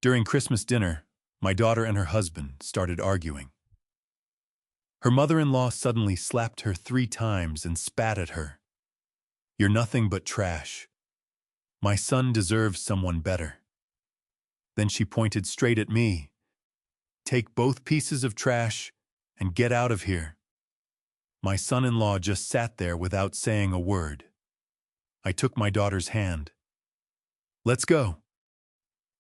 During Christmas dinner, my daughter and her husband started arguing. Her mother-in-law suddenly slapped her 3 times and spat at her. "You're nothing but trash. My son deserves someone better." Then she pointed straight at me. "Take both pieces of trash and get out of here." My son-in-law just sat there without saying a word. I took my daughter's hand. "Let's go."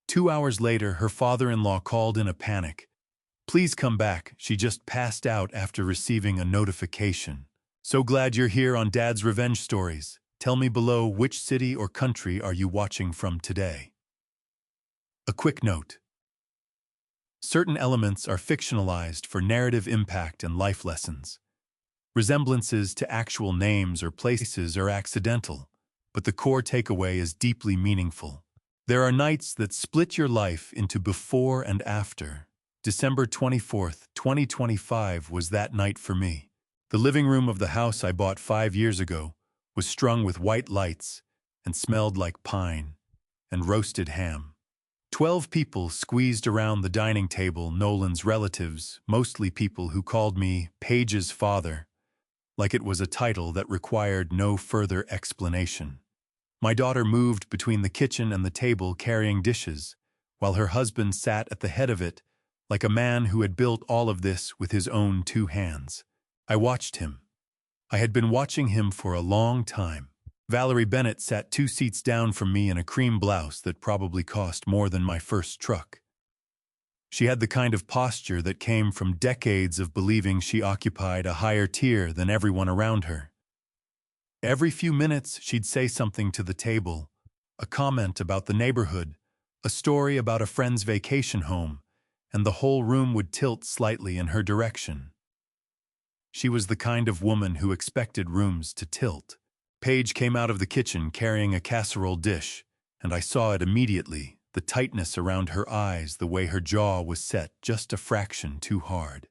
2 hours later, her father-in-law called in a panic. "Please come back. She just passed out after receiving a notification. So glad you're here on Dad's Revenge Stories. Tell me below, which city or country are you watching from today?" A quick note. Certain elements are fictionalized for narrative impact and life lessons. Resemblances to actual names or places are accidental, but the core takeaway is deeply meaningful. There are nights that split your life into before and after. December 24th, 2025 was that night for me. The living room of the house I bought 5 years ago was strung with white lights and smelled like pine and roasted ham. 12 people squeezed around the dining table, Nolan's relatives, mostly people who called me Paige's father, like it was a title that required no further explanation. My daughter moved between the kitchen and the table carrying dishes, while her husband sat at the head of it, like a man who had built all of this with his own 2 hands. I watched him. I had been watching him for a long time. Valerie Bennett sat 2 seats down from me in a cream blouse that probably cost more than my first truck. She had the kind of posture that came from decades of believing she occupied a higher tier than everyone around her. Every few minutes, she'd say something to the table, a comment about the neighborhood, a story about a friend's vacation home, and the whole room would tilt slightly in her direction. She was the kind of woman who expected rooms to tilt. Paige came out of the kitchen carrying a casserole dish, and I saw it immediately, the tightness around her eyes, the way her jaw was set just a fraction too hard.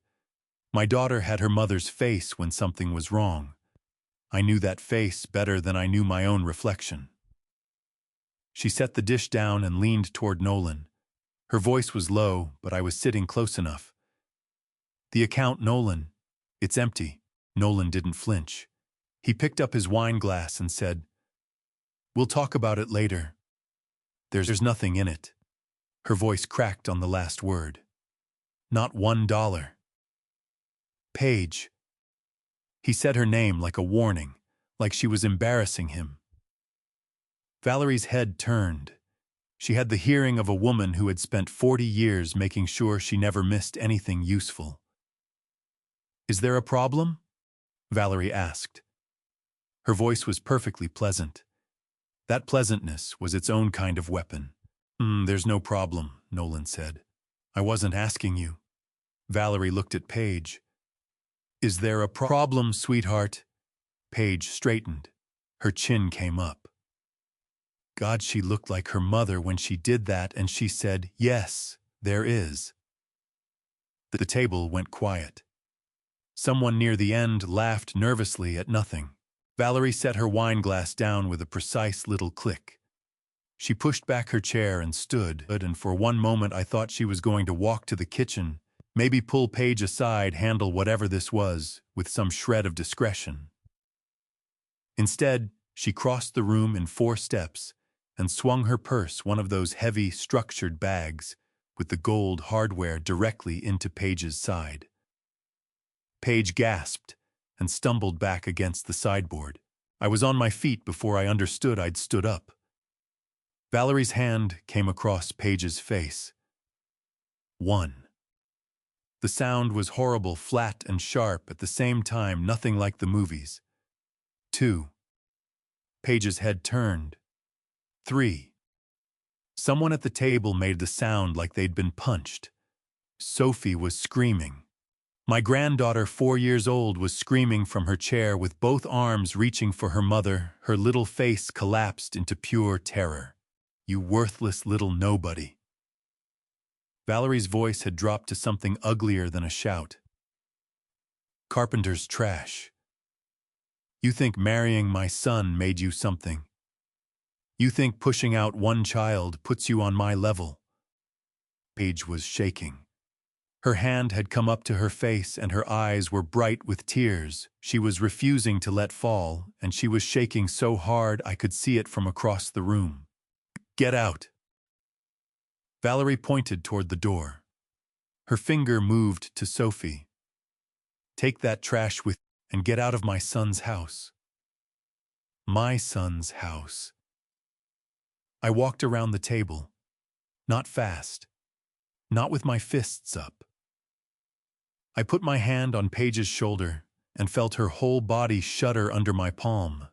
My daughter had her mother's face when something was wrong. I knew that face better than I knew my own reflection. She set the dish down and leaned toward Nolan. Her voice was low, but I was sitting close enough. "The account, Nolan. It's empty." Nolan didn't flinch. He picked up his wine glass and said, "We'll talk about it later. There's nothing in it." Her voice cracked on the last word. "Not $1. Paige." He said her name like a warning, like she was embarrassing him. Valerie's head turned. She had the hearing of a woman who had spent 40 years making sure she never missed anything useful. "Is there a problem?" Valerie asked. Her voice was perfectly pleasant. That pleasantness was its own kind of weapon. There's no problem," Nolan said. "I wasn't asking you." Valerie looked at Paige. "Is there a problem, sweetheart?" Paige straightened. Her chin came up. God, she looked like her mother when she did that, and she said, "Yes, there is." The table went quiet. Someone near the end laughed nervously at nothing. Valerie set her wine glass down with a precise little click. She pushed back her chair and stood, and for one moment I thought she was going to walk to the kitchen, maybe pull Paige aside, handle whatever this was, with some shred of discretion. Instead, she crossed the room in 4 steps and swung her purse, one of those heavy, structured bags, with the gold hardware, directly into Paige's side. Paige gasped and stumbled back against the sideboard. I was on my feet before I understood I'd stood up. Valerie's hand came across Paige's face. 1. The sound was horrible, flat and sharp at the same time, nothing like the movies. 2. Paige's head turned. 3. Someone at the table made the sound like they'd been punched. Sophie was screaming. My granddaughter, 4 years old, was screaming from her chair with both arms reaching for her mother. Her little face collapsed into pure terror. "You worthless little nobody." Valerie's voice had dropped to something uglier than a shout. "Carpenter's trash. You think marrying my son made you something. You think pushing out one child puts you on my level. Paige was shaking. Her hand had come up to her face and her eyes were bright with tears. She was refusing to let fall, and she was shaking so hard I could see it from across the room. "Get out!" Valerie pointed toward the door. Her finger moved to Sophie. "Take that trash with you and get out of my son's house." My son's house. I walked around the table. Not fast. Not with my fists up. I put my hand on Paige's shoulder and felt her whole body shudder under my palm.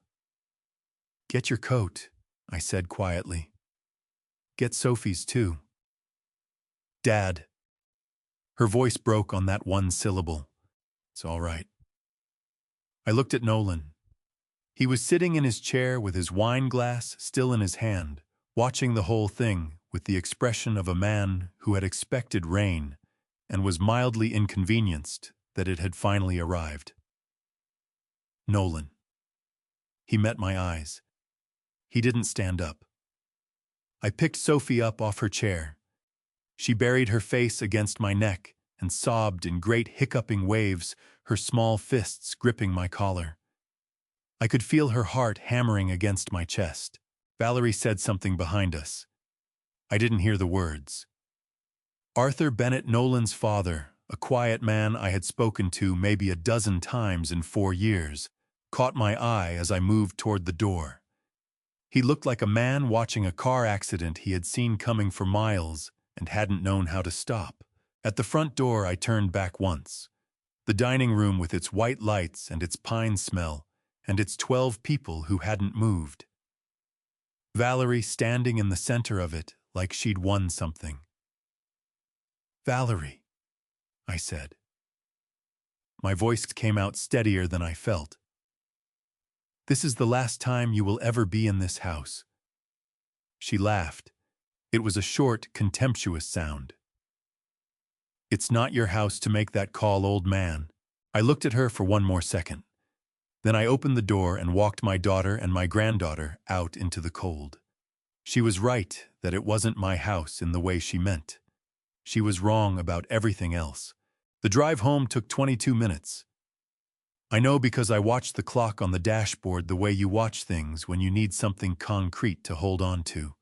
"Get your coat," I said quietly. "Get Sophie's too." "Dad." Her voice broke on that one syllable. "It's all right." I looked at Nolan. He was sitting in his chair with his wine glass still in his hand, watching the whole thing with the expression of a man who had expected rain and was mildly inconvenienced that it had finally arrived. Nolan. He met my eyes. He didn't stand up. I picked Sophie up off her chair. She buried her face against my neck and sobbed in great hiccuping waves, her small fists gripping my collar. I could feel her heart hammering against my chest. Valerie said something behind us. I didn't hear the words. Arthur Bennett Nolan's father, a quiet man I had spoken to maybe a dozen times in 4 years, caught my eye as I moved toward the door. He looked like a man watching a car accident he had seen coming for miles and hadn't known how to stop. At the front door, I turned back once. The dining room with its white lights and its pine smell, and its 12 people who hadn't moved. Valerie standing in the center of it like she'd won something. "Valerie," I said. My voice came out steadier than I felt. "This is the last time you will ever be in this house." She laughed. It was a short, contemptuous sound. "It's not your house to make that call, old man." I looked at her for one more second. Then I opened the door and walked my daughter and my granddaughter out into the cold. She was right that it wasn't my house in the way she meant. She was wrong about everything else. The drive home took 22 minutes. I know because I watched the clock on the dashboard the way you watch things when you need something concrete to hold on to.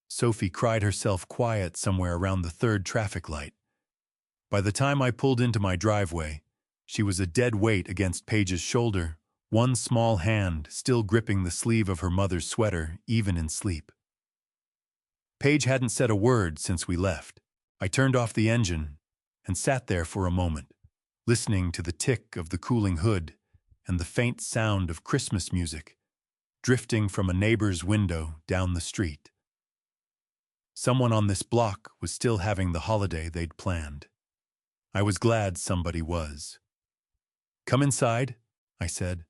Sophie cried herself quiet somewhere around the 3rd traffic light. By the time I pulled into my driveway, she was a dead weight against Paige's shoulder, one small hand still gripping the sleeve of her mother's sweater, even in sleep. Paige hadn't said a word since we left. I turned off the engine and sat there for a moment, listening to the tick of the cooling hood and the faint sound of Christmas music drifting from a neighbor's window down the street. Someone on this block was still having the holiday they'd planned. I was glad somebody was. "Come inside," I said.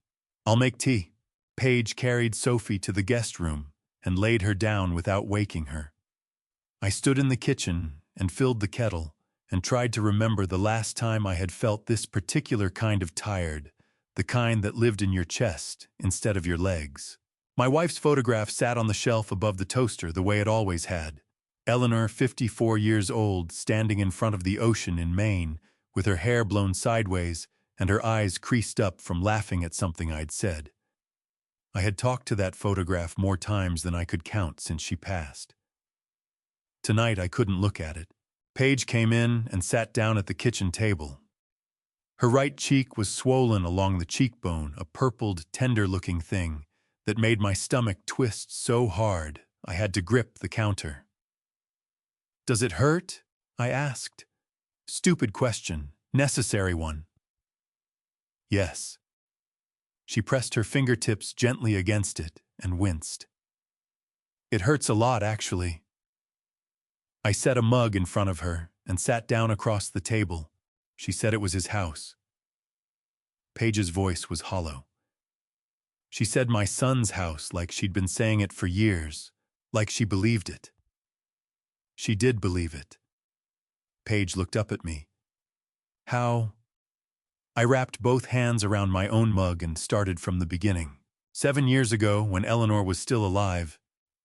"I'll make tea." Paige carried Sophie to the guest room and laid her down without waking her. I stood in the kitchen and filled the kettle and tried to remember the last time I had felt this particular kind of tired, the kind that lived in your chest instead of your legs. My wife's photograph sat on the shelf above the toaster the way it always had. Eleanor, 54 years old, standing in front of the ocean in Maine, with her hair blown sideways and her eyes creased up from laughing at something I'd said. I had talked to that photograph more times than I could count since she passed. Tonight I couldn't look at it. Paige came in and sat down at the kitchen table. Her right cheek was swollen along the cheekbone, a purpled, tender-looking thing that made my stomach twist so hard I had to grip the counter. "Does it hurt?" I asked. Stupid question, necessary one. "Yes." She pressed her fingertips gently against it and winced. "It hurts a lot, actually." I set a mug in front of her and sat down across the table. She said it was his house. Paige's voice was hollow. She said my son's house like she'd been saying it for years, like she believed it. She did believe it. Paige looked up at me. "How?" I wrapped both hands around my own mug and started from the beginning. 7 years ago, when Eleanor was still alive,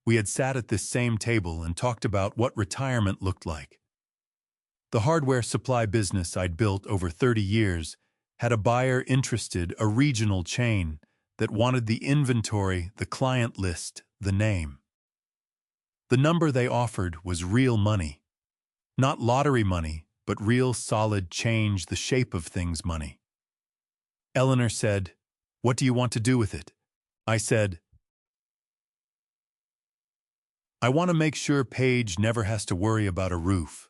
we had sat at this same table and talked about what retirement looked like. The hardware supply business I'd built over 30 years had a buyer interested, a regional chain that wanted the inventory, the client list, the name. The number they offered was real money. Not lottery money, but real solid change the shape of things money. Eleanor said, "What do you want to do with it?" I said, "I want to make sure Paige never has to worry about a roof."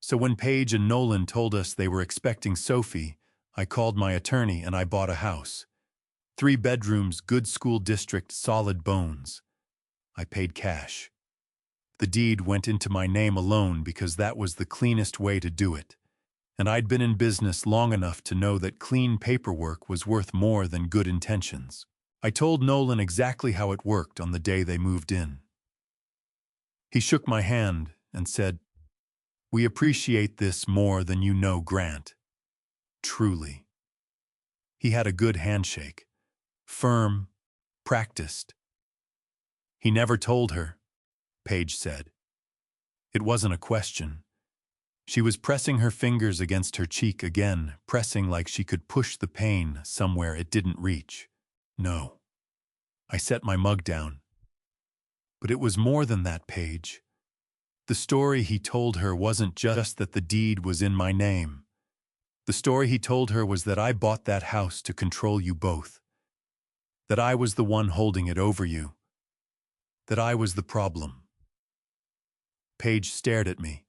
So when Paige and Nolan told us they were expecting Sophie, I called my attorney and I bought a house. 3 bedrooms, good school district, solid bones. I paid cash. The deed went into my name alone because that was the cleanest way to do it. And I'd been in business long enough to know that clean paperwork was worth more than good intentions. I told Nolan exactly how it worked on the day they moved in. He shook my hand and said, "We appreciate this more than you know, Grant." Truly. He had a good handshake. Firm, practiced. He never told her, Paige said. It wasn't a question. She was pressing her fingers against her cheek again, pressing like she could push the pain somewhere it didn't reach. No. I set my mug down. But it was more than that, Paige. The story he told her wasn't just that the deed was in my name. The story he told her was that I bought that house to control you both. That I was the one holding it over you. That I was the problem. Paige stared at me.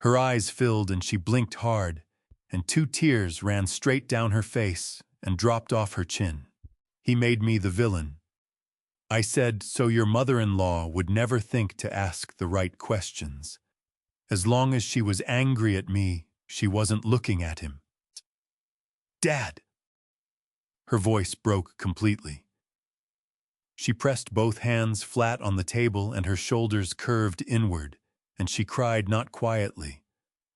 Her eyes filled and she blinked hard, and 2 tears ran straight down her face and dropped off her chin. He made me the villain. I said, so your mother-in-law would never think to ask the right questions. As long as she was angry at me, she wasn't looking at him. Dad! Her voice broke completely. She pressed both hands flat on the table and her shoulders curved inward, and she cried not quietly.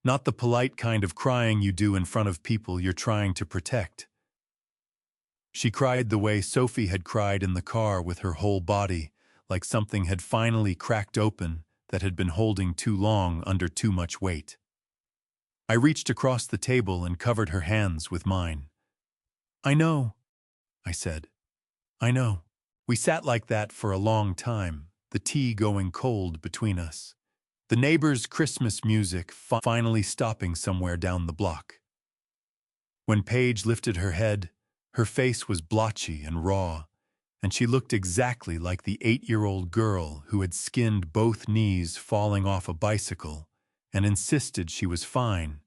Not the polite kind of crying you do in front of people you're trying to protect. She cried the way Sophie had cried in the car, with her whole body, like something had finally cracked open that had been holding too long under too much weight. I reached across the table and covered her hands with mine. I know, I said. I know. We sat like that for a long time, the tea going cold between us. The neighbors' Christmas music finally stopping somewhere down the block. When Paige lifted her head, her face was blotchy and raw, and she looked exactly like the 8-year-old girl who had skinned both knees falling off a bicycle and insisted she was fine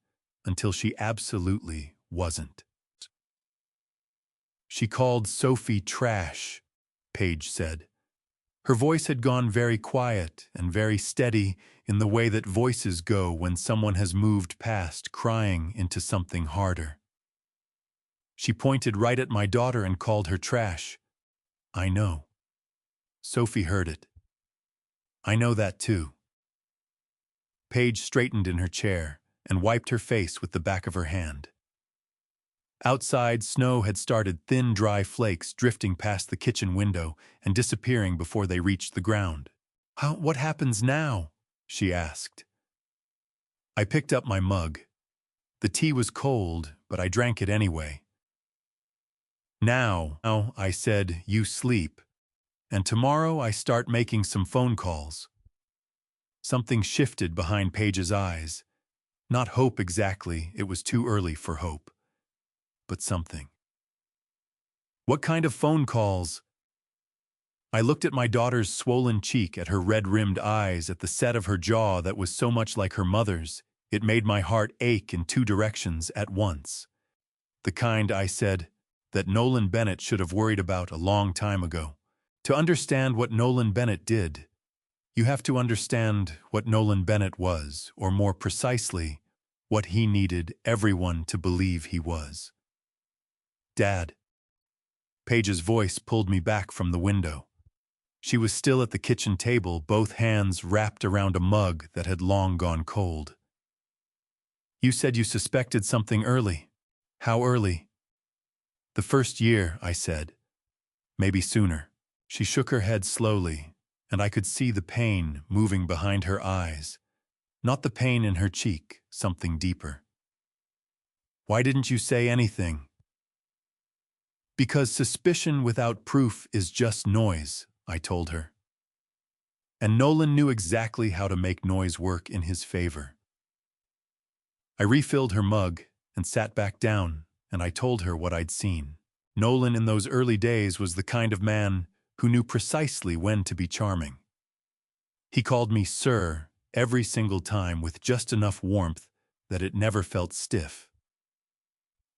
until she absolutely wasn't. She called Sophie trash, Paige said. Her voice had gone very quiet and very steady in the way that voices go when someone has moved past crying into something harder. She pointed right at my daughter and called her trash. I know. Sophie heard it. I know that too. Paige straightened in her chair and wiped her face with the back of her hand. Outside, snow had started, thin, dry flakes drifting past the kitchen window and disappearing before they reached the ground. What happens now? She asked. I picked up my mug. The tea was cold, but I drank it anyway. Now, I said, you sleep. And tomorrow I start making some phone calls. Something shifted behind Paige's eyes. Not hope exactly, it was too early for hope. But something. What kind of phone calls? I looked at my daughter's swollen cheek, at her red-rimmed eyes, at the set of her jaw that was so much like her mother's. It made my heart ache in 2 directions at once. The kind, I said, that Nolan Bennett should have worried about a long time ago. To understand what Nolan Bennett did, you have to understand what Nolan Bennett was, or more precisely, what he needed everyone to believe he was. Dad. Paige's voice pulled me back from the window. She was still at the kitchen table, both hands wrapped around a mug that had long gone cold. You said you suspected something early. How early? The first year, I said. Maybe sooner. She shook her head slowly, and I could see the pain moving behind her eyes. Not the pain in her cheek, something deeper. Why didn't you say anything? Because suspicion without proof is just noise, I told her. And Nolan knew exactly how to make noise work in his favor. I refilled her mug and sat back down, and I told her what I'd seen. Nolan in those early days was the kind of man who knew precisely when to be charming. He called me sir every single time with just enough warmth that it never felt stiff.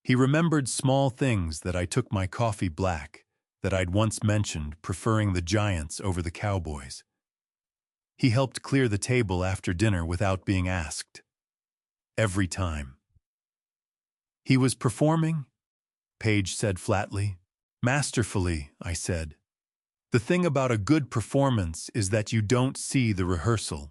He remembered small things that I took my coffee black, that I'd once mentioned preferring the Giants over the Cowboys. He helped clear the table after dinner without being asked. Every time. He was performing? Paige said flatly. Masterfully, I said. The thing about a good performance is that you don't see the rehearsal.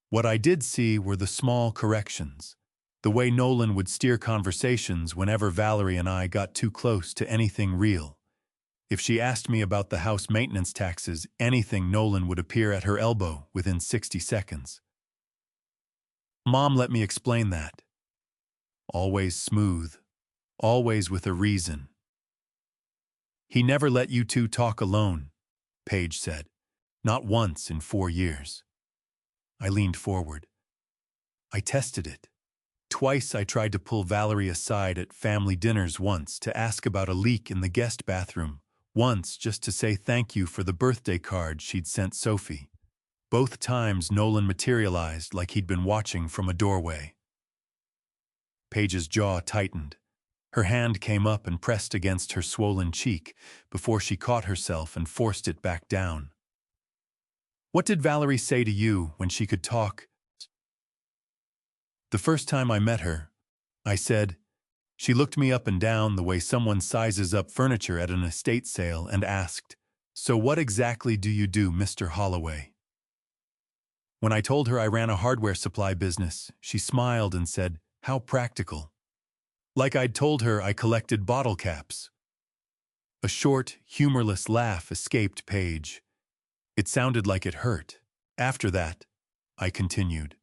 What I did see were the small corrections. The way Nolan would steer conversations whenever Valerie and I got too close to anything real. If she asked me about the house maintenance taxes, anything, Nolan would appear at her elbow within 60 seconds. Mom let me explain that. Always smooth, always with a reason. He never let you two talk alone, Paige said. Not once in 4 years. I leaned forward. I tested it. Twice I tried to pull Valerie aside at family dinners, once to ask about a leak in the guest bathroom, once just to say thank you for the birthday card she'd sent Sophie. Both times Nolan materialized like he'd been watching from a doorway. Paige's jaw tightened. Her hand came up and pressed against her swollen cheek before she caught herself and forced it back down. What did Valerie say to you when she could talk? The first time I met her, I said, she looked me up and down the way someone sizes up furniture at an estate sale and asked, "So what exactly do you do, Mr. Holloway?" When I told her I ran a hardware supply business, she smiled and said, "How practical." Like I'd told her I collected bottle caps. A short, humorless laugh escaped Paige. It sounded like it hurt. After that, I continued.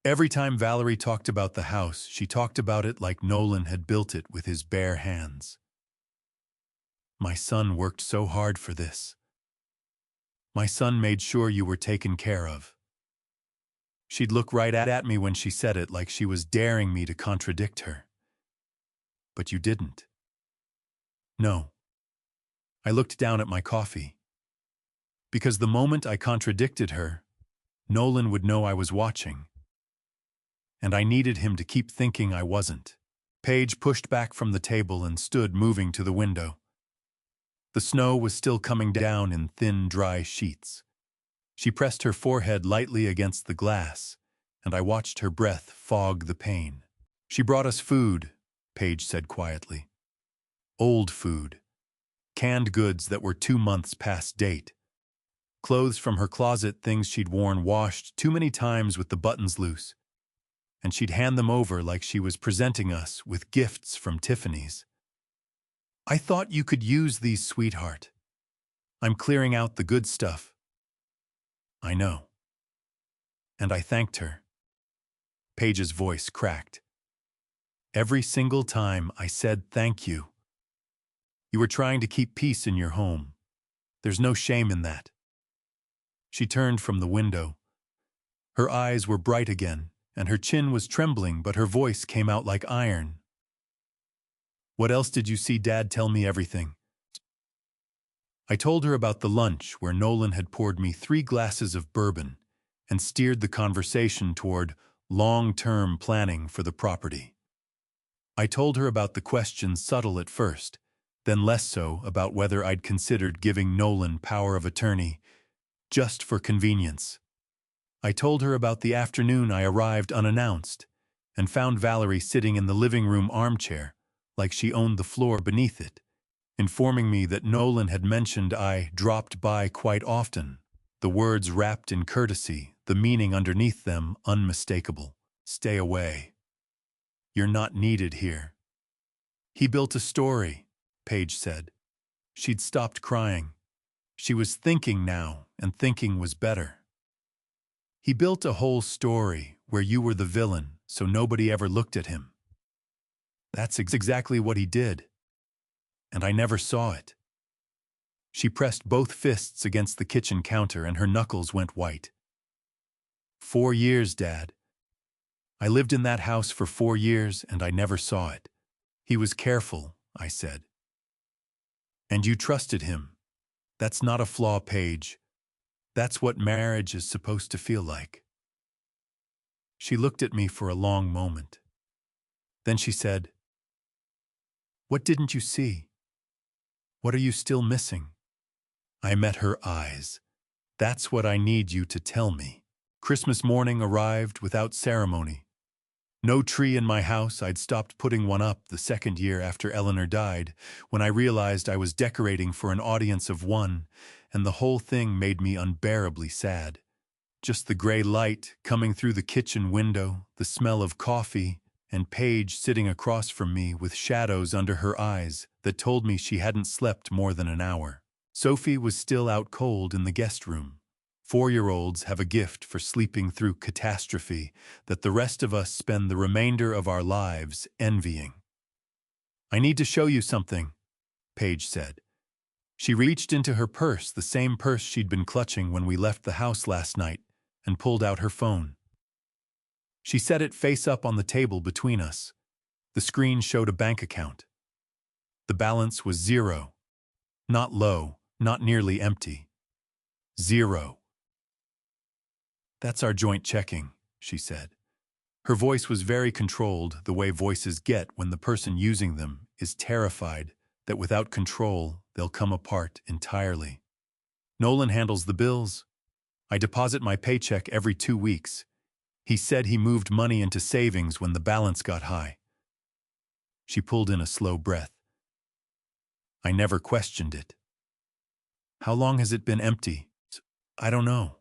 Every time Valerie talked about the house, she talked about it like Nolan had built it with his bare hands. My son worked so hard for this. My son made sure you were taken care of. She'd look right at me when she said it, like she was daring me to contradict her. But you didn't. No. I looked down at my coffee. Because the moment I contradicted her, Nolan would know I was watching. And I needed him to keep thinking I wasn't. Paige pushed back from the table and stood moving to the window. The snow was still coming down in thin, dry sheets. She pressed her forehead lightly against the glass, and I watched her breath fog the pain. She brought us food, Paige said quietly. Old food. Canned goods that were 2 months past date. Clothes from her closet, things she'd worn washed too many times with the buttons loose. And she'd hand them over like she was presenting us with gifts from Tiffany's. I thought you could use these, sweetheart. I'm clearing out the good stuff. I know. And I thanked her. Paige's voice cracked. Every single time I said thank you. You were trying to keep peace in your home. There's no shame in that. She turned from the window. Her eyes were bright again, and her chin was trembling, but her voice came out like iron. What else did you see? Dad, tell me everything. I told her about the lunch where Nolan had poured me 3 glasses of bourbon and steered the conversation toward long-term planning for the property. I told her about the questions, subtle at first, then less so, about whether I'd considered giving Nolan power of attorney just for convenience. I told her about the afternoon I arrived unannounced and found Valerie sitting in the living room armchair like she owned the floor beneath it, informing me that Nolan had mentioned I dropped by quite often, the words wrapped in courtesy, the meaning underneath them unmistakable. Stay away. You're not needed here. He built a story, Paige said. She'd stopped crying. She was thinking now, and thinking was better. He built a whole story where you were the villain, so nobody ever looked at him. That's exactly what he did. And I never saw it. She pressed both fists against the kitchen counter and her knuckles went white. 4 years, Dad. I lived in that house for 4 years and I never saw it. He was careful, I said. And you trusted him. That's not a flaw, Paige. That's what marriage is supposed to feel like. She looked at me for a long moment. Then she said, "What didn't you see? What are you still missing?" I met her eyes. "That's what I need you to tell me." Christmas morning arrived without ceremony. No tree in my house. I'd stopped putting one up the second year after Eleanor died, when I realized I was decorating for an audience of one, and the whole thing made me unbearably sad. Just the gray light coming through the kitchen window, the smell of coffee, and Paige sitting across from me with shadows under her eyes that told me she hadn't slept more than an hour. Sophie was still out cold in the guest room. 4-year-olds have a gift for sleeping through catastrophe that the rest of us spend the remainder of our lives envying. "I need to show you something," Paige said. She reached into her purse, the same purse she'd been clutching when we left the house last night, and pulled out her phone. She set it face up on the table between us. The screen showed a bank account. The balance was 0. Not low, not nearly empty. 0. "That's our joint checking," she said. Her voice was very controlled, the way voices get when the person using them is terrified that without control they'll come apart entirely. "Nolan handles the bills. I deposit my paycheck every 2 weeks. He said he moved money into savings when the balance got high." She pulled in a slow breath. "I never questioned it." "How long has it been empty?" "I don't know.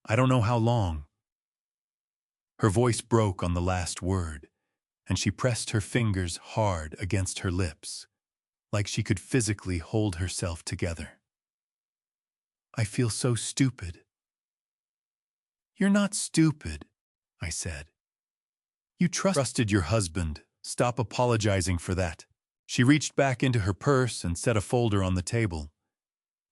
I don't know how long." Her voice broke on the last word, and she pressed her fingers hard against her lips, like she could physically hold herself together. "I feel so stupid." "You're not stupid," I said. "You trusted your husband. Stop apologizing for that." She reached back into her purse and set a folder on the table.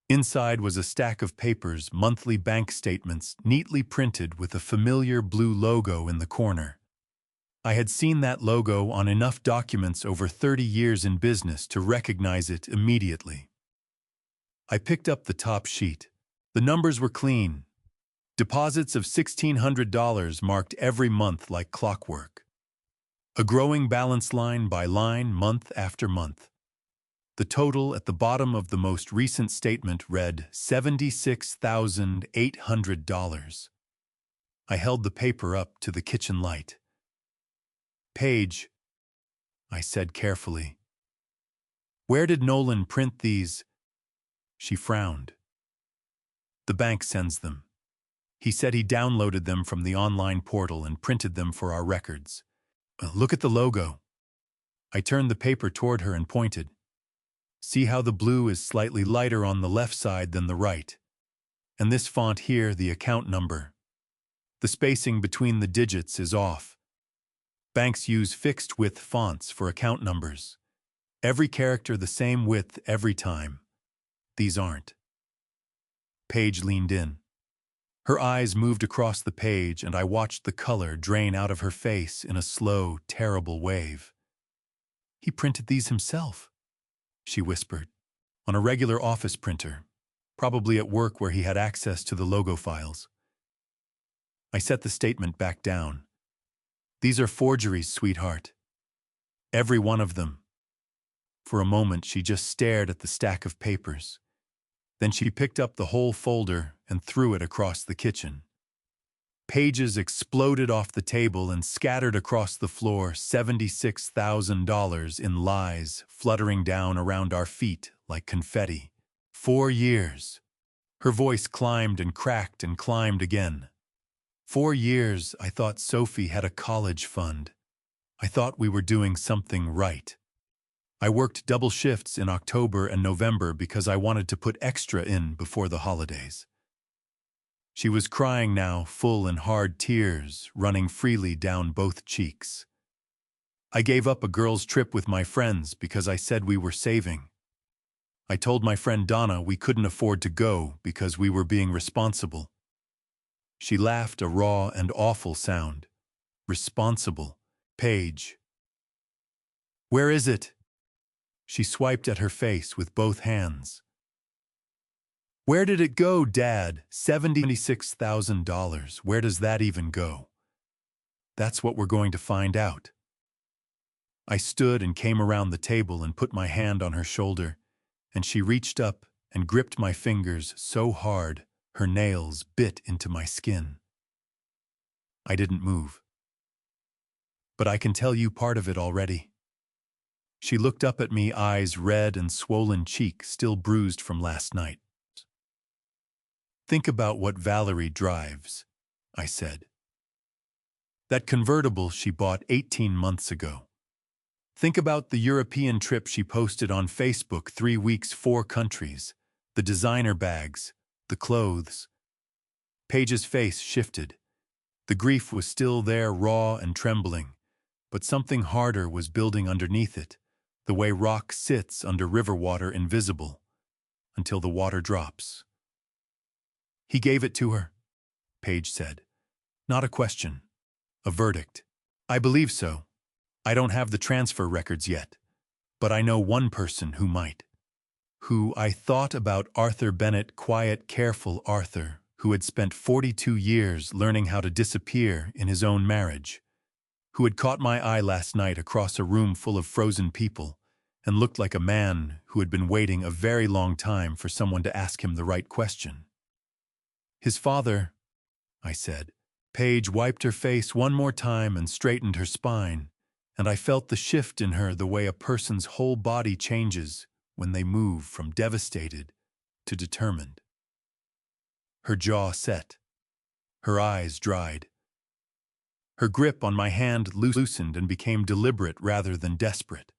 Inside was a stack of papers, monthly bank statements, neatly printed with a familiar blue logo in the corner. I had seen that logo on enough documents over 30 years in business to recognize it immediately. I picked up the top sheet. The numbers were clean. Deposits of $1,600 marked every month like clockwork. A growing balance line by line, month after month. The total at the bottom of the most recent statement read $76,800. I held the paper up to the kitchen light. "Paige," I said carefully, "where did Nolan print these?" She frowned. "The bank sends them. He said he downloaded them from the online portal and printed them for our records." "Look at the logo." I turned the paper toward her and pointed. "See how the blue is slightly lighter on the left side than the right? And this font here, the account number. The spacing between the digits is off. Banks use fixed-width fonts for account numbers. Every character the same width every time. These aren't." Paige leaned in. Her eyes moved across the page, and I watched the color drain out of her face in a slow, terrible wave. "He printed these himself," she whispered, "on a regular office printer, probably at work where he had access to the logo files." I set the statement back down. "These are forgeries, sweetheart. Every one of them." For a moment, she just stared at the stack of papers. Then she picked up the whole folder and threw it across the kitchen. Pages exploded off the table and scattered across the floor, $76,000 in lies fluttering down around our feet like confetti. 4 years. Her voice climbed and cracked and climbed again. 4 years, I thought Sophie had a college fund. I thought we were doing something right. I worked double shifts in October and November because I wanted to put extra in before the holidays. She was crying now, full and hard tears running freely down both cheeks. I gave up a girls' trip with my friends because I said we were saving. I told my friend Donna we couldn't afford to go because we were being responsible. She laughed a raw and awful sound. Responsible. Paige. Where is it? She swiped at her face with both hands. Where did it go, Dad? $76,000. Where does that even go? That's what we're going to find out. I stood and came around the table and put my hand on her shoulder, and she reached up and gripped my fingers so hard her nails bit into my skin. I didn't move. But I can tell you part of it already. She looked up at me, eyes red and swollen cheek still bruised from last night. Think about what Valerie drives, I said. That convertible she bought 18 months ago. Think about the European trip she posted on Facebook, 3 weeks, 4 countries, the designer bags, the clothes. Paige's face shifted. The grief was still there, raw and trembling, but something harder was building underneath it, the way rock sits under river water, invisible, until the water drops. He gave it to her, Paige said. Not a question. A verdict. I believe so. I don't have the transfer records yet, but I know one person who might. I thought about Arthur Bennett, quiet, careful Arthur, who had spent 42 years learning how to disappear in his own marriage, who had caught my eye last night across a room full of frozen people and looked like a man who had been waiting a very long time for someone to ask him the right question. His father, I said. Paige wiped her face one more time and straightened her spine, and I felt the shift in her the way a person's whole body changes when they move from devastated to determined. Her jaw set. Her eyes dried. Her grip on my hand loosened and became deliberate rather than desperate.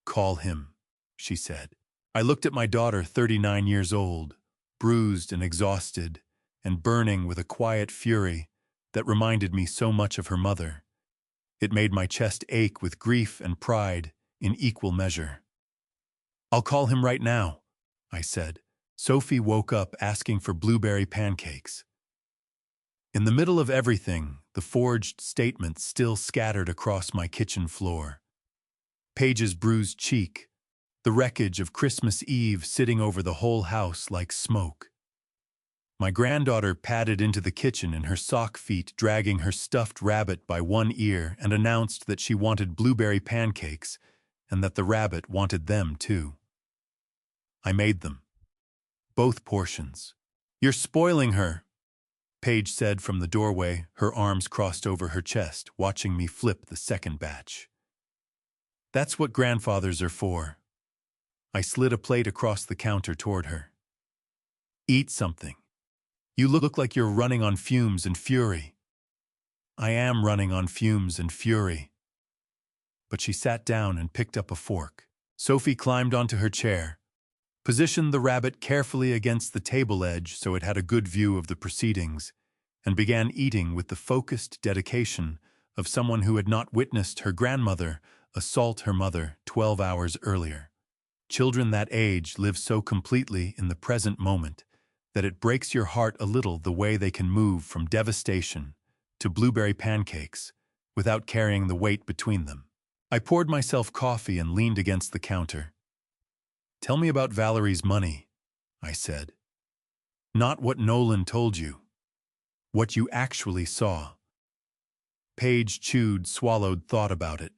Call him, she said. I looked at my daughter, 39 years old, bruised and exhausted, and burning with a quiet fury that reminded me so much of her mother. It made my chest ache with grief and pride in equal measure. I'll call him right now, I said. Sophie woke up asking for blueberry pancakes. In the middle of everything, the forged statement still scattered across my kitchen floor. Paige's bruised cheek, the wreckage of Christmas Eve sitting over the whole house like smoke. My granddaughter padded into the kitchen in her sock feet, dragging her stuffed rabbit by one ear, and announced that she wanted blueberry pancakes and that the rabbit wanted them too. I made them. Both portions. You're spoiling her, Paige said from the doorway, her arms crossed over her chest, watching me flip the second batch. That's what grandfathers are for. I slid a plate across the counter toward her. Eat something. You look like you're running on fumes and fury. I am running on fumes and fury. But she sat down and picked up a fork. Sophie climbed onto her chair, positioned the rabbit carefully against the table edge so it had a good view of the proceedings, and began eating with the focused dedication of someone who had not witnessed her grandmother assault her mother 12 hours earlier. Children that age live so completely in the present moment that it breaks your heart a little the way they can move from devastation to blueberry pancakes without carrying the weight between them. I poured myself coffee and leaned against the counter. Tell me about Valerie's money, I said. Not what Nolan told you. What you actually saw. Paige chewed, swallowed, thought about it.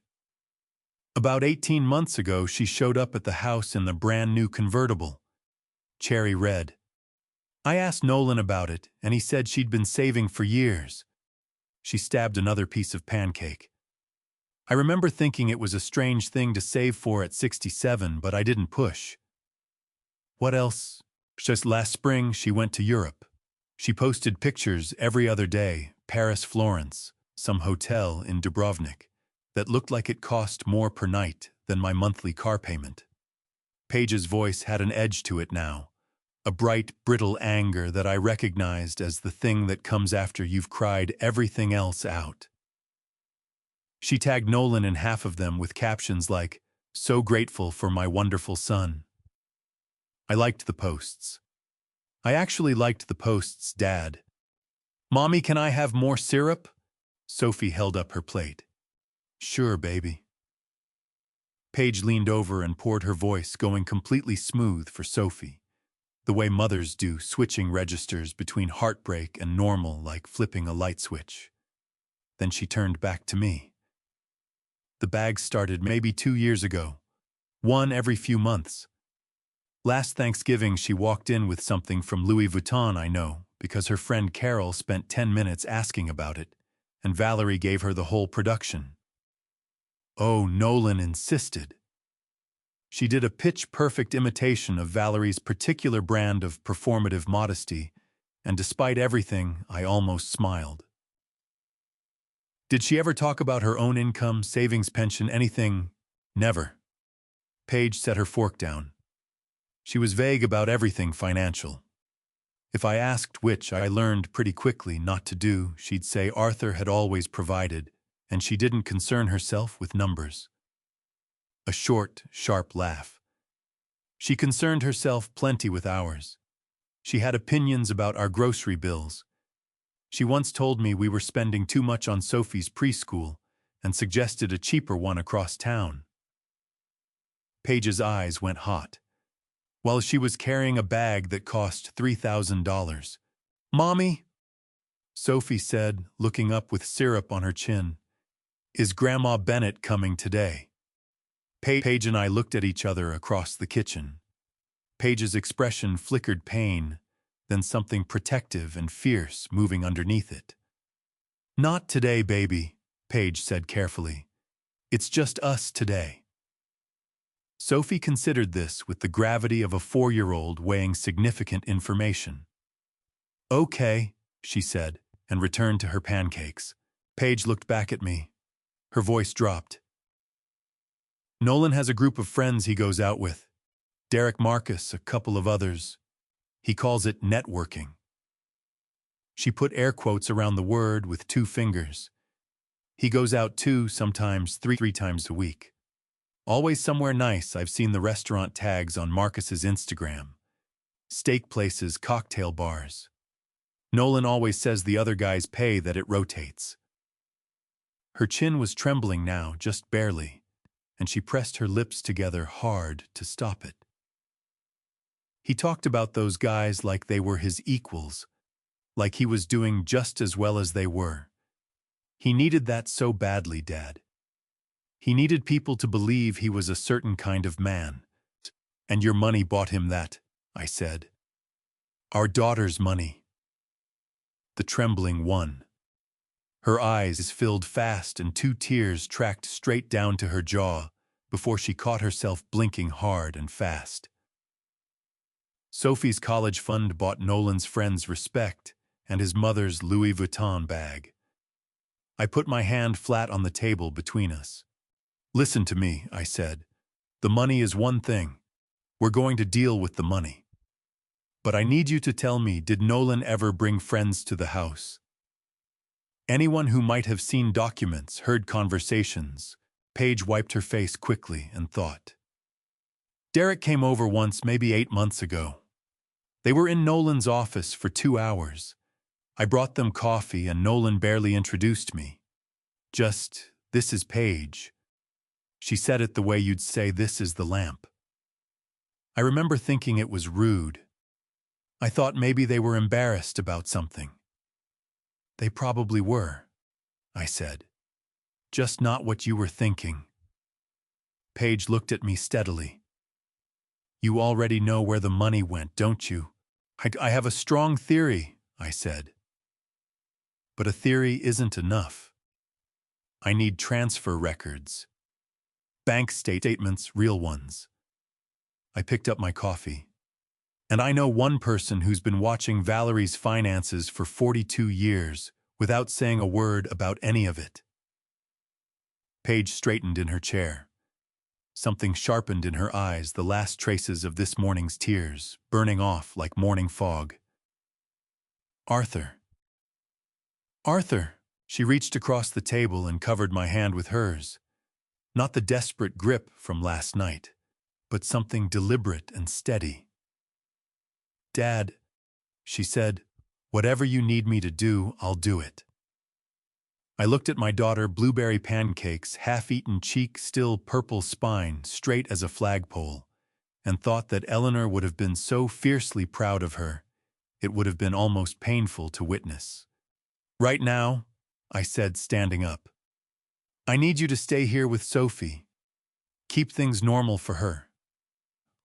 About 18 months ago, she showed up at the house in the brand new convertible. Cherry red. I asked Nolan about it, and he said she'd been saving for years. She stabbed another piece of pancake. I remember thinking it was a strange thing to save for at 67, but I didn't push. What else? Just last spring, she went to Europe. She posted pictures every other day, Paris, Florence, some hotel in Dubrovnik, that looked like it cost more per night than my monthly car payment. Paige's voice had an edge to it now, a bright, brittle anger that I recognized as the thing that comes after you've cried everything else out. She tagged Nolan in half of them with captions like, "So grateful for my wonderful son." I liked the posts. I actually liked the posts, Dad. "Mommy, can I have more syrup?" Sophie held up her plate. "Sure, baby." Paige leaned over and poured her voice, going completely smooth for Sophie, the way mothers do, switching registers between heartbreak and normal like flipping a light switch. Then she turned back to me. "The bags started maybe 2 years ago. One every few months. Last Thanksgiving she walked in with something from Louis Vuitton, I know, because her friend Carol spent 10 minutes asking about it, and Valerie gave her the whole production. Oh, Nolan insisted. She did a pitch-perfect imitation of Valerie's particular brand of performative modesty, and despite everything, I almost smiled. Did she ever talk about her own income, savings, pension, anything? Never. Paige set her fork down. She was vague about everything financial. If I asked which I learned pretty quickly not to do, she'd say Arthur had always provided, and she didn't concern herself with numbers. A short, sharp laugh. She concerned herself plenty with ours. She had opinions about our grocery bills. She once told me we were spending too much on Sophie's preschool and suggested a cheaper one across town. Paige's eyes went hot. While she was carrying a bag that cost $3,000. "Mommy," Sophie said, looking up with syrup on her chin, "is Grandma Bennett coming today?" Paige and I looked at each other across the kitchen. Paige's expression flickered pain, then something protective and fierce moving underneath it. "Not today, baby," Paige said carefully. "It's just us today." Sophie considered this with the gravity of a 4-year-old weighing significant information. "Okay," she said, and returned to her pancakes. Paige looked back at me. Her voice dropped. "Nolan has a group of friends he goes out with. Derek, Marcus, a couple of others. He calls it networking." She put air quotes around the word with 2 fingers. "He goes out 2, sometimes 3 times a week. Always somewhere nice. I've seen the restaurant tags on Marcus's Instagram. Steak places, cocktail bars. Nolan always says the other guys pay, that it rotates." Her chin was trembling now, just barely, and she pressed her lips together hard to stop it. "He talked about those guys like they were his equals, like he was doing just as well as they were. He needed that so badly, Dad. He needed people to believe he was a certain kind of man. And your money bought him that," I said. "Our daughter's money." The trembling won. Her eyes filled fast and 2 tears tracked straight down to her jaw before she caught herself blinking hard and fast. Sophie's college fund bought Nolan's friends respect and his mother's Louis Vuitton bag. I put my hand flat on the table between us. "Listen to me," I said. "The money is one thing. We're going to deal with the money. But I need you to tell me, did Nolan ever bring friends to the house? Anyone who might have seen documents, heard conversations." Paige wiped her face quickly and thought. "Derek came over once, maybe 8 months ago. They were in Nolan's office for 2 hours. I brought them coffee and Nolan barely introduced me. Just, 'This is Paige.' She said it the way you'd say, 'This is the lamp.' I remember thinking it was rude. I thought maybe they were embarrassed about something." "They probably were," I said. "Just not what you were thinking." Paige looked at me steadily. "You already know where the money went, don't you?" I have a strong theory," I said. "But a theory isn't enough. I need transfer records. Bank statements, real ones." I picked up my coffee. "And I know one person who's been watching Valerie's finances for 42 years without saying a word about any of it." Paige straightened in her chair. Something sharpened in her eyes, the last traces of this morning's tears, burning off like morning fog. Arthur. Arthur! She reached across the table and covered my hand with hers. Not the desperate grip from last night, but something deliberate and steady. Dad, she said, whatever you need me to do, I'll do it. I looked at my daughter, blueberry pancakes, half-eaten cheek, still purple spine, straight as a flagpole, and thought that Eleanor would have been so fiercely proud of her, it would have been almost painful to witness. Right now, I said, standing up, I need you to stay here with Sophie. Keep things normal for her.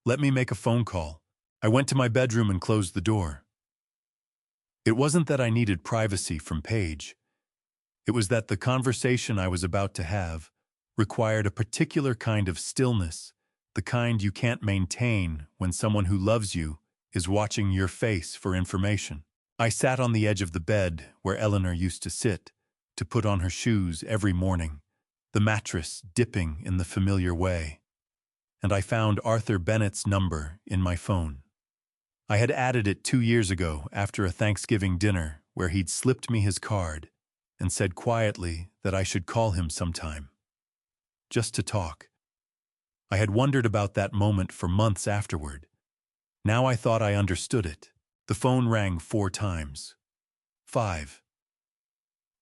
Let me make a phone call. I went to my bedroom and closed the door. It wasn't that I needed privacy from Paige. It was that the conversation I was about to have required a particular kind of stillness, the kind you can't maintain when someone who loves you is watching your face for information. I sat on the edge of the bed where Eleanor used to sit, to put on her shoes every morning, the mattress dipping in the familiar way. And I found Arthur Bennett's number in my phone. I had added it 2 years ago after a Thanksgiving dinner where he'd slipped me his card and said quietly that I should call him sometime. Just to talk. I had wondered about that moment for months afterward. Now I thought I understood it. The phone rang 4 times. 5.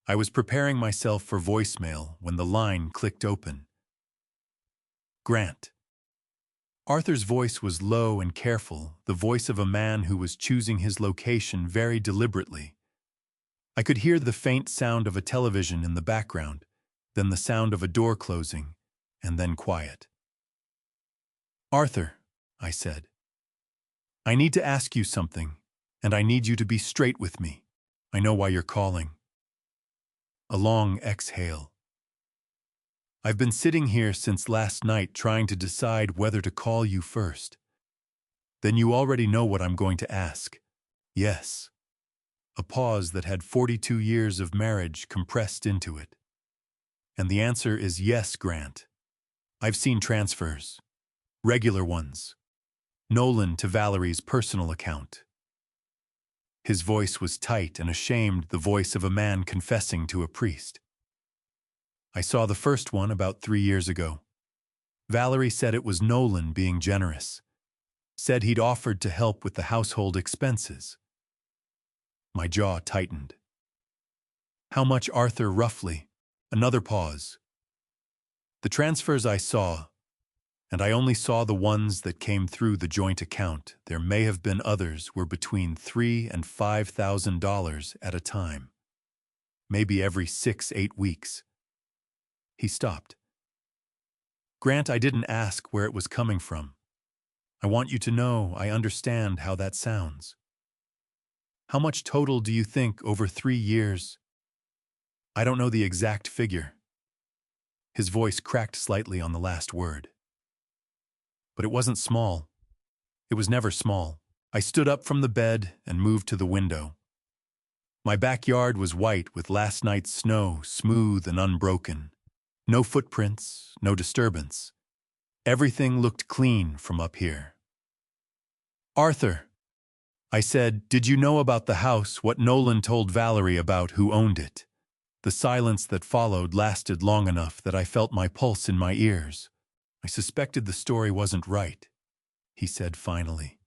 I was preparing myself for voicemail when the line clicked open. Grant. Arthur's voice was low and careful, the voice of a man who was choosing his location very deliberately. I could hear the faint sound of a television in the background, then the sound of a door closing, and then quiet. Arthur, I said, I need to ask you something, and I need you to be straight with me. I know why you're calling. A long exhale. I've been sitting here since last night trying to decide whether to call you first. Then you already know what I'm going to ask. Yes. A pause that had 42 years of marriage compressed into it. And the answer is yes, Grant. I've seen transfers. Regular ones. Nolan to Valerie's personal account. His voice was tight and ashamed, the voice of a man confessing to a priest. I saw the first one about 3 years ago. Valerie said it was Nolan being generous. Said he'd offered to help with the household expenses. My jaw tightened. How much, Arthur, roughly? Another pause. The transfers I saw, and I only saw the ones that came through the joint account, there may have been others, were between $3,000 and $5,000 at a time. Maybe every 6-8 weeks. He stopped. Grant, I didn't ask where it was coming from. I want you to know I understand how that sounds. How much total do you think over 3 years? I don't know the exact figure. His voice cracked slightly on the last word. But it wasn't small. It was never small. I stood up from the bed and moved to the window. My backyard was white with last night's snow, smooth and unbroken. No footprints, no disturbance. Everything looked clean from up here. Arthur, I said, did you know about the house, what Nolan told Valerie about who owned it? The silence that followed lasted long enough that I felt my pulse in my ears. I suspected the story wasn't right, he said finally.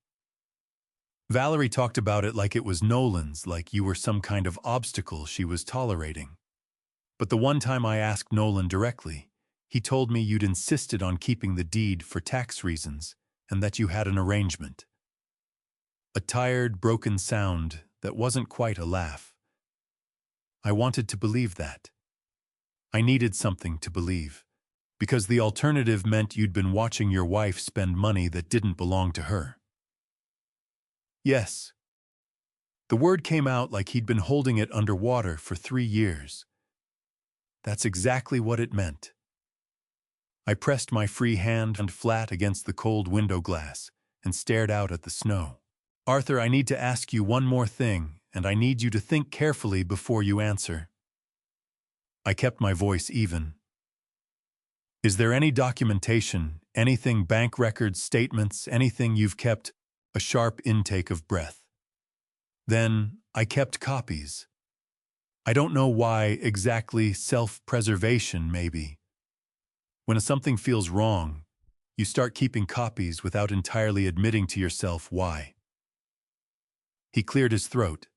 Valerie talked about it like it was Nolan's, like you were some kind of obstacle she was tolerating. But the one time I asked Nolan directly, he told me you'd insisted on keeping the deed for tax reasons and that you had an arrangement. A tired, broken sound that wasn't quite a laugh. I wanted to believe that. I needed something to believe, because the alternative meant you'd been watching your wife spend money that didn't belong to her. Yes. The word came out like he'd been holding it underwater for 3 years. That's exactly what it meant. I pressed my free hand flat against the cold window glass and stared out at the snow. Arthur, I need to ask you one more thing, and I need you to think carefully before you answer. I kept my voice even. Is there any documentation, Anything, bank records, statements, anything you've kept, a sharp intake of breath. Then I kept copies. I don't know why exactly, self-preservation maybe. When something feels wrong, you start keeping copies without entirely admitting to yourself why. He cleared his throat.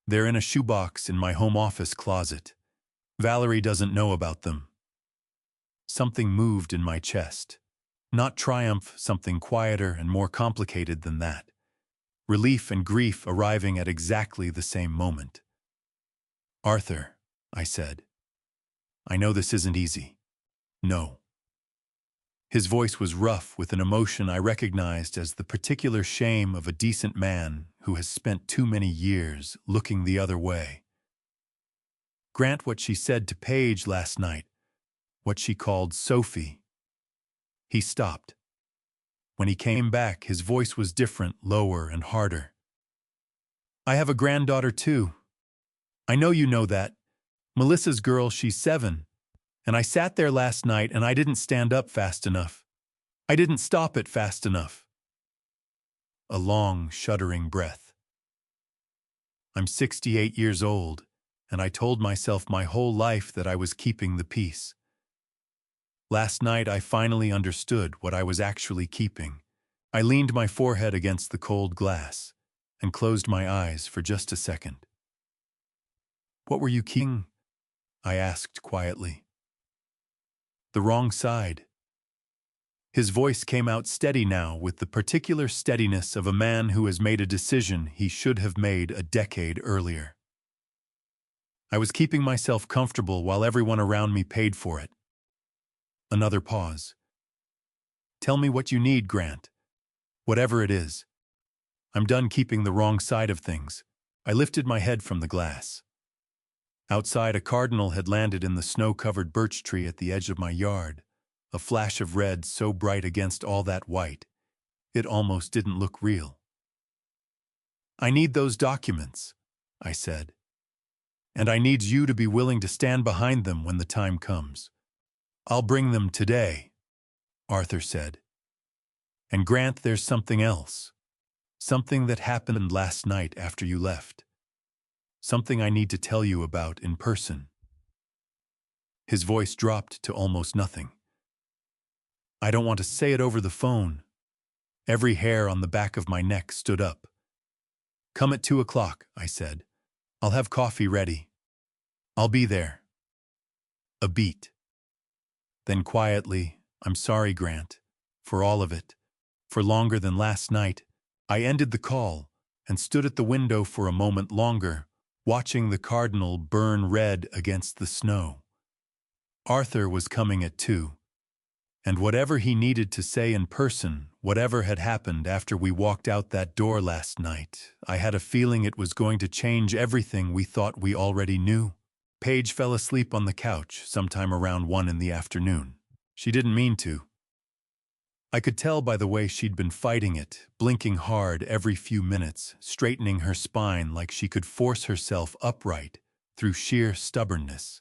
They're in a shoebox in my home office closet. Valerie doesn't know about them. Something moved in my chest. Not triumph, something quieter and more complicated than that. Relief and grief arriving at exactly the same moment. Arthur, I said. I know this isn't easy. No. His voice was rough with an emotion I recognized as the particular shame of a decent man who has spent too many years looking the other way. Grant what she said to Paige last night, what she called Sophie. He stopped. When he came back, his voice was different, lower and harder. I have a granddaughter too. I know you know that. Melissa's girl, she's 7. And I sat there last night and I didn't stand up fast enough. I didn't stop it fast enough. A long, shuddering breath. I'm 68 years old, and I told myself my whole life that I was keeping the peace. Last night I finally understood what I was actually keeping. I leaned my forehead against the cold glass and closed my eyes for just a second. What were you keeping? I asked quietly. The wrong side. His voice came out steady now, with the particular steadiness of a man who has made a decision he should have made a decade earlier. I was keeping myself comfortable while everyone around me paid for it. Another pause. Tell me what you need, Grant. Whatever it is. I'm done keeping the wrong side of things. I lifted my head from the glass. Outside, a cardinal had landed in the snow-covered birch tree at the edge of my yard, a flash of red so bright against all that white, it almost didn't look real. I need those documents, I said. And I need you to be willing to stand behind them when the time comes. I'll bring them today, Arthur said. And Grant, there's something else. Something that happened last night after you left. Something I need to tell you about in person. His voice dropped to almost nothing. I don't want to say it over the phone. Every hair on the back of my neck stood up. Come at 2 o'clock, I said. I'll have coffee ready. I'll be there. A beat. Then quietly, I'm sorry, Grant, for all of it. For longer than last night, I ended the call and stood at the window for a moment longer, watching the cardinal burn red against the snow. Arthur was coming at 2, and whatever he needed to say in person, whatever had happened after we walked out that door last night, I had a feeling it was going to change everything we thought we already knew. Paige fell asleep on the couch sometime around 1 in the afternoon. She didn't mean to. I could tell by the way she'd been fighting it, blinking hard every few minutes, straightening her spine like she could force herself upright through sheer stubbornness.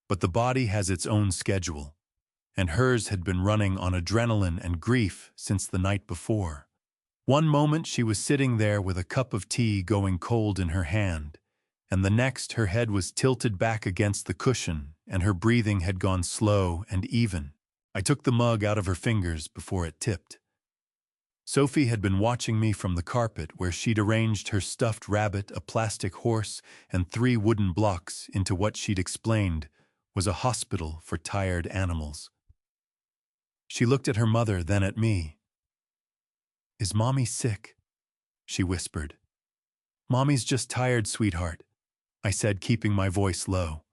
But the body has its own schedule, and hers had been running on adrenaline and grief since the night before. One moment she was sitting there with a cup of tea going cold in her hand, and the next her head was tilted back against the cushion and her breathing had gone slow and even. I took the mug out of her fingers before it tipped. Sophie had been watching me from the carpet where she'd arranged her stuffed rabbit, a plastic horse, and 3 wooden blocks into what she'd explained was a hospital for tired animals. She looked at her mother, then at me. Is Mommy sick? She whispered. Mommy's just tired, sweetheart, I said, keeping my voice low.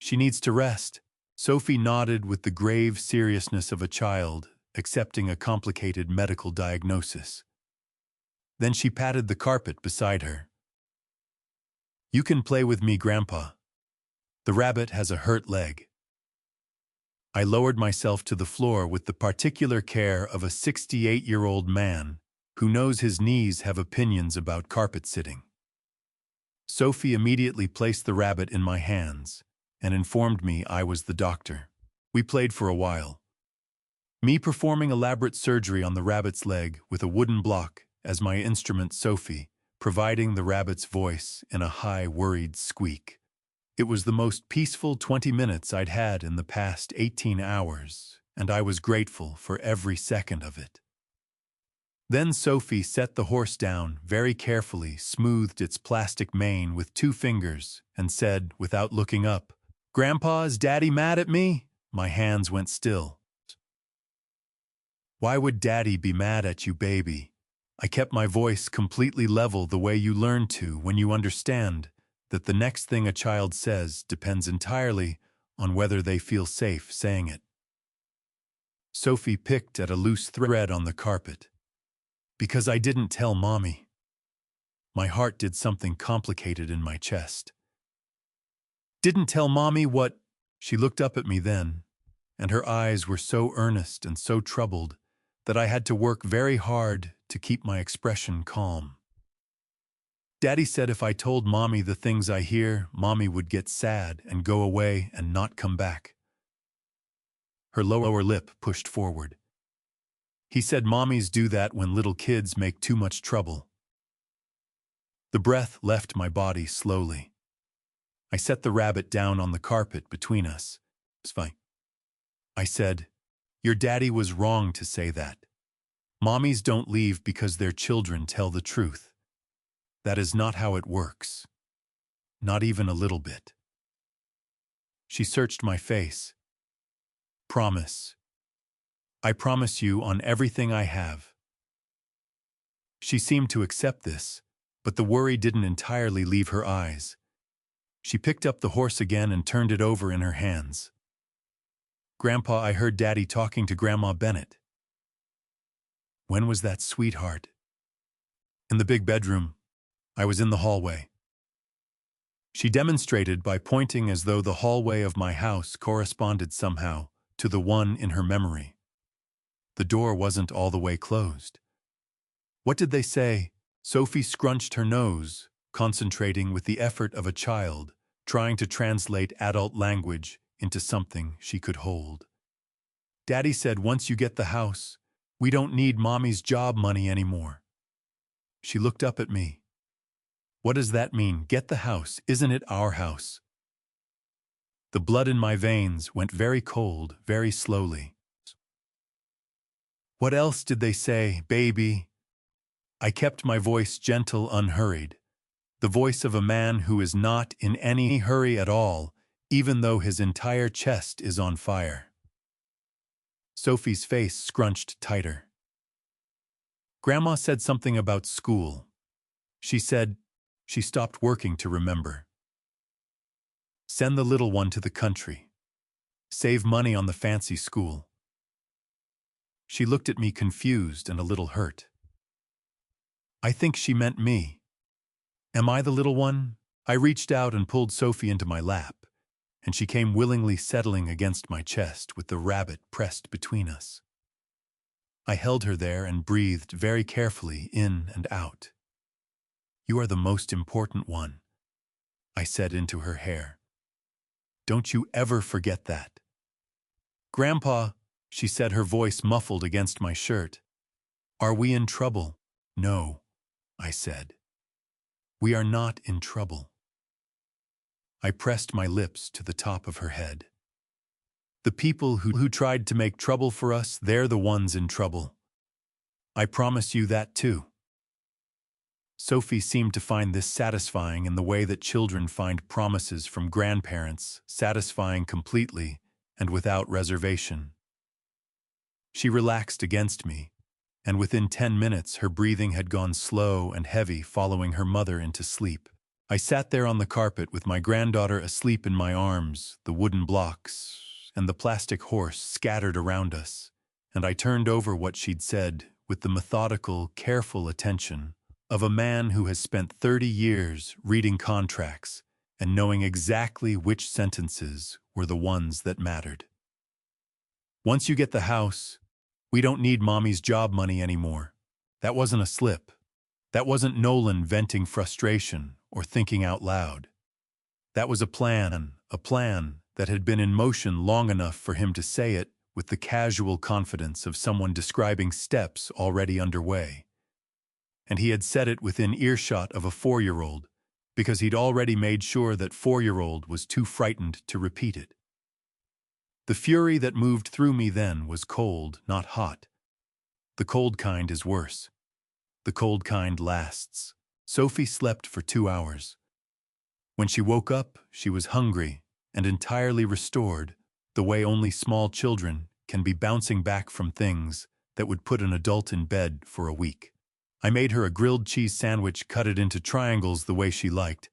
She needs to rest. Sophie nodded with the grave seriousness of a child accepting a complicated medical diagnosis. Then she patted the carpet beside her. You can play with me, Grandpa. The rabbit has a hurt leg. I lowered myself to the floor with the particular care of a 68-year-old man who knows his knees have opinions about carpet sitting. Sophie immediately placed the rabbit in my hands and informed me I was the doctor. We played for a while. Me performing elaborate surgery on the rabbit's leg with a wooden block as my instrument Sophie, providing the rabbit's voice in a high, worried squeak. It was the most peaceful 20 minutes I'd had in the past 18 hours, and I was grateful for every second of it. Then Sophie set the horse down, very carefully smoothed its plastic mane with 2 fingers, and said, without looking up, "Grandpa, is Daddy mad at me?" My hands went still. "Why would Daddy be mad at you, baby?" I kept my voice completely level, the way you learn to when you understand that the next thing a child says depends entirely on whether they feel safe saying it. Sophie picked at a loose thread on the carpet. "Because I didn't tell Mommy." My heart did something complicated in my chest. "Didn't tell Mommy what?" She looked up at me then, and her eyes were so earnest and so troubled that I had to work very hard to keep my expression calm. "Daddy said if I told Mommy the things I hear, Mommy would get sad and go away and not come back." Her lower lip pushed forward. "He said mommies do that when little kids make too much trouble." The breath left my body slowly. I set the rabbit down on the carpet between us. "It's fine." I said, "Your daddy was wrong to say that. Mommies don't leave because their children tell the truth. That is not how it works. Not even a little bit." She searched my face. "Promise. I promise you on everything I have." She seemed to accept this, but the worry didn't entirely leave her eyes. She picked up the horse again and turned it over in her hands. "Grandpa, I heard Daddy talking to Grandma Bennett." "When was that, sweetheart?" "In the big bedroom. I was in the hallway." She demonstrated by pointing as though the hallway of my house corresponded somehow to the one in her memory. The door wasn't all the way closed. "What did they say?" Sophie scrunched her nose, concentrating with the effort of a child, trying to translate adult language into something she could hold. "Daddy said once you get the house, we don't need Mommy's job money anymore." She looked up at me. "What does that mean, get the house? Isn't it our house?" The blood in my veins went very cold, very slowly. "What else did they say, baby?" I kept my voice gentle, unhurried, the voice of a man who is not in any hurry at all, even though his entire chest is on fire. Sophie's face scrunched tighter. "Grandma said something about school. She said," she stopped working to remember, "send the little one to the country. Save money on the fancy school." She looked at me confused and a little hurt. I think she meant me. Am I the little one? I reached out and pulled Sophie into my lap, and she came willingly, settling against my chest with the rabbit pressed between us. I held her there and breathed very carefully in and out. "You are the most important one," I said into her hair. "Don't you ever forget that." "Grandpa," she said, her voice muffled against my shirt. "Are we in trouble?" "No," I said. "We are not in trouble." I pressed my lips to the top of her head. "The people who tried to make trouble for us, they're the ones in trouble. I promise you that too." Sophie seemed to find this satisfying in the way that children find promises from grandparents satisfying completely and without reservation. She relaxed against me, and within 10 minutes her breathing had gone slow and heavy, following her mother into sleep. I sat there on the carpet with my granddaughter asleep in my arms, the wooden blocks and the plastic horse scattered around us, and I turned over what she'd said with the methodical, careful attention of a man who has spent 30 years reading contracts and knowing exactly which sentences were the ones that mattered. "Once you get the house, we don't need Mommy's job money anymore." That wasn't a slip. That wasn't Nolan venting frustration or thinking out loud. That was a plan that had been in motion long enough for him to say it with the casual confidence of someone describing steps already underway. And he had said it within earshot of a 4-year-old, because he'd already made sure that 4-year-old was too frightened to repeat it. The fury that moved through me then was cold, not hot. The cold kind is worse. The cold kind lasts. Sophie slept for 2 hours. When she woke up, she was hungry and entirely restored, the way only small children can be bouncing back from things that would put an adult in bed for a week. I made her a grilled cheese sandwich, cut it into triangles the way she liked,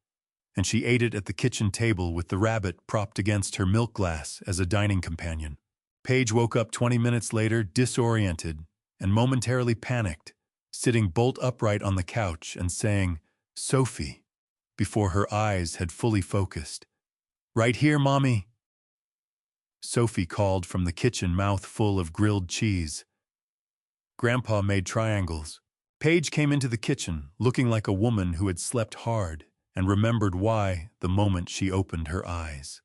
and she ate it at the kitchen table with the rabbit propped against her milk glass as a dining companion. Paige woke up 20 minutes later, disoriented and momentarily panicked, sitting bolt upright on the couch and saying, "Sophie," before her eyes had fully focused. "Right here, Mommy." Sophie called from the kitchen, mouth full of grilled cheese. Grandpa made triangles. Paige came into the kitchen, looking like a woman who had slept hard and remembered why the moment she opened her eyes.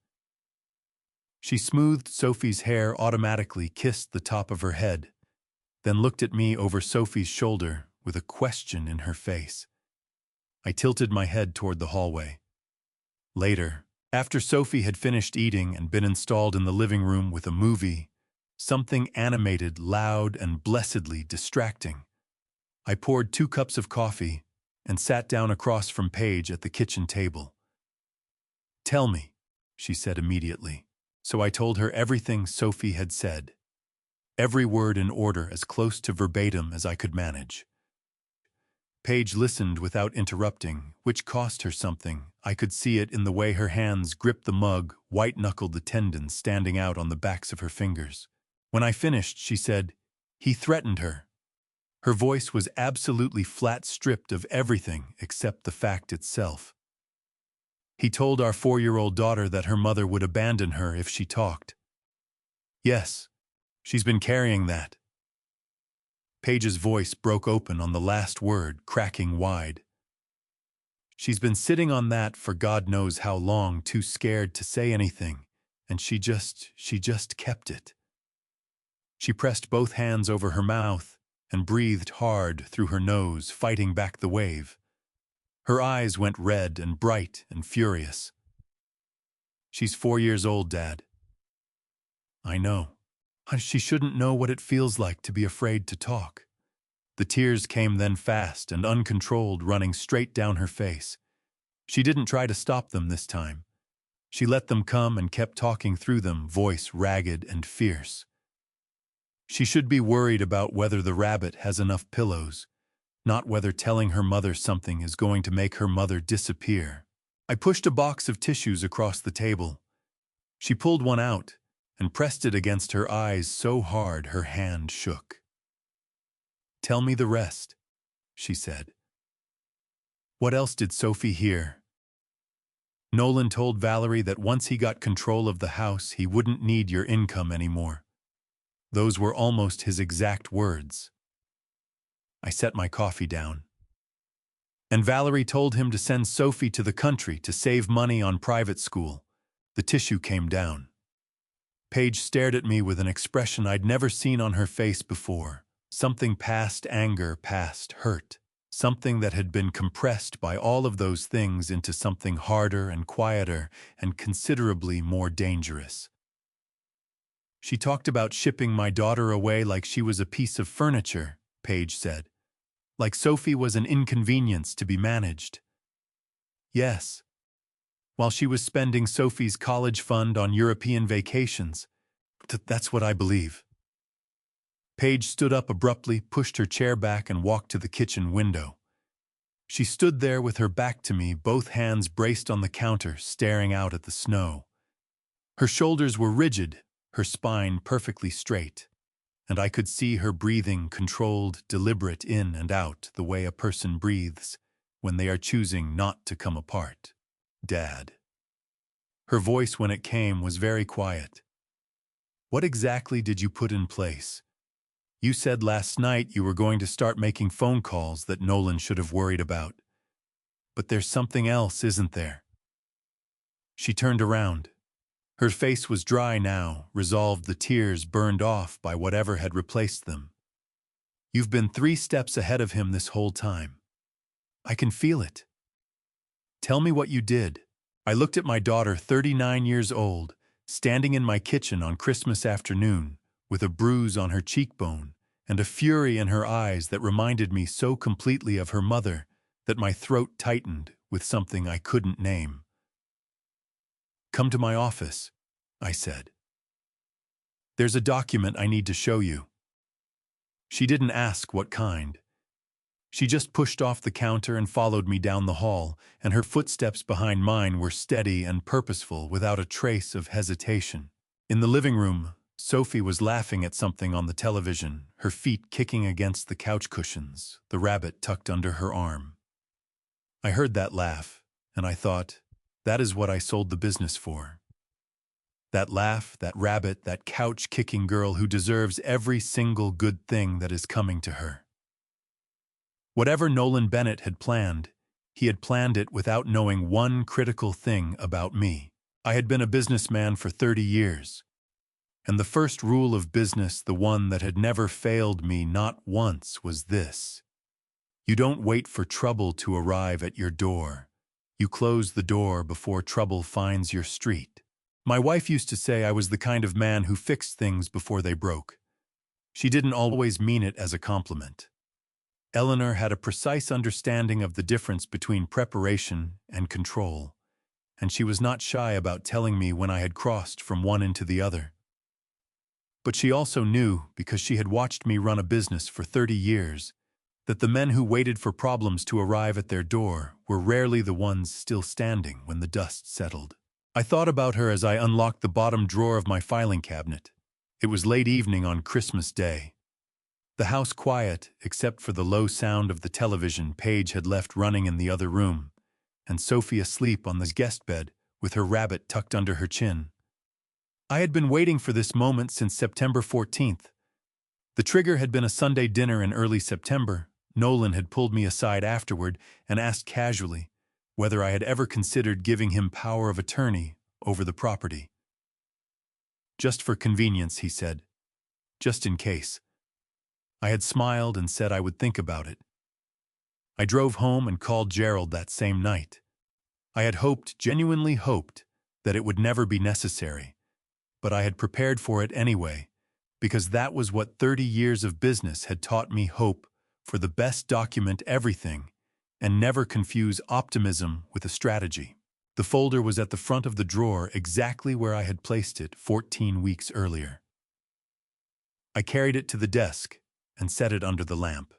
She smoothed Sophie's hair automatically, kissed the top of her head, then looked at me over Sophie's shoulder with a question in her face. I tilted my head toward the hallway. Later, after Sophie had finished eating and been installed in the living room with a movie, something animated, loud, and blessedly distracting, I poured 2 cups of coffee and sat down across from Paige at the kitchen table. "Tell me," she said immediately. So I told her everything Sophie had said, every word in order, as close to verbatim as I could manage. Paige listened without interrupting, which cost her something. I could see it in the way her hands gripped the mug, white-knuckled, the tendons standing out on the backs of her fingers. When I finished, she said, "He threatened her." Her voice was absolutely flat, stripped of everything except the fact itself. "He told our 4-year-old daughter that her mother would abandon her if she talked." "Yes, she's been carrying that." Paige's voice broke open on the last word, cracking wide. "She's been sitting on that for God knows how long, too scared to say anything, and she just kept it." She pressed both hands over her mouth and breathed hard through her nose, fighting back the wave. Her eyes went red and bright and furious. "She's 4 years old, Dad." "I know. She shouldn't know what it feels like to be afraid to talk." The tears came then, fast and uncontrolled, running straight down her face. She didn't try to stop them this time. She let them come and kept talking through them, voice ragged and fierce. She should be worried about whether the rabbit has enough pillows, not whether telling her mother something is going to make her mother disappear. I pushed a box of tissues across the table. She pulled one out and pressed it against her eyes so hard her hand shook. "Tell me the rest," she said. "What else did Sophie hear?" "Nolan told Valerie that once he got control of the house, he wouldn't need your income anymore." Those were almost his exact words. I set my coffee down. "And Valerie told him to send Sophie to the country to save money on private school." The tissue came down. Paige stared at me with an expression I'd never seen on her face before. Something past anger, past hurt. Something that had been compressed by all of those things into something harder and quieter and considerably more dangerous. "She talked about shipping my daughter away like she was a piece of furniture," Paige said. "Like Sophie was an inconvenience to be managed." "Yes. While she was spending Sophie's college fund on European vacations. That's what I believe." Paige stood up abruptly, pushed her chair back, and walked to the kitchen window. She stood there with her back to me, both hands braced on the counter, staring out at the snow. Her shoulders were rigid, her spine perfectly straight, and I could see her breathing controlled, deliberate, in and out, the way a person breathes when they are choosing not to come apart. "Dad." Her voice, when it came, was very quiet. "What exactly did you put in place? You said last night you were going to start making phone calls that Nolan should have worried about. But there's something else, isn't there?" She turned around. Her face was dry now, resolved, the tears burned off by whatever had replaced them. You've been 3 steps ahead of him this whole time. I can feel it. Tell me what you did. I looked at my daughter, 39 years old, standing in my kitchen on Christmas afternoon, with a bruise on her cheekbone and a fury in her eyes that reminded me so completely of her mother that my throat tightened with something I couldn't name. Come to my office, I said. There's a document I need to show you. She didn't ask what kind. She just pushed off the counter and followed me down the hall, and her footsteps behind mine were steady and purposeful without a trace of hesitation. In the living room, Sophie was laughing at something on the television, her feet kicking against the couch cushions, the rabbit tucked under her arm. I heard that laugh, and I thought, that is what I sold the business for. That laugh, that rabbit, that couch-kicking girl who deserves every single good thing that is coming to her. Whatever Nolan Bennett had planned, he had planned it without knowing one critical thing about me. I had been a businessman for 30 years. And the first rule of business, the one that had never failed me not once, was this. You don't wait for trouble to arrive at your door. You close the door before trouble finds your street. My wife used to say I was the kind of man who fixed things before they broke. She didn't always mean it as a compliment. Eleanor had a precise understanding of the difference between preparation and control, and she was not shy about telling me when I had crossed from one into the other. But she also knew, because she had watched me run a business for 30 years, that the men who waited for problems to arrive at their door were rarely the ones still standing when the dust settled. I thought about her as I unlocked the bottom drawer of my filing cabinet. It was late evening on Christmas Day. The house quiet, except for the low sound of the television Paige had left running in the other room, and Sophie asleep on the guest bed with her rabbit tucked under her chin. I had been waiting for this moment since September 14th. The trigger had been a Sunday dinner in early September. Nolan had pulled me aside afterward and asked casually whether I had ever considered giving him power of attorney over the property. Just for convenience, he said. Just in case. I had smiled and said I would think about it. I drove home and called Gerald that same night. I had hoped, genuinely hoped, that it would never be necessary, but I had prepared for it anyway, because that was what 30 years of business had taught me: hope for the best, document everything, and never confuse optimism with a strategy. The folder was at the front of the drawer, exactly where I had placed it 14 weeks earlier. I carried it to the desk and set it under the lamp.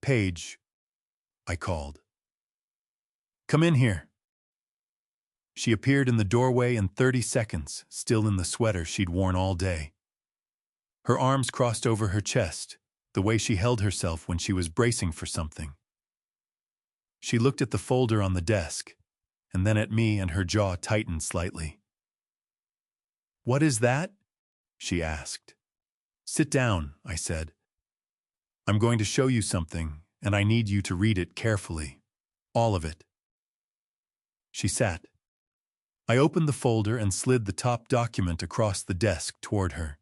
Paige, I called. Come in here. She appeared in the doorway in 30 seconds, still in the sweater she'd worn all day. Her arms crossed over her chest, the way she held herself when she was bracing for something. She looked at the folder on the desk, and then at me, and her jaw tightened slightly. What is that? She asked. Sit down, I said. I'm going to show you something, and I need you to read it carefully. All of it. She sat. I opened the folder and slid the top document across the desk toward her.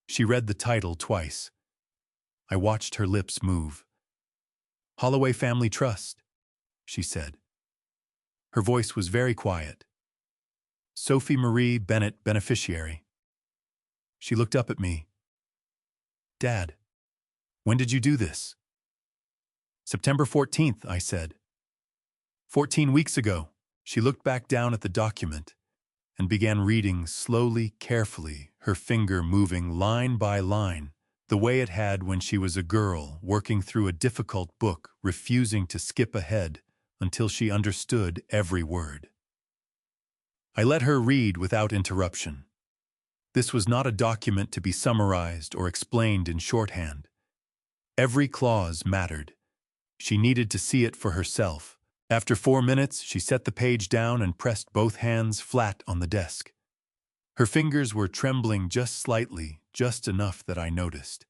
She read the title twice. I watched her lips move. Holloway Family Trust, she said. Her voice was very quiet. Sophie Marie Bennett, beneficiary. She looked up at me. Dad, when did you do this? September 14th, I said. 14 weeks ago. She looked back down at the document and began reading slowly, carefully, her finger moving line by line, the way it had when she was a girl, working through a difficult book, refusing to skip ahead until she understood every word. I let her read without interruption. This was not a document to be summarized or explained in shorthand. Every clause mattered. She needed to see it for herself. After 4 minutes, she set the page down and pressed both hands flat on the desk. Her fingers were trembling just slightly, just enough that I noticed.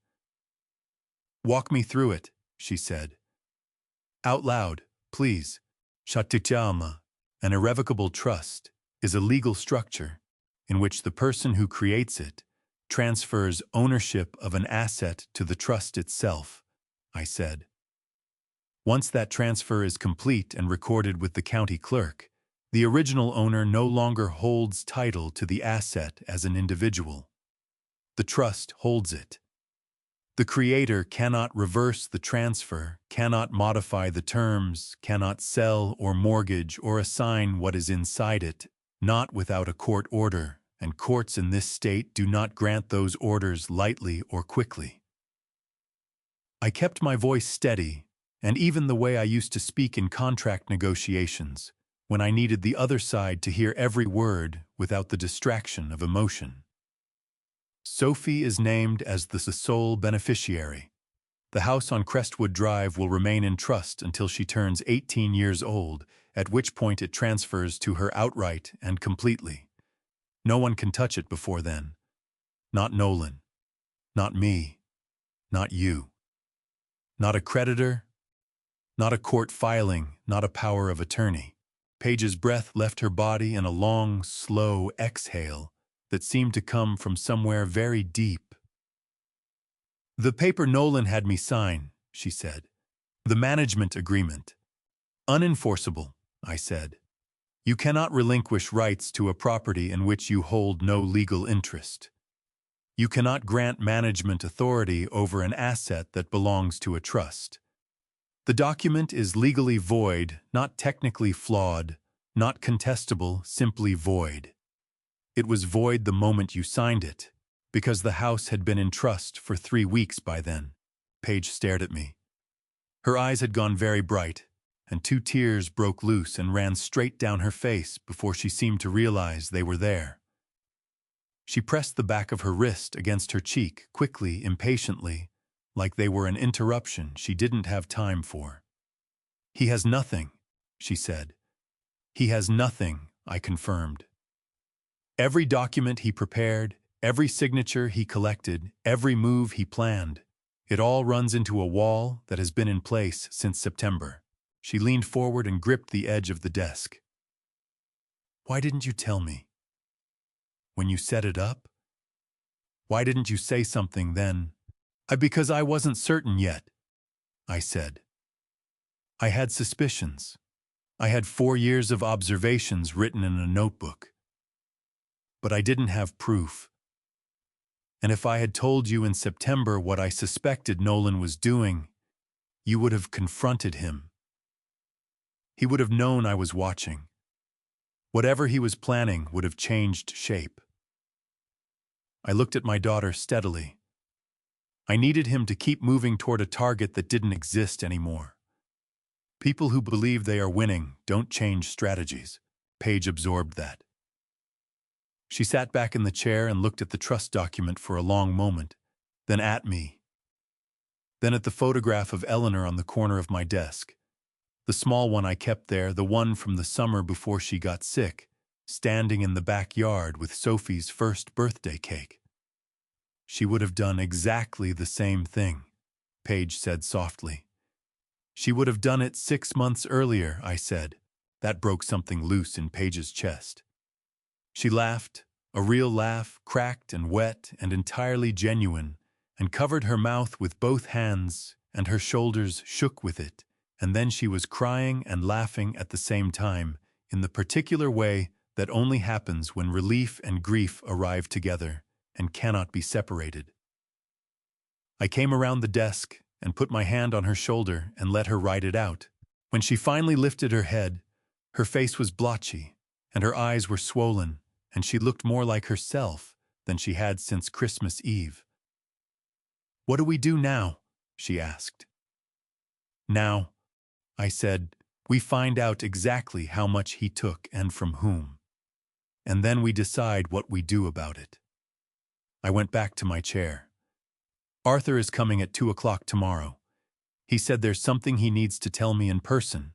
Walk me through it, she said. Out loud, please. Shatichama, an irrevocable trust, is a legal structure, in which the person who creates it transfers ownership of an asset to the trust itself, I said. Once that transfer is complete and recorded with the county clerk, the original owner no longer holds title to the asset as an individual. The trust holds it. The creator cannot reverse the transfer, cannot modify the terms, cannot sell or mortgage or assign what is inside it, not without a court order, and courts in this state do not grant those orders lightly or quickly. I kept my voice steady, and even the way I used to speak in contract negotiations, when I needed the other side to hear every word without the distraction of emotion. Sophie is named as the sole beneficiary. The house on Crestwood Drive will remain in trust until she turns 18 years old, at which point it transfers to her outright and completely. No one can touch it before then. Not Nolan. Not me. Not you. Not a creditor. Not a court filing. Not a power of attorney. Paige's breath left her body in a long, slow exhale that seemed to come from somewhere very deep. "The paper Nolan had me sign," she said. "The management agreement." "Unenforceable," I said. "You cannot relinquish rights to a property in which you hold no legal interest. You cannot grant management authority over an asset that belongs to a trust. The document is legally void, not technically flawed, not contestable, simply void. It was void the moment you signed it, because the house had been in trust for 3 weeks by then." Paige stared at me. Her eyes had gone very bright, and 2 tears broke loose and ran straight down her face before she seemed to realize they were there. She pressed the back of her wrist against her cheek, quickly, impatiently, like they were an interruption she didn't have time for. "He has nothing," she said. "He has nothing," I confirmed. "Every document he prepared, every signature he collected, every move he planned, it all runs into a wall that has been in place since September." She leaned forward and gripped the edge of the desk. "Why didn't you tell me? When you set it up? Why didn't you say something then?" Because I wasn't certain yet," I said. "I had suspicions. I had 4 years of observations written in a notebook. But I didn't have proof. And if I had told you in September what I suspected Nolan was doing, you would have confronted him. He would have known I was watching. Whatever he was planning would have changed shape." I looked at my daughter steadily. I needed him to keep moving toward a target that didn't exist anymore. People who believe they are winning don't change strategies. Paige absorbed that. She sat back in the chair and looked at the trust document for a long moment, then at me. Then at the photograph of Eleanor on the corner of my desk. The small one I kept there, the one from the summer before she got sick, standing in the backyard with Sophie's first birthday cake. "She would have done exactly the same thing," Paige said softly. "She would have done it 6 months earlier," I said. That broke something loose in Paige's chest. She laughed, a real laugh, cracked and wet and entirely genuine, and covered her mouth with both hands, and her shoulders shook with it, and then she was crying and laughing at the same time, in the particular way that only happens when relief and grief arrive together and cannot be separated. I came around the desk and put my hand on her shoulder and let her write it out. When she finally lifted her head, her face was blotchy, and her eyes were swollen, and she looked more like herself than she had since Christmas Eve. "What do we do now?" she asked. "Now," I said, "we find out exactly how much he took and from whom. And then we decide what we do about it." I went back to my chair. "Arthur is coming at 2 o'clock tomorrow. He said there's something he needs to tell me in person.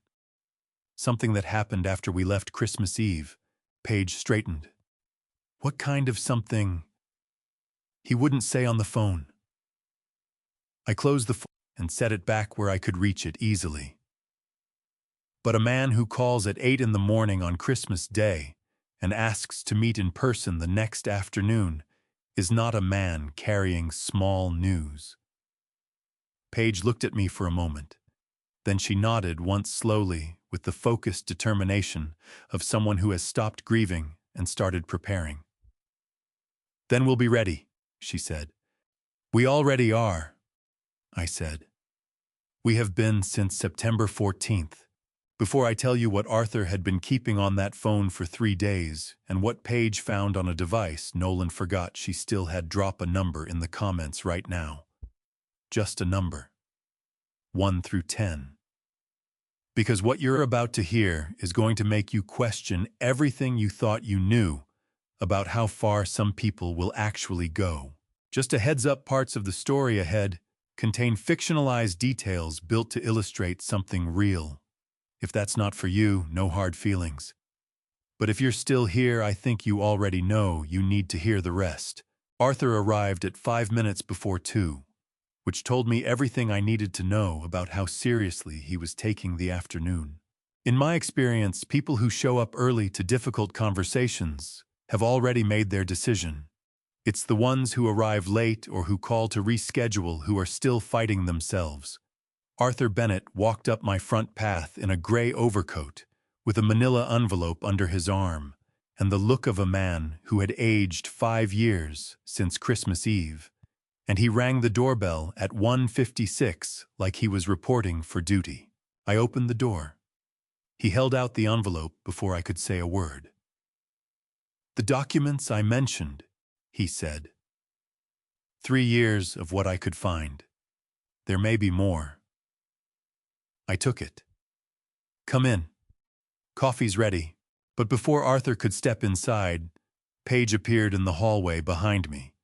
Something that happened after we left Christmas Eve." Paige straightened. "What kind of something?" "He wouldn't say on the phone." I closed the phone and set it back where I could reach it easily. "But a man who calls at 8 in the morning on Christmas Day and asks to meet in person the next afternoon is not a man carrying small news. Paige looked at me for a moment. Then she nodded once slowly with the focused determination of someone who has stopped grieving and started preparing. "Then we'll be ready," she said. "We already are," I said. "We have been since September 14th. Before I tell you what Arthur had been keeping on that phone for 3 days and what Paige found on a device Nolan forgot she still had, drop a number in the comments right now. Just a number. 1 through 10. Because what you're about to hear is going to make you question everything you thought you knew about how far some people will actually go. Just a heads up, parts of the story ahead contain fictionalized details built to illustrate something real. If that's not for you, no hard feelings. But if you're still here, I think you already know you need to hear the rest. Arthur arrived at 5 minutes before 2, which told me everything I needed to know about how seriously he was taking the afternoon. In my experience, people who show up early to difficult conversations have already made their decision. It's the ones who arrive late or who call to reschedule who are still fighting themselves. Arthur Bennett walked up my front path in a gray overcoat, with a manila envelope under his arm, and the look of a man who had aged 5 years since Christmas Eve, and he rang the doorbell at 1:56 like he was reporting for duty. I opened the door. He held out the envelope before I could say a word. "The documents I mentioned," he said. 3 years of what I could find. There may be more. I took it. "Come in. Coffee's ready." But before Arthur could step inside, Paige appeared in the hallway behind me.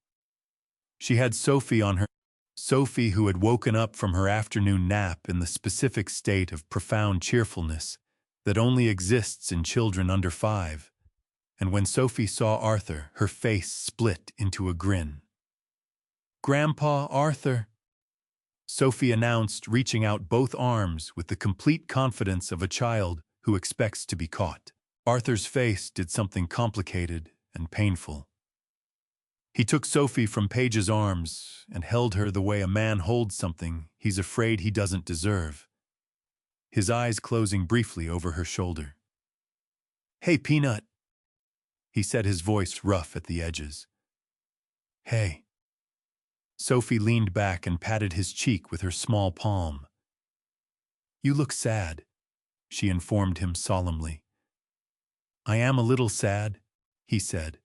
She had Sophie on her. Sophie, who had woken up from her afternoon nap in the specific state of profound cheerfulness that only exists in children under 5. And when Sophie saw Arthur, her face split into a grin. "Grandpa Arthur," Sophie announced, reaching out both arms with the complete confidence of a child who expects to be caught. Arthur's face did something complicated and painful. He took Sophie from Paige's arms and held her the way a man holds something he's afraid he doesn't deserve, his eyes closing briefly over her shoulder. "Hey, Peanut," he said, his voice rough at the edges. "Hey." Sophie leaned back and patted his cheek with her small palm. "You look sad," she informed him solemnly. "I am a little sad," he said.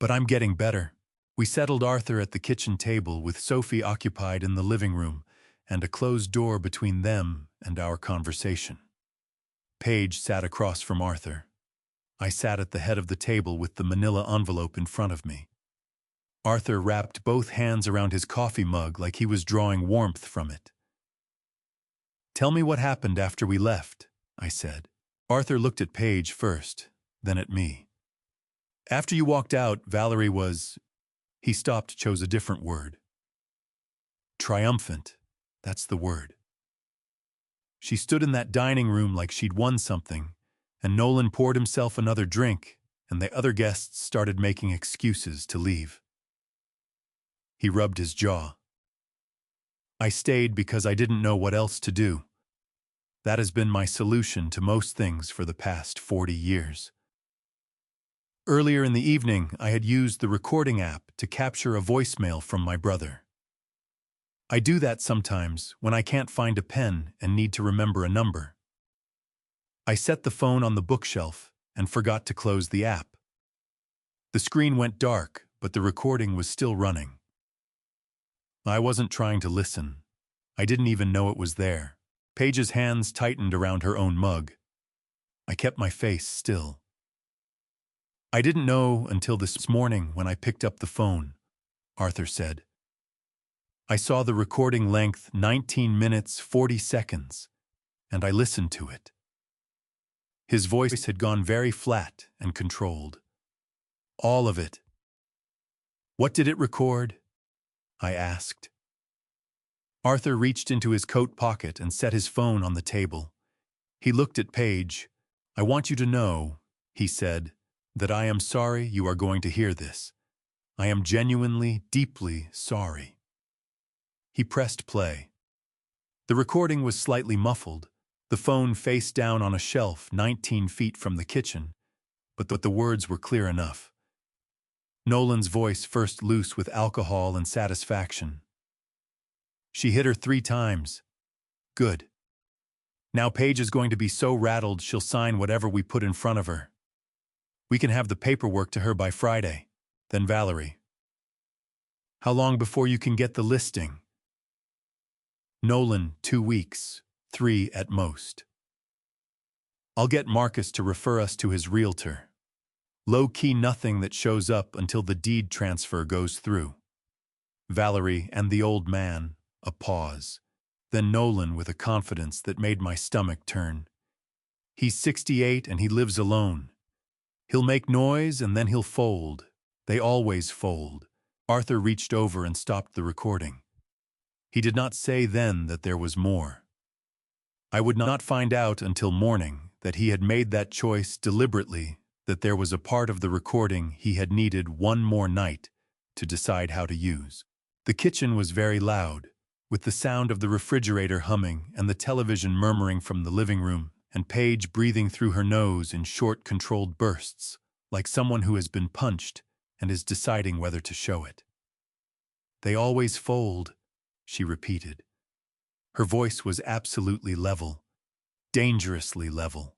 "But I'm getting better." We settled Arthur at the kitchen table with Sophie occupied in the living room and a closed door between them and our conversation. Paige sat across from Arthur. I sat at the head of the table with the manila envelope in front of me. Arthur wrapped both hands around his coffee mug like he was drawing warmth from it. "Tell me what happened after we left," I said. Arthur looked at Paige first, then at me. "After you walked out, Valerie was—" He stopped, chose a different word. "Triumphant, that's the word. She stood in that dining room like she'd won something, and Nolan poured himself another drink, and the other guests started making excuses to leave." He rubbed his jaw. "I stayed because I didn't know what else to do. That has been my solution to most things for the past 40 years. Earlier in the evening, I had used the recording app to capture a voicemail from my brother. I do that sometimes when I can't find a pen and need to remember a number. I set the phone on the bookshelf and forgot to close the app. The screen went dark, but the recording was still running. I wasn't trying to listen. I didn't even know it was there." Paige's hands tightened around her own mug. I kept my face still. "I didn't know until this morning when I picked up the phone," Arthur said. "I saw the recording length 19 minutes 40 seconds, and I listened to it." His voice had gone very flat and controlled. "All of it." "What did it record?" I asked. Arthur reached into his coat pocket and set his phone on the table. He looked at Paige. "I want you to know," he said, that I am sorry you are going to hear this. I am genuinely, deeply sorry." He pressed play. The recording was slightly muffled, the phone face down on a shelf 19 feet from the kitchen, but the words were clear enough. Nolan's voice first loose with alcohol and satisfaction. "She hit her 3 times. Good. Now Paige is going to be so rattled she'll sign whatever we put in front of her. We can have the paperwork to her by Friday." Then Valerie. "How long before you can get the listing?" Nolan, 2 weeks, 3 at most. "I'll get Marcus to refer us to his realtor. Low-key nothing that shows up until the deed transfer goes through." Valerie and the old man, a pause. Then Nolan with a confidence that made my stomach turn. "He's 68 and he lives alone. He'll make noise and then he'll fold. They always fold." Arthur reached over and stopped the recording. He did not say then that there was more. I would not find out until morning that he had made that choice deliberately, that there was a part of the recording he had needed one more night to decide how to use. The kitchen was very loud, with the sound of the refrigerator humming and the television murmuring from the living room, and Paige breathing through her nose in short, controlled bursts, like someone who has been punched and is deciding whether to show it. "They always fold," she repeated. Her voice was absolutely level, dangerously level.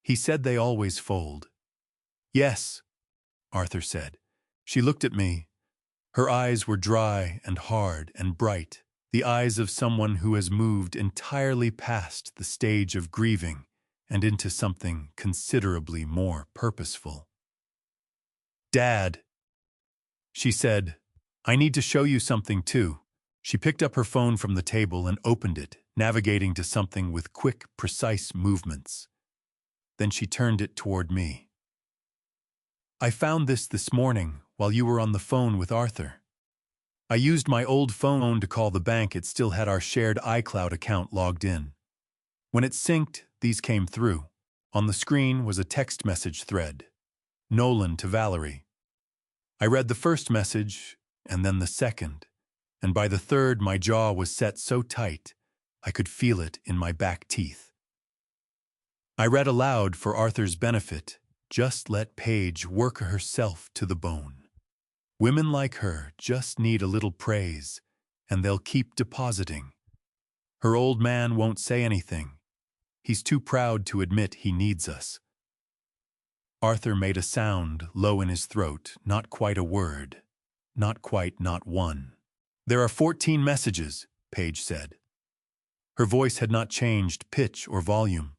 He said they always fold. "Yes," Arthur said. She looked at me. Her eyes were dry and hard and bright, the eyes of someone who has moved entirely past the stage of grieving and into something considerably more purposeful. "Dad," she said, "I need to show you something too." She picked up her phone from the table and opened it, navigating to something with quick, precise movements. Then she turned it toward me. "I found this morning while you were on the phone with Arthur. I used my old phone to call the bank. It still had our shared iCloud account logged in. When it synced, these came through. On the screen was a text message thread. Nolan to Valerie. I read the first message, and then the second, and by the third my jaw was set so tight I could feel it in my back teeth. I read aloud for Arthur's benefit, "Just let Paige work herself to the bone. Women like her just need a little praise, and they'll keep depositing. Her old man won't say anything. He's too proud to admit he needs us." Arthur made a sound low in his throat, not quite a word. Not one. "There are 14 messages," Paige said. Her voice had not changed pitch or volume.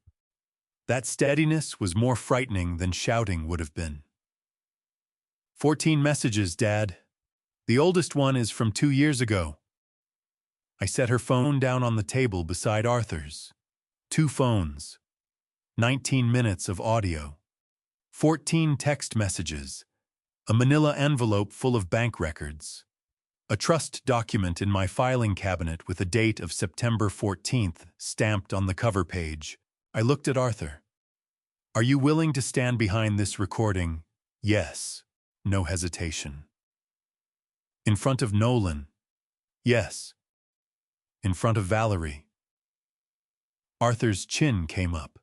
That steadiness was more frightening than shouting would have been. "14 messages, Dad. The oldest one is from 2 years ago." I set her phone down on the table beside Arthur's. 2 phones. 19 minutes of audio. 14 text messages. A manila envelope full of bank records. A trust document in my filing cabinet with a date of September 14th stamped on the cover page. I looked at Arthur. "Are you willing to stand behind this recording?" "Yes." No hesitation. In front of Nolan? "Yes." In front of Valerie? Arthur's chin came up.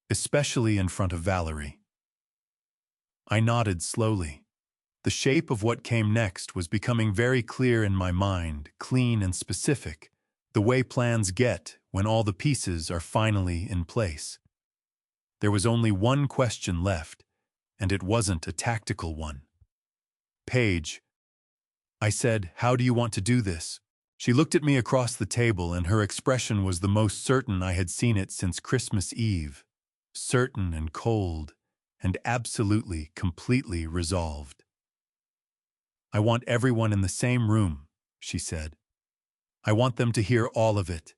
"Especially in front of Valerie." I nodded slowly. The shape of what came next was becoming very clear in my mind, clean and specific, the way plans get when all the pieces are finally in place. There was only one question left, and it wasn't a tactical one. "Paige," I said, "how do you want to do this?" She looked at me across the table, and her expression was the most certain I had seen it since Christmas Eve. Certain and cold, and absolutely, completely resolved. "I want everyone in the same room," she said. "I want them to hear all of it.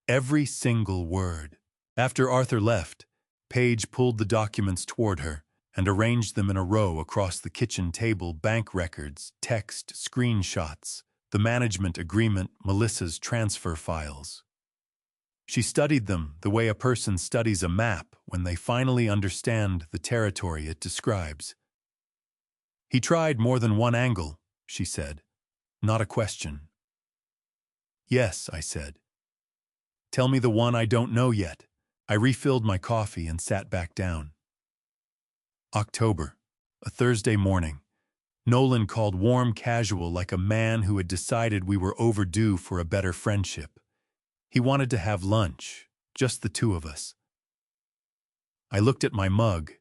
Every single word." After Arthur left, Paige pulled the documents toward her and arranged them in a row across the kitchen table: bank records, text, screenshots, the management agreement, Melissa's transfer files. She studied them the way a person studies a map when they finally understand the territory it describes. He tried more than one angle, she said. Not a question. Yes, I said. Tell me the one I don't know yet. I refilled my coffee and sat back down. October, a Thursday morning. Nolan called warm casual like a man who had decided we were overdue for a better friendship. He wanted to have lunch, just the two of us. I looked at my mug.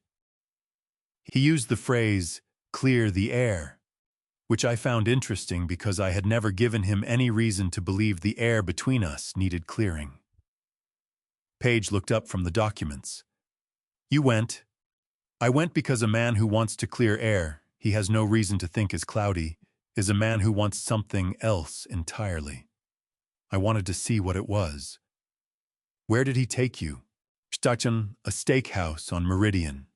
He used the phrase, "clear the air," which I found interesting because I had never given him any reason to believe the air between us needed clearing. Paige looked up from the documents. You went. I went because a man who wants to clear air, he has no reason to think is cloudy, is a man who wants something else entirely. I wanted to see what it was. Where did he take you? Stachan, a steakhouse on Meridian.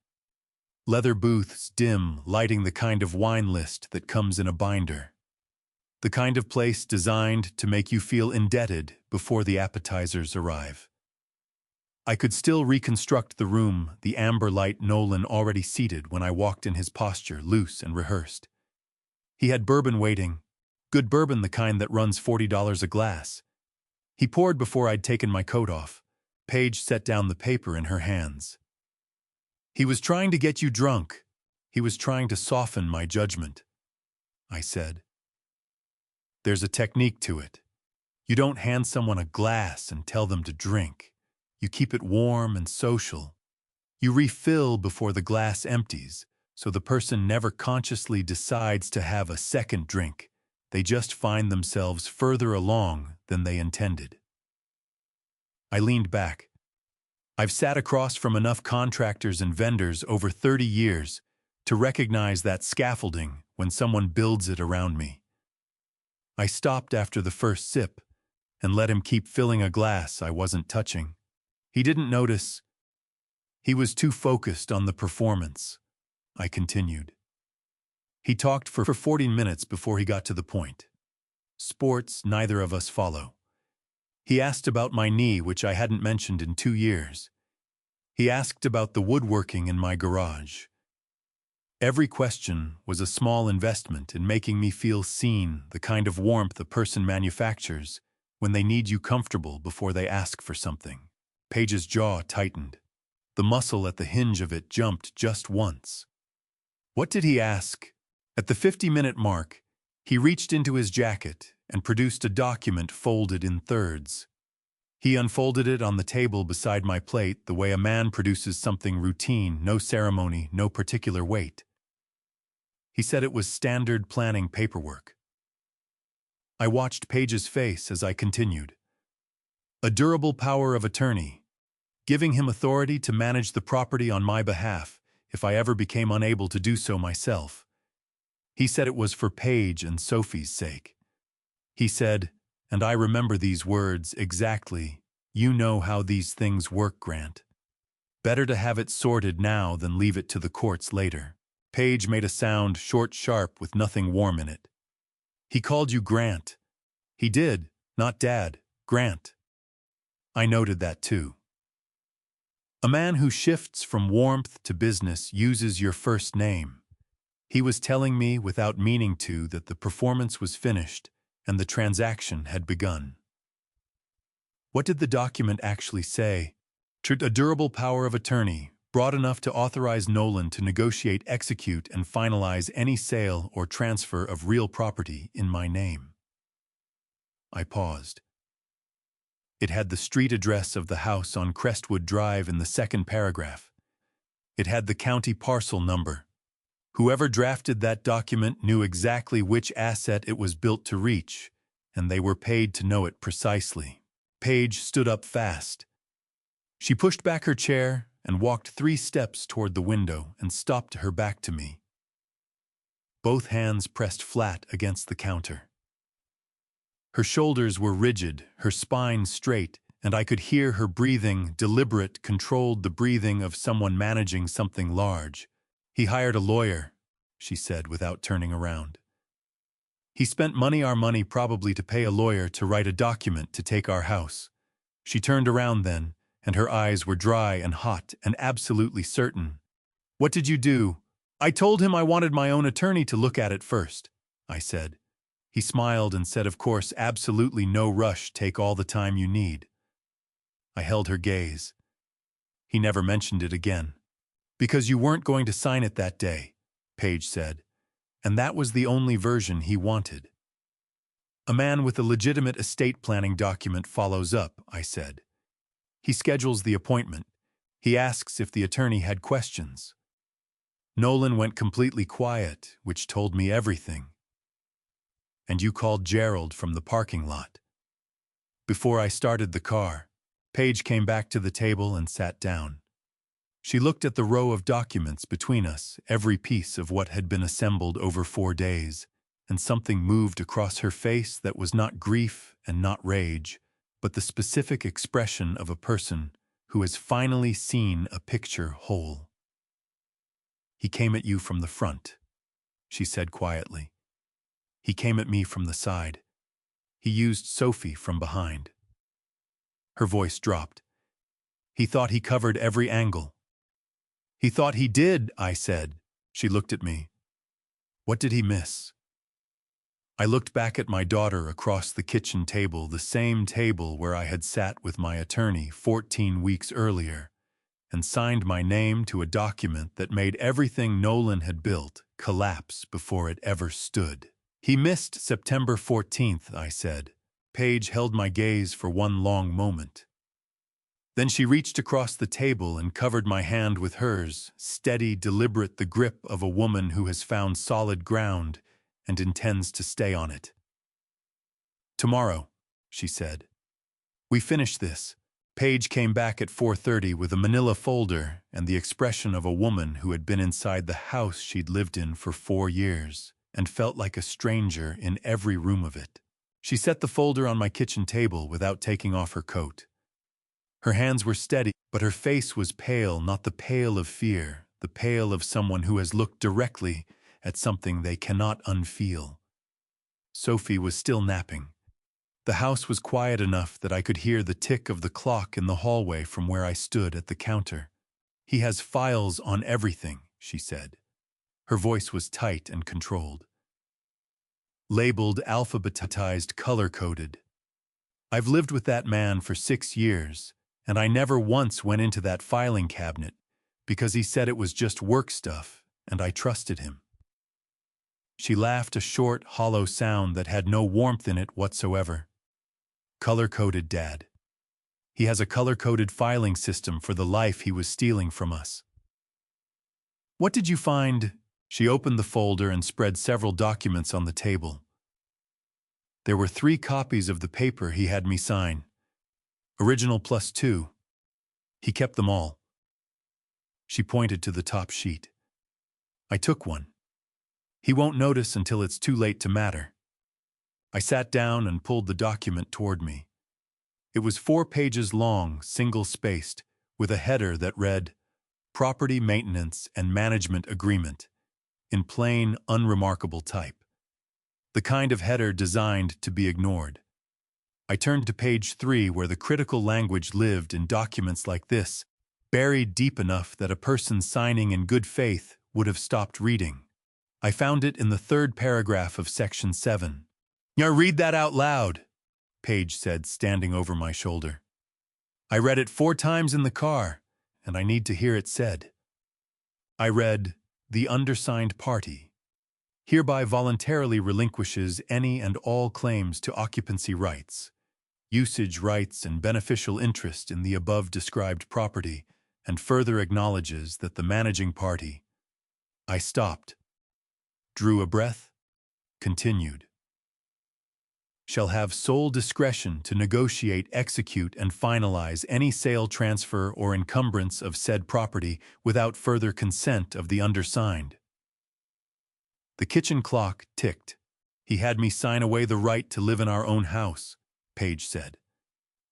Leather booths dim, lighting the kind of wine list that comes in a binder. The kind of place designed to make you feel indebted before the appetizers arrive. I could still reconstruct the room, the amber light Nolan already seated when I walked in, his posture loose and rehearsed. He had bourbon waiting, good bourbon, the kind that runs $40 a glass. He poured before I'd taken my coat off. Paige set down the paper in her hands. He was trying to get you drunk. He was trying to soften my judgment, I said. There's a technique to it. You don't hand someone a glass and tell them to drink. You keep it warm and social. You refill before the glass empties, so the person never consciously decides to have a second drink. They just find themselves further along than they intended. I leaned back. I've sat across from enough contractors and vendors over 30 years to recognize that scaffolding when someone builds it around me. I stopped after the first sip and let him keep filling a glass I wasn't touching. He didn't notice. He was too focused on the performance. I continued. He talked for 40 minutes before he got to the point. Sports neither of us follow. He asked about my knee, which I hadn't mentioned in 2 years. He asked about the woodworking in my garage. Every question was a small investment in making me feel seen, the kind of warmth a person manufactures when they need you comfortable before they ask for something. Paige's jaw tightened. The muscle at the hinge of it jumped just once. What did he ask? At the 50-minute mark, he reached into his jacket and produced a document folded in thirds. He unfolded it on the table beside my plate the way a man produces something routine, no ceremony, no particular weight. He said it was standard planning paperwork. I watched Paige's face as I continued. A durable power of attorney, giving him authority to manage the property on my behalf if I ever became unable to do so myself. He said it was for Paige and Sophie's sake. He said, and I remember these words exactly, "You know how these things work, Grant. Better to have it sorted now than leave it to the courts later." Paige made a sound short, sharp, with nothing warm in it. He called you Grant. He did, not Dad, Grant. I noted that too. A man who shifts from warmth to business uses your first name. He was telling me without meaning to that the performance was finished and the transaction had begun. What did the document actually say? A durable power of attorney, broad enough to authorize Nolan to negotiate, execute, and finalize any sale or transfer of real property in my name. I paused. It had the street address of the house on Crestwood Drive in the second paragraph. It had the county parcel number. Whoever drafted that document knew exactly which asset it was built to reach, and they were paid to know it precisely. Paige stood up fast. She pushed back her chair and walked 3 steps toward the window and stopped her back to me. Both hands pressed flat against the counter. Her shoulders were rigid, her spine straight, and I could hear her breathing, deliberate, controlled, the breathing of someone managing something large. He hired a lawyer, she said without turning around. He spent our money probably to pay a lawyer to write a document to take our house. She turned around then, and her eyes were dry and hot and absolutely certain. "What did you do?" "I told him I wanted my own attorney to look at it first," I said. He smiled and said, "Of course, absolutely no rush, take all the time you need." I held her gaze. He never mentioned it again. "Because you weren't going to sign it that day," Paige said, and that was the only version he wanted. "A man with a legitimate estate planning document follows up," I said. "He schedules the appointment. He asks if the attorney had questions." Nolan went completely quiet, which told me everything. "And you called Gerald from the parking lot." Before I started the car, Paige came back to the table and sat down. She looked at the row of documents between us, every piece of what had been assembled over 4 days, and something moved across her face that was not grief and not rage, but the specific expression of a person who has finally seen a picture whole. "He came at you from the front," she said quietly. "He came at me from the side. He used Sophie from behind." Her voice dropped. "He thought he covered every angle." "He thought he did," I said. She looked at me. "What did he miss?" I looked back at my daughter across the kitchen table, the same table where I had sat with my attorney 14 weeks earlier, and signed my name to a document that made everything Nolan had built collapse before it ever stood. "He missed September 14th, I said. Paige held my gaze for one long moment. Then she reached across the table and covered my hand with hers, steady, deliberate, the grip of a woman who has found solid ground and intends to stay on it. "Tomorrow," she said. "We finish this." Paige came back at 4:30 with a manila folder and the expression of a woman who had been inside the house she'd lived in for 4 years and felt like a stranger in every room of it. She set the folder on my kitchen table without taking off her coat. Her hands were steady, but her face was pale, not the pale of fear, the pale of someone who has looked directly at something they cannot unfeel. Sophie was still napping. The house was quiet enough that I could hear the tick of the clock in the hallway from where I stood at the counter. "He has files on everything," she said. Her voice was tight and controlled. "Labeled, alphabetized, color-coded. I've lived with that man for 6 years, and I never once went into that filing cabinet because he said it was just work stuff, and I trusted him." She laughed, a short, hollow sound that had no warmth in it whatsoever. "Color-coded, Dad. He has a color-coded filing system for the life he was stealing from us." "What did you find?" She opened the folder and spread several documents on the table. There were 3 copies of the paper he had me sign. Original plus 2. He kept them all. She pointed to the top sheet. I took one. "He won't notice until it's too late to matter." I sat down and pulled the document toward me. It was 4 pages long, single-spaced, with a header that read, "Property Maintenance and Management Agreement," in plain, unremarkable type. The kind of header designed to be ignored. I turned to page 3 where the critical language lived in documents like this, buried deep enough that a person signing in good faith would have stopped reading. I found it in the 3rd paragraph of section 7. "Now read that out loud," Paige said, standing over my shoulder. "I read it 4 times in the car, and I need to hear it said." I read, "The undersigned party hereby voluntarily relinquishes any and all claims to occupancy rights, usage rights, and beneficial interest in the above described property, and further acknowledges that the managing party—" I stopped, drew a breath, continued. "Shall have sole discretion to negotiate, execute, and finalize any sale, transfer, or encumbrance of said property without further consent of the undersigned." The kitchen clock ticked. "He had me sign away the right to live in our own house," Paige said.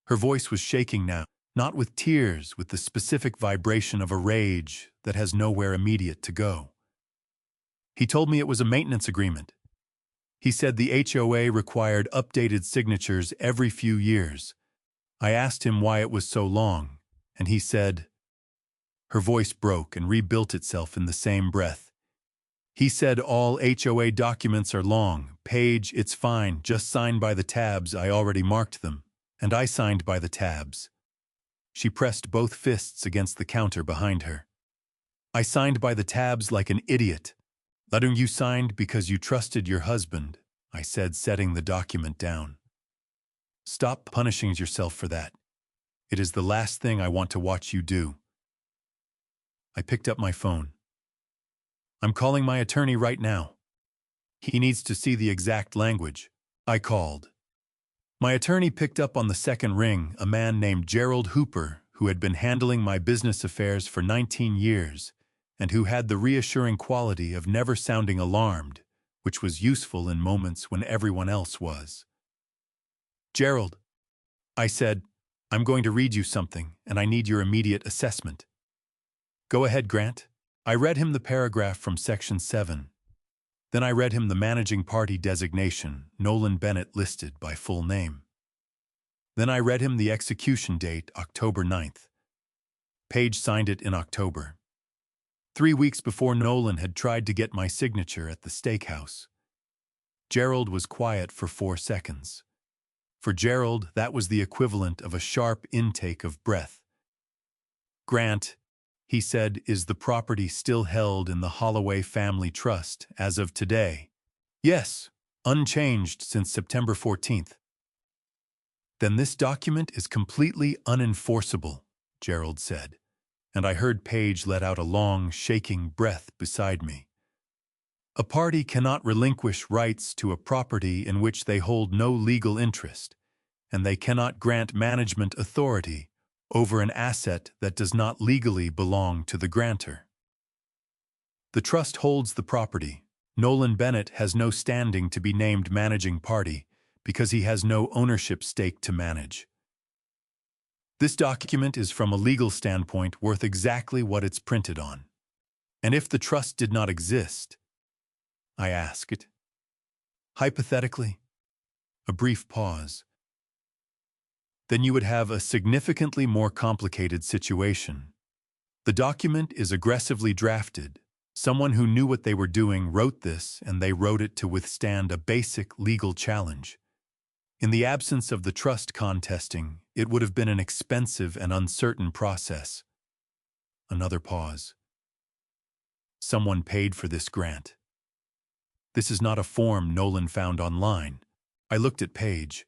Her voice was shaking now, not with tears, with the specific vibration of a rage that has nowhere immediate to go. "He told me it was a maintenance agreement. He said the HOA required updated signatures every few years. I asked him why it was so long, and he said, her voice broke and rebuilt itself in the same breath. He said all HOA documents are long. Paige, it's fine, just sign by the tabs, I already marked them. And I signed by the tabs. She pressed both fists against the counter behind her. I signed by the tabs like an idiot. Letting you signed because you trusted your husband, I said, setting the document down. Stop punishing yourself for that. It is the last thing I want to watch you do. I picked up my phone. I'm calling my attorney right now. He needs to see the exact language. I called. My attorney picked up on the second ring, a man named Gerald Hooper, who had been handling my business affairs for 19 years, and who had the reassuring quality of never sounding alarmed, which was useful in moments when everyone else was. Gerald, I said, I'm going to read you something, and I need your immediate assessment. Go ahead, Grant. I read him the paragraph from Section 7. Then I read him the managing party designation, Nolan Bennett listed by full name. Then I read him the execution date, October 9th. Paige signed it in October. 3 weeks before Nolan had tried to get my signature at the steakhouse. Gerald was quiet for 4 seconds. For Gerald, that was the equivalent of a sharp intake of breath. Grant, he said, is the property still held in the Holloway Family Trust as of today? Yes, unchanged since September 14th. Then this document is completely unenforceable, Gerald said, and I heard Paige let out a long, shaking breath beside me. A party cannot relinquish rights to a property in which they hold no legal interest, and they cannot grant management authority over an asset that does not legally belong to the grantor. The trust holds the property. Nolan Bennett has no standing to be named managing party because he has no ownership stake to manage. This document is from a legal standpoint worth exactly what it's printed on. And if the trust did not exist, I asked. Hypothetically, a brief pause. Then you would have a significantly more complicated situation. The document is aggressively drafted. Someone who knew what they were doing wrote this, and they wrote it to withstand a basic legal challenge. In the absence of the trust contesting, it would have been an expensive and uncertain process. Another pause. Someone paid for this grant. This is not a form Nolan found online. I looked at Paige.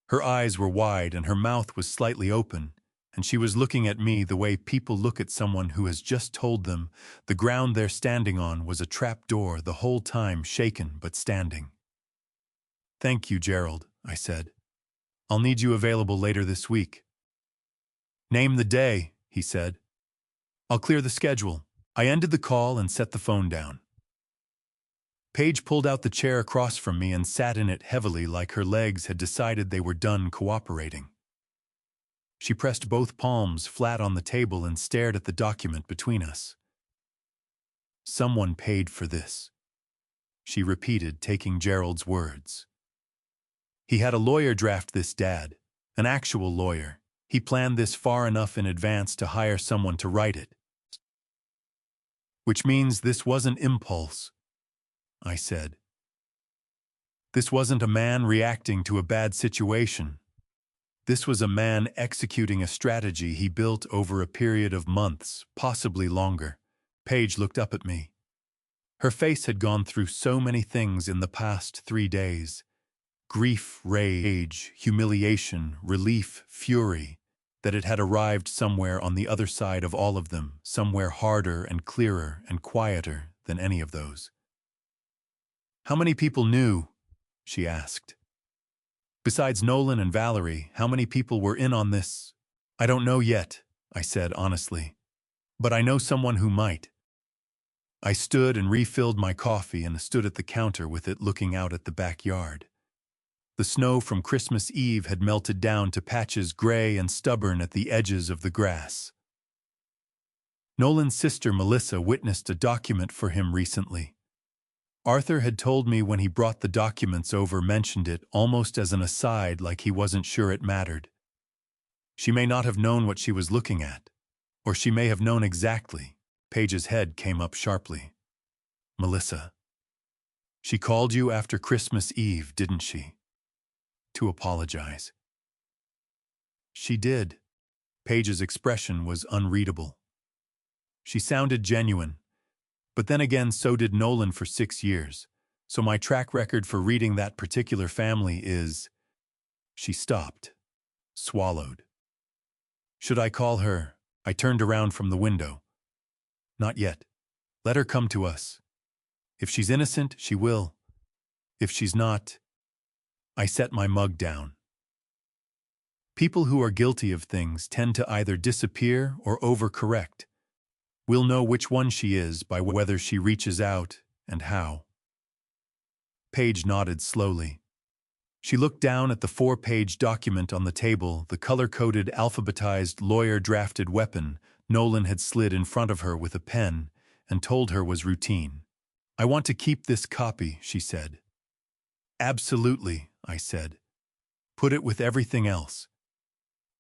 Her eyes were wide and her mouth was slightly open, and she was looking at me the way people look at someone who has just told them the ground they're standing on was a trap door the whole time, shaken but standing. Thank you, Gerald, I said. I'll need you available later this week. Name the day, he said. I'll clear the schedule. I ended the call and set the phone down. Paige pulled out the chair across from me and sat in it heavily, like her legs had decided they were done cooperating. She pressed both palms flat on the table and stared at the document between us. Someone paid for this, she repeated, taking Gerald's words. He had a lawyer draft this, Dad, an actual lawyer. He planned this far enough in advance to hire someone to write it. Which means this wasn't impulse, I said. This wasn't a man reacting to a bad situation. This was a man executing a strategy he built over a period of months, possibly longer. Paige looked up at me. Her face had gone through so many things in the past 3 days. Grief, rage, humiliation, relief, fury, that it had arrived somewhere on the other side of all of them, somewhere harder and clearer and quieter than any of those. How many people knew? She asked. Besides Nolan and Valerie, how many people were in on this? I don't know yet, I said honestly. But I know someone who might. I stood and refilled my coffee and stood at the counter with it, looking out at the backyard. The snow from Christmas Eve had melted down to patches gray and stubborn at the edges of the grass. Nolan's sister Melissa witnessed a document for him recently. Arthur had told me when he brought the documents over, mentioned it almost as an aside, like he wasn't sure it mattered. She may not have known what she was looking at, or she may have known exactly. Paige's head came up sharply. Melissa. She called you after Christmas Eve, didn't she? To apologize. She did. Paige's expression was unreadable. She sounded genuine, but then again so did Nolan for 6 years, so my track record for reading that particular family is… She stopped, swallowed. Should I call her? I turned around from the window. Not yet. Let her come to us. If she's innocent, she will. If she's not… I set my mug down. People who are guilty of things tend to either disappear or overcorrect. We'll know which one she is by whether she reaches out and how. Paige nodded slowly. She looked down at the 4-page document on the table, the color-coded, alphabetized, lawyer-drafted weapon Nolan had slid in front of her with a pen and told her was routine. I want to keep this copy, she said. Absolutely, I said. Put it with everything else.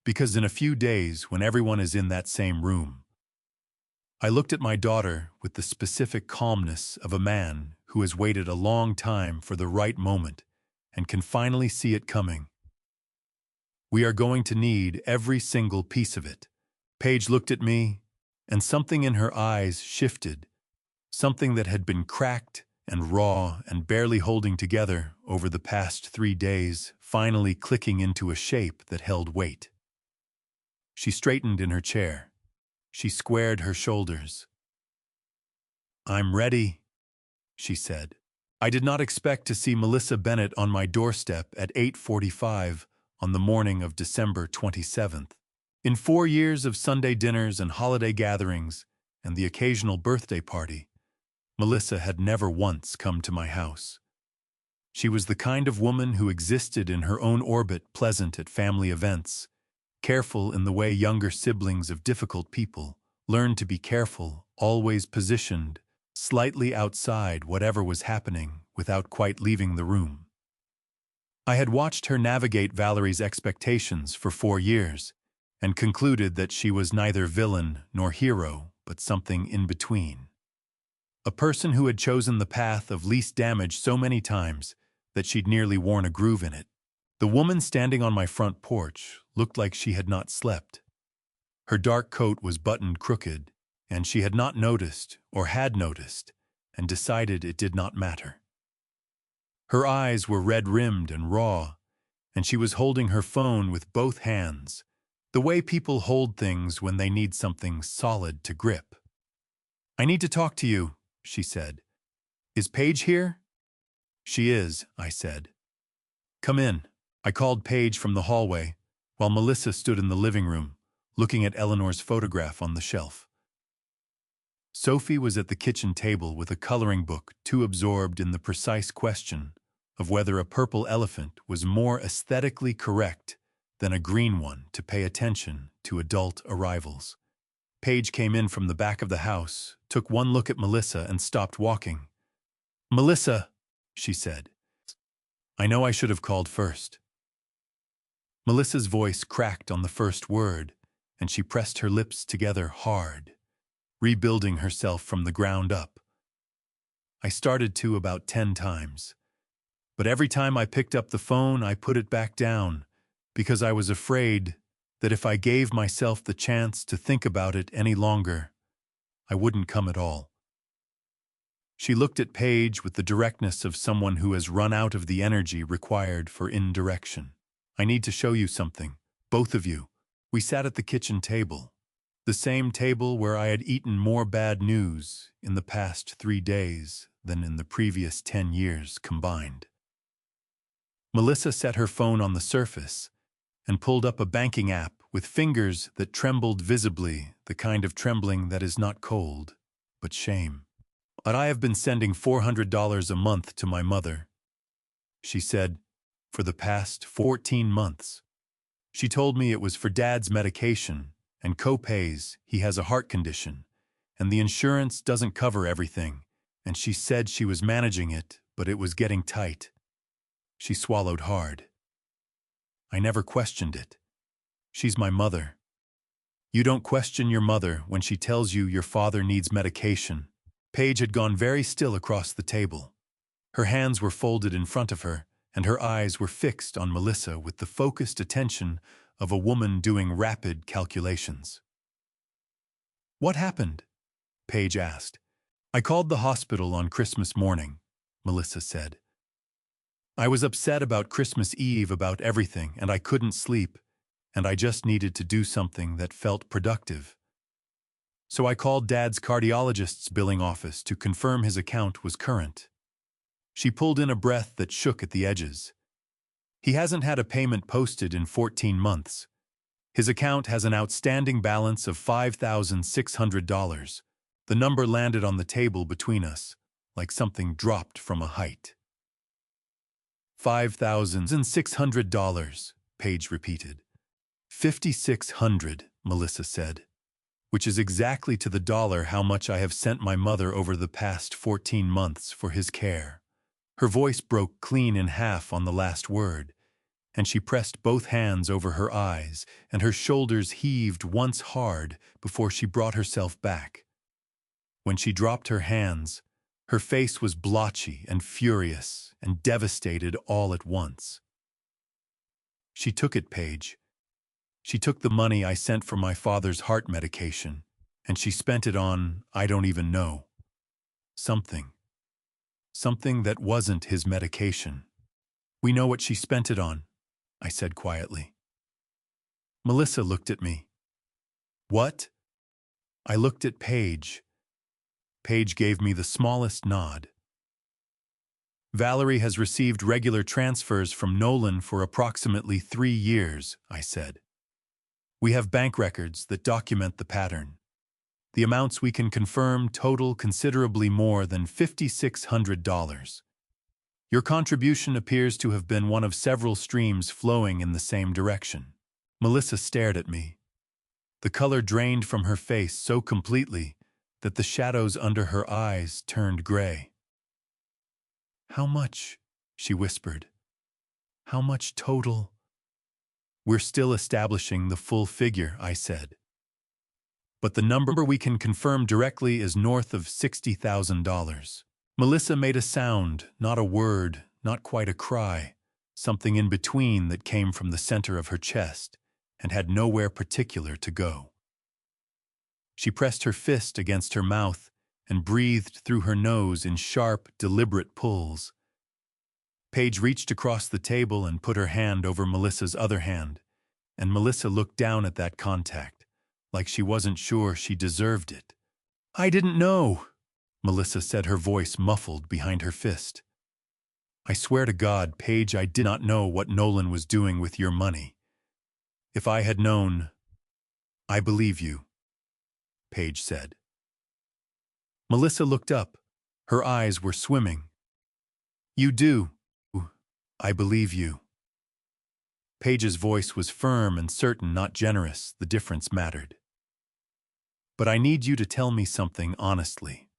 Because in a few days, when everyone is in that same room… I looked at my daughter with the specific calmness of a man who has waited a long time for the right moment and can finally see it coming. We are going to need every single piece of it. Paige looked at me, and something in her eyes shifted, something that had been cracked and raw and barely holding together over the past 3 days, finally clicking into a shape that held weight. She straightened in her chair. She squared her shoulders. I'm ready, she said. I did not expect to see Melissa Bennett on my doorstep at 8:45 on the morning of December 27th. In 4 years of Sunday dinners and holiday gatherings and the occasional birthday party, Melissa had never once come to my house. She was the kind of woman who existed in her own orbit, pleasant at family events, careful in the way younger siblings of difficult people learn to be careful, always positioned slightly outside whatever was happening without quite leaving the room. I had watched her navigate Valerie's expectations for 4 years and concluded that she was neither villain nor hero, but something in between. A person who had chosen the path of least damage so many times that she'd nearly worn a groove in it. The woman standing on my front porch looked like she had not slept. Her dark coat was buttoned crooked, and she had not noticed or had noticed and decided it did not matter. Her eyes were red-rimmed and raw, and she was holding her phone with both hands, the way people hold things when they need something solid to grip. I need to talk to you, she said. Is Paige here? She is, I said. Come in. I called Paige from the hallway, while Melissa stood in the living room, looking at Eleanor's photograph on the shelf. Sophie was at the kitchen table with a coloring book, too absorbed in the precise question of whether a purple elephant was more aesthetically correct than a green one to pay attention to adult arrivals. Paige came in from the back of the house, took one look at Melissa and stopped walking. Melissa, she said. I know I should have called first. Melissa's voice cracked on the first word, and she pressed her lips together hard, rebuilding herself from the ground up. I started to about 10 times, but every time I picked up the phone, I put it back down, because I was afraid that if I gave myself the chance to think about it any longer, I wouldn't come at all. She looked at Paige with the directness of someone who has run out of the energy required for indirection. I need to show you something, both of you. We sat at the kitchen table, the same table where I had eaten more bad news in the past 3 days than in the previous 10 years combined. Melissa set her phone on the surface and pulled up a banking app with fingers that trembled visibly, the kind of trembling that is not cold, but shame. But I have been sending $400 a month to my mother, she said, for the past 14 months. She told me it was for Dad's medication and co-pays. He has a heart condition, and the insurance doesn't cover everything, and she said she was managing it, but it was getting tight. She swallowed hard. I never questioned it. She's my mother. You don't question your mother when she tells you your father needs medication. Paige had gone very still across the table. Her hands were folded in front of her, and her eyes were fixed on Melissa with the focused attention of a woman doing rapid calculations. "What happened?" Paige asked. "I called the hospital on Christmas morning," Melissa said. "I was upset about Christmas Eve, about everything, and I couldn't sleep, and I just needed to do something that felt productive. So I called Dad's cardiologist's billing office to confirm his account was current." She pulled in a breath that shook at the edges. "He hasn't had a payment posted in 14 months. His account has an outstanding balance of $5,600. The number landed on the table between us, like something dropped from a height. $5,600, Paige repeated. 5,600, Melissa said, which is exactly to the dollar how much I have sent my mother over the past 14 months for his care. Her voice broke clean in half on the last word, and she pressed both hands over her eyes, and her shoulders heaved once hard before she brought herself back. When she dropped her hands, her face was blotchy and furious and devastated all at once. "She took it, Paige. She took the money I sent for my father's heart medication, and she spent it on, I don't even know. Something that wasn't his medication. We know what she spent it on," I said quietly. Melissa looked at me. "What?" I looked at Paige. Paige gave me the smallest nod. "Valerie has received regular transfers from Nolan for approximately 3 years," I said. "We have bank records that document the pattern. The amounts we can confirm total considerably more than $5,600. Your contribution appears to have been one of several streams flowing in the same direction." Melissa stared at me. The color drained from her face so completely that the shadows under her eyes turned gray. "How much?" she whispered. "How much total?" "We're still establishing the full figure," I said. "But the number we can confirm directly is north of $60,000. Melissa made a sound, not a word, not quite a cry, something in between that came from the center of her chest and had nowhere particular to go. She pressed her fist against her mouth and breathed through her nose in sharp, deliberate pulls. Paige reached across the table and put her hand over Melissa's other hand, and Melissa looked down at that contact, like she wasn't sure she deserved it. "I didn't know," Melissa said, her voice muffled behind her fist. "I swear to God, Paige, I did not know what Nolan was doing with your money. If I had known—" "I believe you," Paige said. Melissa looked up. Her eyes were swimming. "You do. I believe you." Paige's voice was firm and certain, not generous. The difference mattered. "But I need you to tell me something honestly.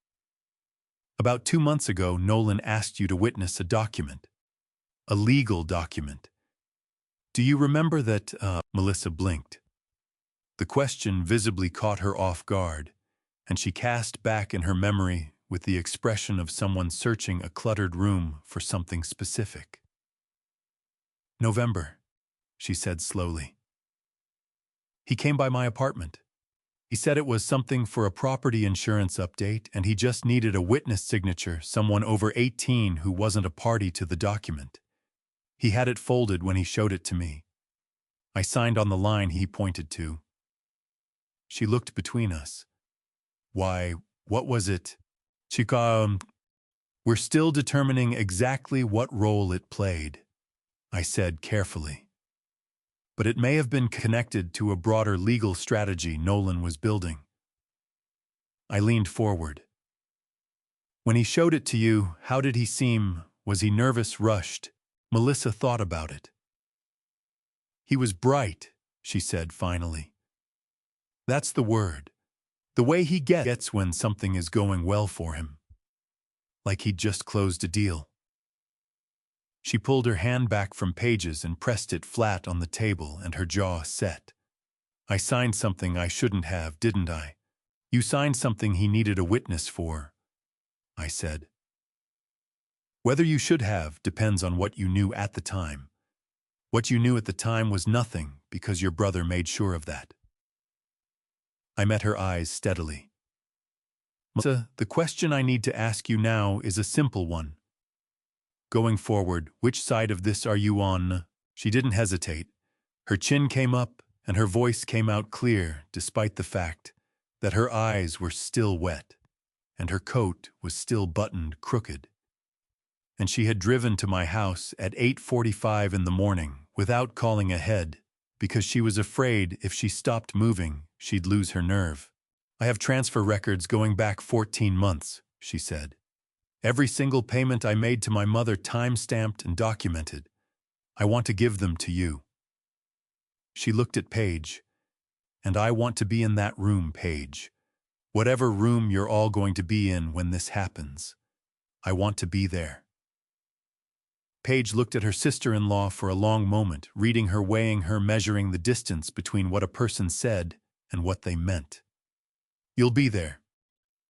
About 2 months ago, Nolan asked you to witness a document. A legal document. Do you remember that?" Melissa blinked. The question visibly caught her off guard, and she cast back in her memory with the expression of someone searching a cluttered room for something specific. "November," she said slowly. "He came by my apartment. He said it was something for a property insurance update, and he just needed a witness signature, someone over 18 who wasn't a party to the document. He had it folded when he showed it to me. I signed on the line he pointed to." She looked between us. "Why, what was it?" "We're still determining exactly what role it played," I said carefully. "But it may have been connected to a broader legal strategy Nolan was building." I leaned forward. "When he showed it to you, how did he seem? Was he nervous, rushed?" Melissa thought about it. "He was bright," she said finally. "That's the word. The way he gets when something is going well for him. Like he'd just closed a deal." She pulled her hand back from Paige's and pressed it flat on the table, and her jaw set. I signed something I shouldn't have, didn't I? You signed something he needed a witness for, I said. Whether you should have depends on what you knew at the time. What you knew at the time was nothing because your brother made sure of that. I met her eyes steadily. Melissa, the question I need to ask you now is a simple one. Going forward, which side of this are you on? She didn't hesitate. Her chin came up and her voice came out clear despite the fact that her eyes were still wet and her coat was still buttoned crooked. And she had driven to my house at 8:45 in the morning without calling ahead because she was afraid if she stopped moving, she'd lose her nerve. I have transfer records going back 14 months, she said. Every single payment I made to my mother time-stamped and documented. I want to give them to you. She looked at Paige. And I want to be in that room, Paige. Whatever room you're all going to be in when this happens. I want to be there. Paige looked at her sister-in-law for a long moment, reading her, weighing her, measuring the distance between what a person said and what they meant. You'll be there,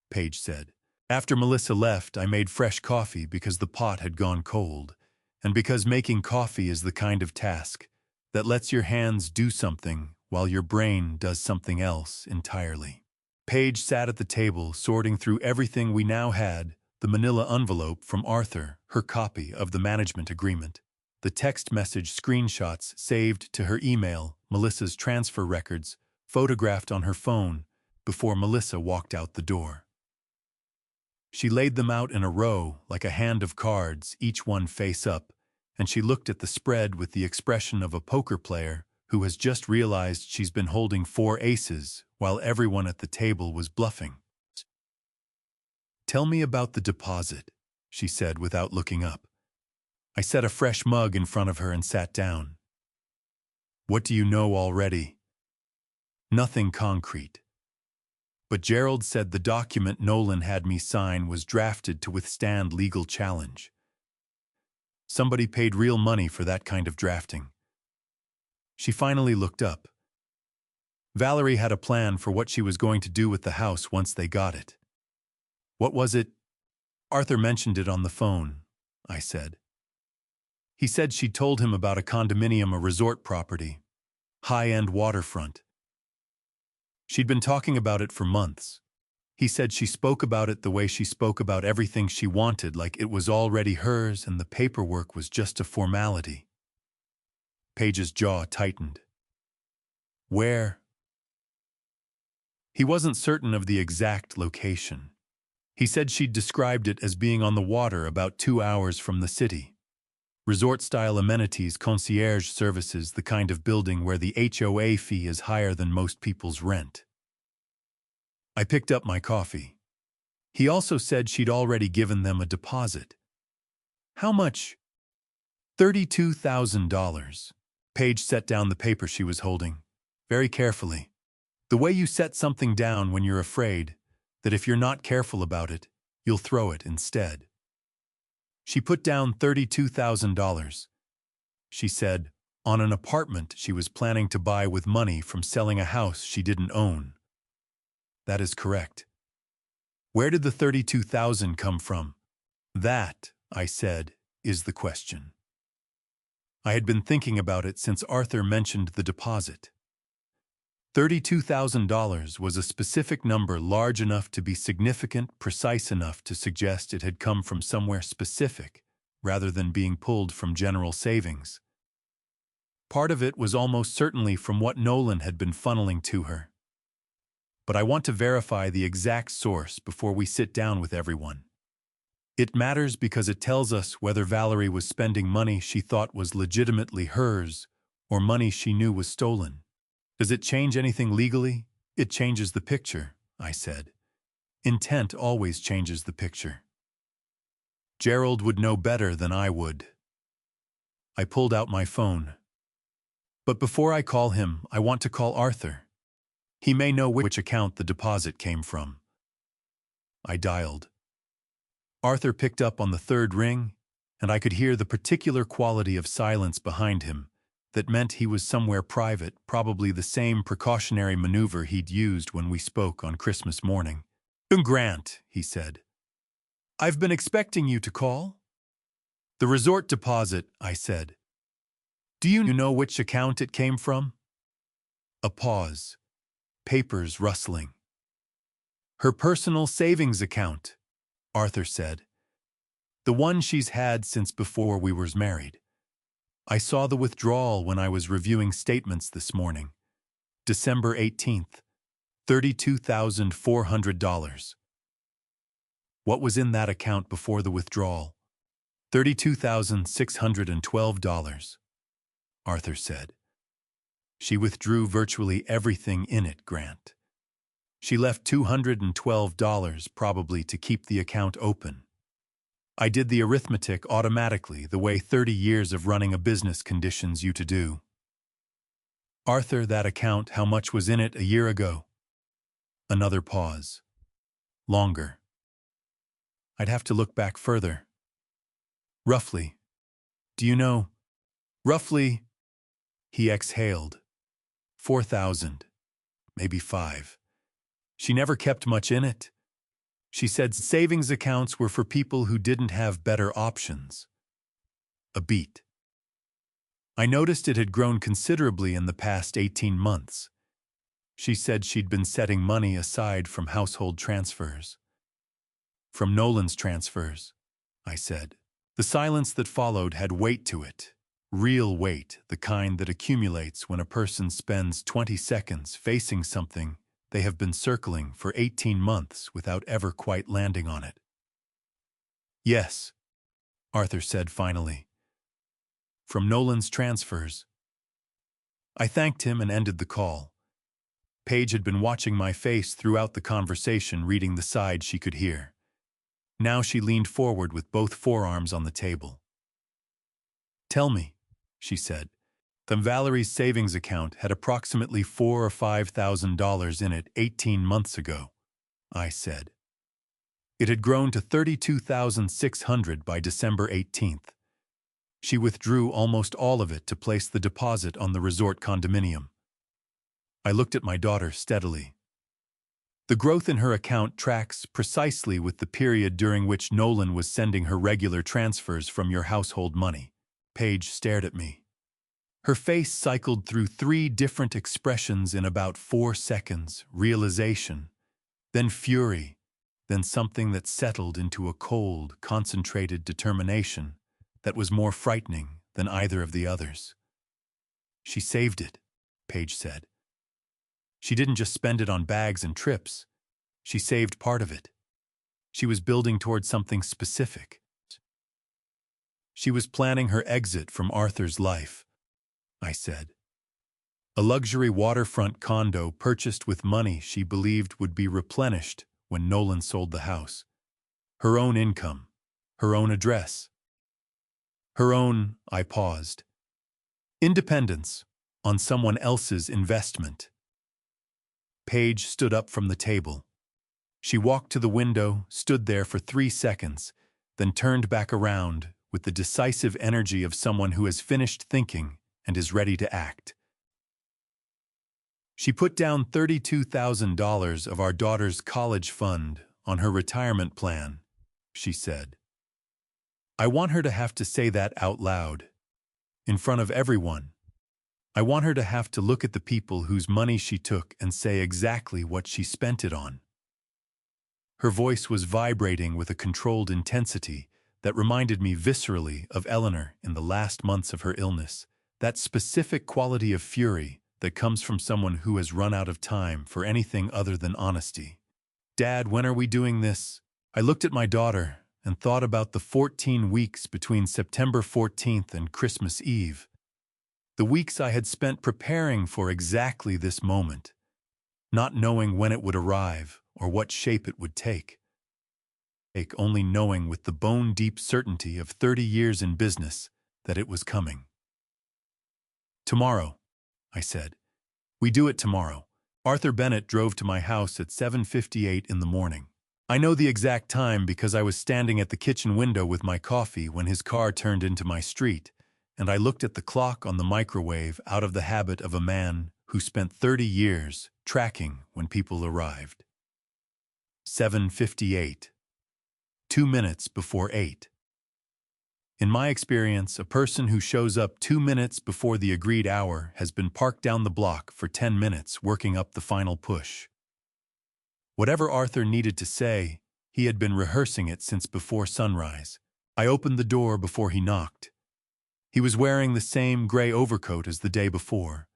Paige said. After Melissa left, I made fresh coffee because the pot had gone cold, and because making coffee is the kind of task that lets your hands do something while your brain does something else entirely. Paige sat at the table, sorting through everything we now had, the manila envelope from Arthur, her copy of the management agreement, the text message screenshots saved to her email, Melissa's transfer records, photographed on her phone, before Melissa walked out the door. She laid them out in a row like a hand of cards, each one face up, and she looked at the spread with the expression of a poker player who has just realized she's been holding 4 aces while everyone at the table was bluffing. Tell me about the deposit, she said without looking up. I set a fresh mug in front of her and sat down. What do you know already? Nothing concrete. But Gerald said the document Nolan had me sign was drafted to withstand legal challenge. Somebody paid real money for that kind of drafting. She finally looked up. Valerie had a plan for what she was going to do with the house once they got it. What was it? Arthur mentioned it on the phone, I said. He said she'd told him about a condominium, a resort property, high-end waterfront. She'd been talking about it for months. He said she spoke about it the way she spoke about everything she wanted, like it was already hers and the paperwork was just a formality. Paige's jaw tightened. Where? He wasn't certain of the exact location. He said she'd described it as being on the water about 2 hours from the city. Resort-style amenities, concierge services, the kind of building where the HOA fee is higher than most people's rent. I picked up my coffee. He also said she'd already given them a deposit. How much? $32,000. Paige set down the paper she was holding, very carefully. The way you set something down when you're afraid that if you're not careful about it, you'll throw it instead. She put down $32,000. She said, on an apartment she was planning to buy with money from selling a house she didn't own. That is correct. Where did the $32,000 come from? That, I said, is the question. I had been thinking about it since Arthur mentioned the deposit. $32,000 was a specific number large enough to be significant, precise enough to suggest it had come from somewhere specific, rather than being pulled from general savings. Part of it was almost certainly from what Nolan had been funneling to her. But I want to verify the exact source before we sit down with everyone. It matters because it tells us whether Valerie was spending money she thought was legitimately hers or money she knew was stolen. Does it change anything legally? It changes the picture, I said. Intent always changes the picture. Gerald would know better than I would. I pulled out my phone. But before I call him, I want to call Arthur. He may know which account the deposit came from. I dialed. Arthur picked up on the third ring, and I could hear the particular quality of silence behind him That meant he was somewhere private, probably the same precautionary maneuver he'd used when we spoke on Christmas morning. "Grant," he said. "I've been expecting you to call." "The resort deposit," I said. "Do you know which account it came from?" A pause. Papers rustling. "Her personal savings account," Arthur said. "The one she's had since before we were married. I saw the withdrawal when I was reviewing statements this morning. December 18th, $32,400. What was in that account before the withdrawal? $32,612, Arthur said. She withdrew virtually everything in it, Grant. She left $212 probably to keep the account open. I did the arithmetic automatically, the way 30 years of running a business conditions you to do. Arthur, that account, how much was in it a year ago? Another pause. Longer. I'd have to look back further. Roughly. Do you know? Roughly. He exhaled. 4,000. Maybe 5. She never kept much in it. She said savings accounts were for people who didn't have better options. A beat. I noticed it had grown considerably in the past 18 months. She said she'd been setting money aside from household transfers. From Nolan's transfers, I said. The silence that followed had weight to it. Real weight, the kind that accumulates when a person spends 20 seconds facing something they have been circling for 18 months without ever quite landing on it. "Yes," Arthur said finally. "From Nolan's transfers." I thanked him and ended the call. Paige had been watching my face throughout the conversation, reading the side she could hear. Now she leaned forward with both forearms on the table. "Tell me," she said. The Valerie's savings account had approximately $4,000 or $5,000 in it 18 months ago, I said. It had grown to $32,600 by December 18th. She withdrew almost all of it to place the deposit on the resort condominium. I looked at my daughter steadily. The growth in her account tracks precisely with the period during which Nolan was sending her regular transfers from your household money. Paige stared at me. Her face cycled through 3 different expressions in about 4 seconds: realization, then fury, then something that settled into a cold, concentrated determination that was more frightening than either of the others. "She saved it," Paige said. "She didn't just spend it on bags and trips. She saved part of it. She was building toward something specific. She was planning her exit from Arthur's life," I said. "A luxury waterfront condo purchased with money she believed would be replenished when Nolan sold the house. Her own income, her own address. Her own," I paused, "independence on someone else's investment." Paige stood up from the table. She walked to the window, stood there for 3 seconds, then turned back around with the decisive energy of someone who has finished thinking and is ready to act. She put down $32,000 of our daughter's college fund on her retirement plan, she said. I want her to have to say that out loud, in front of everyone. I want her to have to look at the people whose money she took and say exactly what she spent it on. Her voice was vibrating with a controlled intensity that reminded me viscerally of Eleanor in the last months of her illness. That specific quality of fury that comes from someone who has run out of time for anything other than honesty. "Dad, when are we doing this?" I looked at my daughter and thought about the 14 weeks between September 14th and Christmas Eve. The weeks I had spent preparing for exactly this moment, not knowing when it would arrive or what shape it would take. Only knowing with the bone-deep certainty of 30 years in business that it was coming. "Tomorrow," I said. "We do it tomorrow." Arthur Bennett drove to my house at 7:58 in the morning. I know the exact time because I was standing at the kitchen window with my coffee when his car turned into my street, and I looked at the clock on the microwave out of the habit of a man who spent 30 years tracking when people arrived. 7:58. 2 minutes before 8. In my experience, a person who shows up 2 minutes before the agreed hour has been parked down the block for 10 minutes working up the final push. Whatever Arthur needed to say, he had been rehearsing it since before sunrise. I opened the door before he knocked. He was wearing the same gray overcoat as the day before,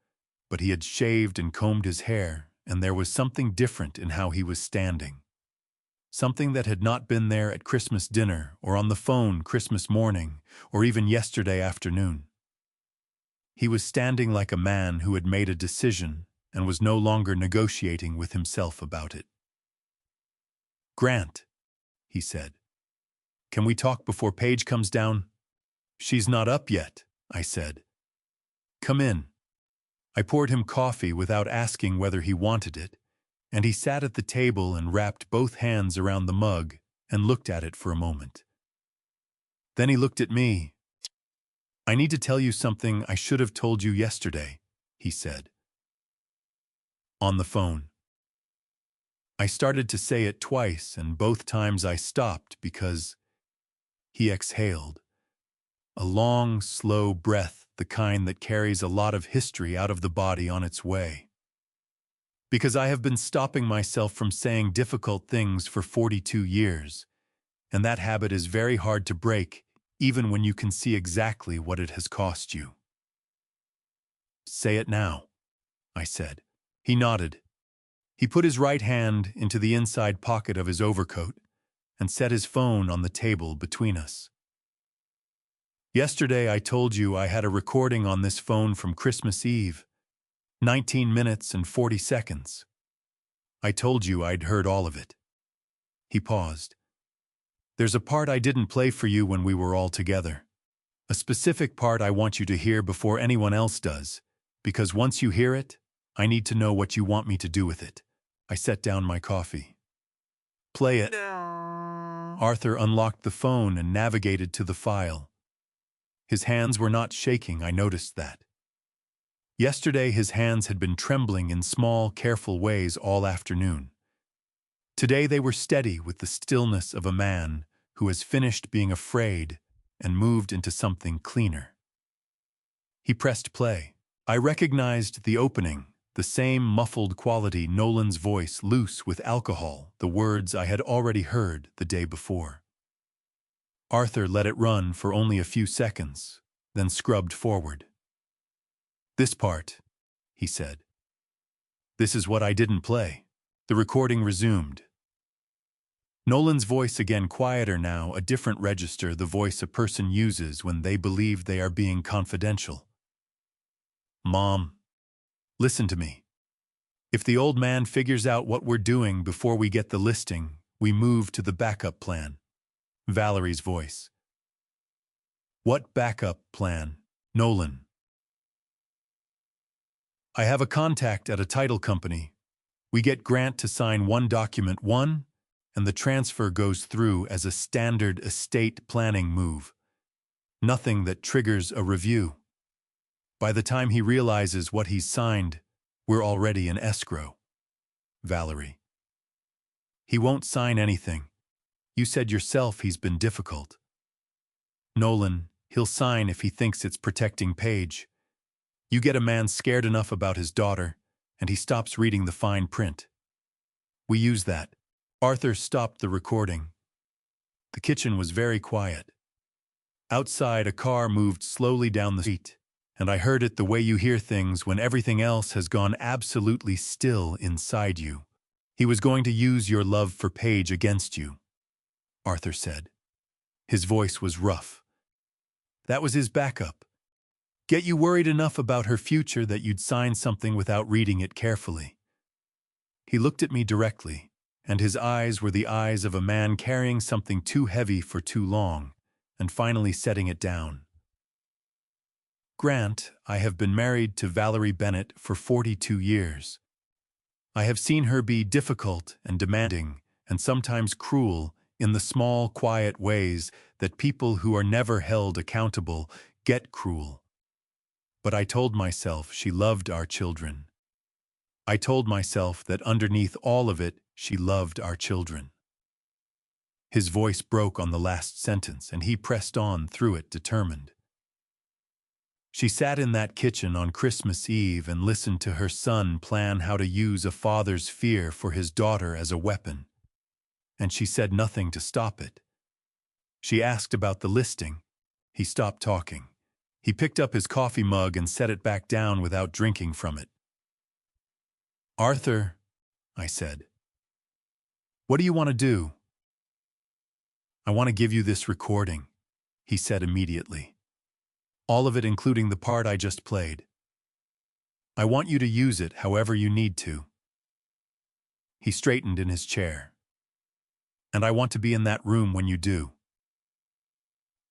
but he had shaved and combed his hair, and there was something different in how he was standing. Something that had not been there at Christmas dinner or on the phone Christmas morning or even yesterday afternoon. He was standing like a man who had made a decision and was no longer negotiating with himself about it. "Grant," he said, "can we talk before Paige comes down?" "She's not up yet," I said. "Come in." I poured him coffee without asking whether he wanted it, and he sat at the table and wrapped both hands around the mug and looked at it for a moment. Then he looked at me. "I need to tell you something I should have told you yesterday," he said. On the phone. I started to say it twice, and both times I stopped because he exhaled. A long, slow breath, the kind that carries a lot of history out of the body on its way. Because I have been stopping myself from saying difficult things for 42 years, and that habit is very hard to break, even when you can see exactly what it has cost you. "Say it now," I said. He nodded. He put his right hand into the inside pocket of his overcoat and set his phone on the table between us. "Yesterday I told you I had a recording on this phone from Christmas Eve, 19 minutes and 40 seconds. I told you I'd heard all of it." He paused. "There's a part I didn't play for you when we were all together. A specific part I want you to hear before anyone else does, because once you hear it, I need to know what you want me to do with it." I set down my coffee. "Play it." Arthur unlocked the phone and navigated to the file. His hands were not shaking, I noticed that. Yesterday his hands had been trembling in small, careful ways all afternoon. Today they were steady with the stillness of a man who has finished being afraid and moved into something cleaner. He pressed play. I recognized the opening, the same muffled quality, Nolan's voice loose with alcohol, the words I had already heard the day before. Arthur let it run for only a few seconds, then scrubbed forward. "This part," he said. "This is what I didn't play." The recording resumed. Nolan's voice again quieter now, a different register, the voice a person uses when they believe they are being confidential. "Mom, listen to me. If the old man figures out what we're doing before we get the listing, we move to the backup plan." Valerie's voice. "What backup plan, Nolan?" "I have a contact at a title company. We get Grant to sign one document, and the transfer goes through as a standard estate planning move. Nothing that triggers a review. By the time he realizes what he's signed, we're already in escrow." Valerie. "He won't sign anything. You said yourself he's been difficult." Nolan, "He'll sign if he thinks it's protecting Paige. You get a man scared enough about his daughter, and he stops reading the fine print. We use that." Arthur stopped the recording. The kitchen was very quiet. Outside, a car moved slowly down the street, and I heard it the way you hear things when everything else has gone absolutely still inside you. "He was going to use your love for Paige against you," Arthur said. His voice was rough. "That was his backup. Get you worried enough about her future that you'd sign something without reading it carefully." He looked at me directly, and his eyes were the eyes of a man carrying something too heavy for too long, and finally setting it down. "Grant, I have been married to Valerie Bennett for 42 years. I have seen her be difficult and demanding, and sometimes cruel, in the small, quiet ways that people who are never held accountable get cruel. But I told myself she loved our children. I told myself that underneath all of it, she loved our children. His voice broke on the last sentence, and he pressed on through it, determined. She sat in that kitchen on Christmas Eve and listened to her son plan how to use a father's fear for his daughter as a weapon. And she said nothing to stop it. She asked about the listing. He stopped talking. He picked up his coffee mug and set it back down without drinking from it. "Arthur," I said, "what do you want to do?" "I want to give you this recording," he said immediately. "All of it, including the part I just played. I want you to use it however you need to." He straightened in his chair. "And I want to be in that room when you do."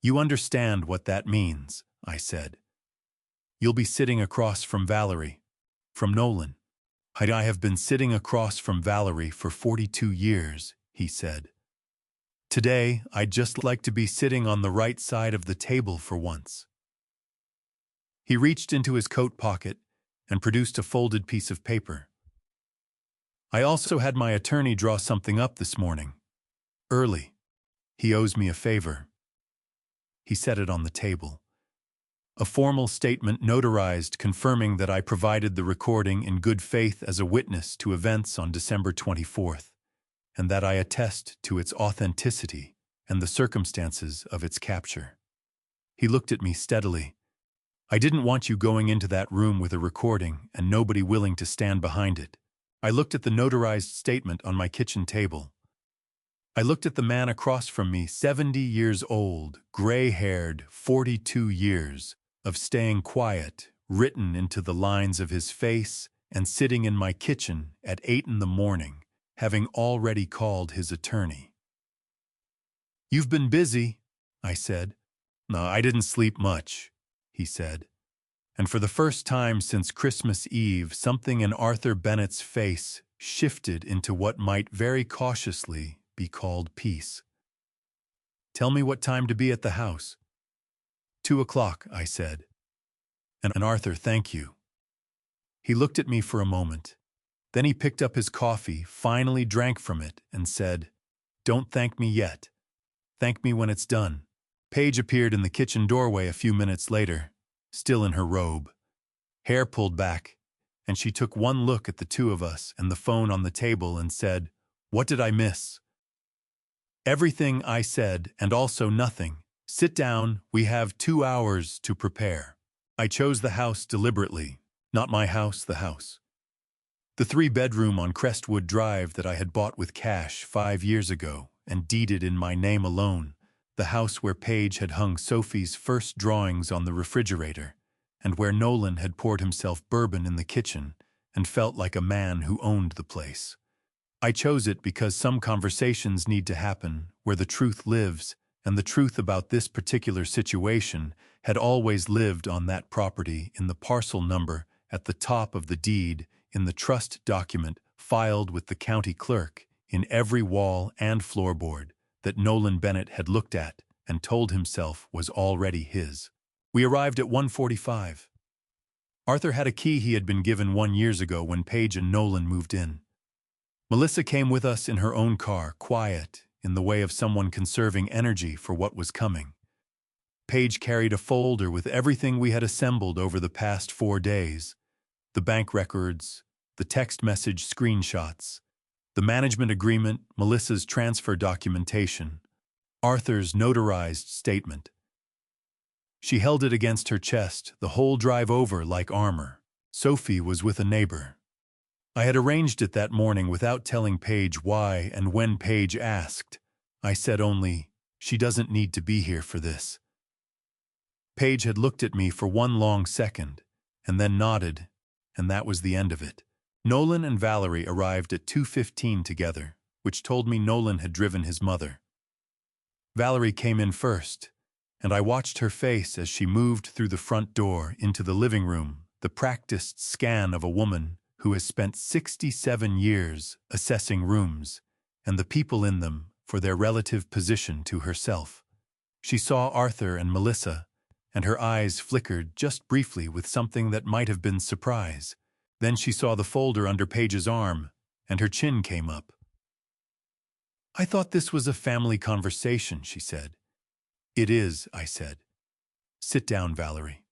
"You understand what that means," I said. "You'll be sitting across from Valerie, from Nolan." "I have been sitting across from Valerie for 42 years, he said. "Today, I'd just like to be sitting on the right side of the table for once." He reached into his coat pocket and produced a folded piece of paper. "I also had my attorney draw something up this morning. Early. He owes me a favor." He set it on the table. A formal statement notarized confirming that I provided the recording in good faith as a witness to events on December 24th, and that I attest to its authenticity and the circumstances of its capture. He looked at me steadily. "I didn't want you going into that room with a recording and nobody willing to stand behind it." I looked at the notarized statement on my kitchen table. I looked at the man across from me, 70 years old, gray-haired, 42 years, of staying quiet, written into the lines of his face, and sitting in my kitchen at 8 in the morning, having already called his attorney. "You've been busy," I said. "No, I didn't sleep much," he said. And for the first time since Christmas Eve, something in Arthur Bennett's face shifted into what might very cautiously be called peace. "Tell me what time to be at the house." 2 o'clock, I said. And Arthur, thank you." He looked at me for a moment. Then he picked up his coffee, finally drank from it, and said, "Don't thank me yet. Thank me when it's done." Paige appeared in the kitchen doorway a few minutes later, still in her robe, hair pulled back, and she took one look at the two of us and the phone on the table and said, "What did I miss?" "Everything," I said, "and also nothing. Sit down, we have 2 hours to prepare." I chose the house deliberately, not my house, the house. The 3-bedroom on Crestwood Drive that I had bought with cash 5 years ago and deeded in my name alone, the house where Paige had hung Sophie's first drawings on the refrigerator, and where Nolan had poured himself bourbon in the kitchen and felt like a man who owned the place. I chose it because some conversations need to happen where the truth lives, and the truth about this particular situation had always lived on that property in the parcel number at the top of the deed, in the trust document filed with the county clerk, in every wall and floorboard that Nolan Bennett had looked at and told himself was already his. We arrived at 1:45. Arthur had a key he had been given 1 year ago when Paige and Nolan moved in. Melissa came with us in her own car, quiet, in the way of someone conserving energy for what was coming. Paige carried a folder with everything we had assembled over the past 4 days: the bank records, the text message screenshots, the management agreement, Melissa's transfer documentation, Arthur's notarized statement. She held it against her chest, the whole drive over like armor. Sophie was with a neighbor. I had arranged it that morning without telling Paige why, and when Paige asked, I said only, "She doesn't need to be here for this." Paige had looked at me for one long second, and then nodded, and that was the end of it. Nolan and Valerie arrived at 2:15 together, which told me Nolan had driven his mother. Valerie came in first, and I watched her face as she moved through the front door into the living room, the practiced scan of a woman who has spent 67 years assessing rooms and the people in them for their relative position to herself. She saw Arthur and Melissa, and her eyes flickered just briefly with something that might have been surprise. Then she saw the folder under Paige's arm, and her chin came up. "I thought this was a family conversation," she said. "It is," I said. "Sit down, Valerie."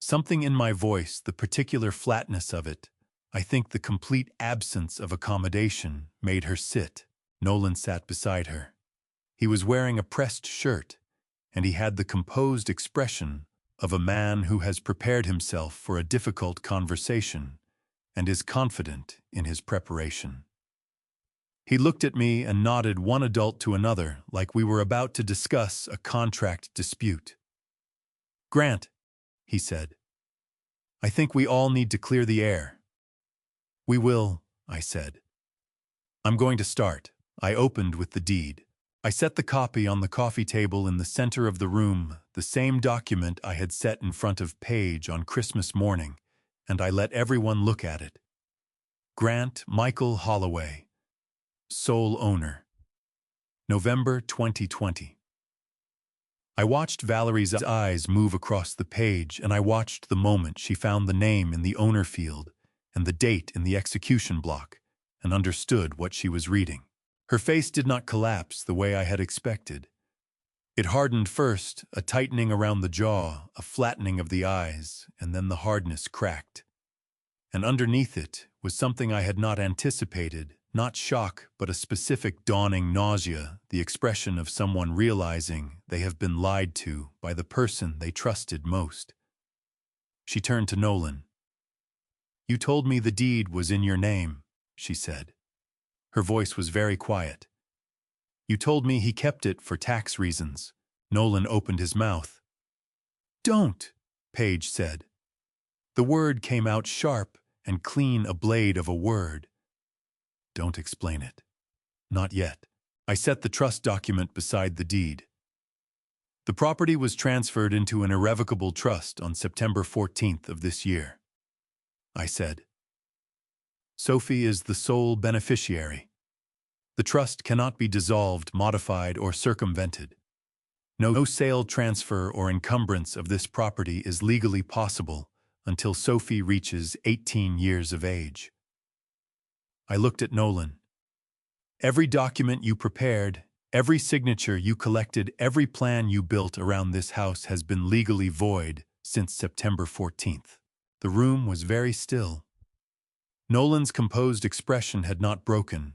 Something in my voice, the particular flatness of it, I think the complete absence of accommodation, made her sit. Nolan sat beside her. He was wearing a pressed shirt, and he had the composed expression of a man who has prepared himself for a difficult conversation and is confident in his preparation. He looked at me and nodded one adult to another like we were about to discuss a contract dispute. "Grant," he said, "I think we all need to clear the air." "We will," I said. "I'm going to start." I opened with the deed. I set the copy on the coffee table in the center of the room, the same document I had set in front of Paige on Christmas morning, and I let everyone look at it. Grant Michael Holloway, sole owner. November 2020. I watched Valerie's eyes move across the page, and I watched the moment she found the name in the owner field and the date in the execution block, and understood what she was reading. Her face did not collapse the way I had expected. It hardened first, a tightening around the jaw, a flattening of the eyes, and then the hardness cracked. And underneath it was something I had not anticipated, not shock, but a specific dawning nausea, the expression of someone realizing they have been lied to by the person they trusted most. She turned to Nolan. "You told me the deed was in your name," she said. Her voice was very quiet. "You told me he kept it for tax reasons." Nolan opened his mouth. "Don't," Paige said. The word came out sharp and clean, a blade of a word. "Don't explain it. Not yet." I set the trust document beside the deed. The property was transferred into an irrevocable trust on September 14th of this year. I said, "Sophie is the sole beneficiary. The trust cannot be dissolved, modified, or circumvented. No sale, transfer, or encumbrance of this property is legally possible until Sophie reaches 18 years of age." I looked at Nolan. "Every document you prepared, every signature you collected, every plan you built around this house has been legally void since September 14th. The room was very still. Nolan's composed expression had not broken,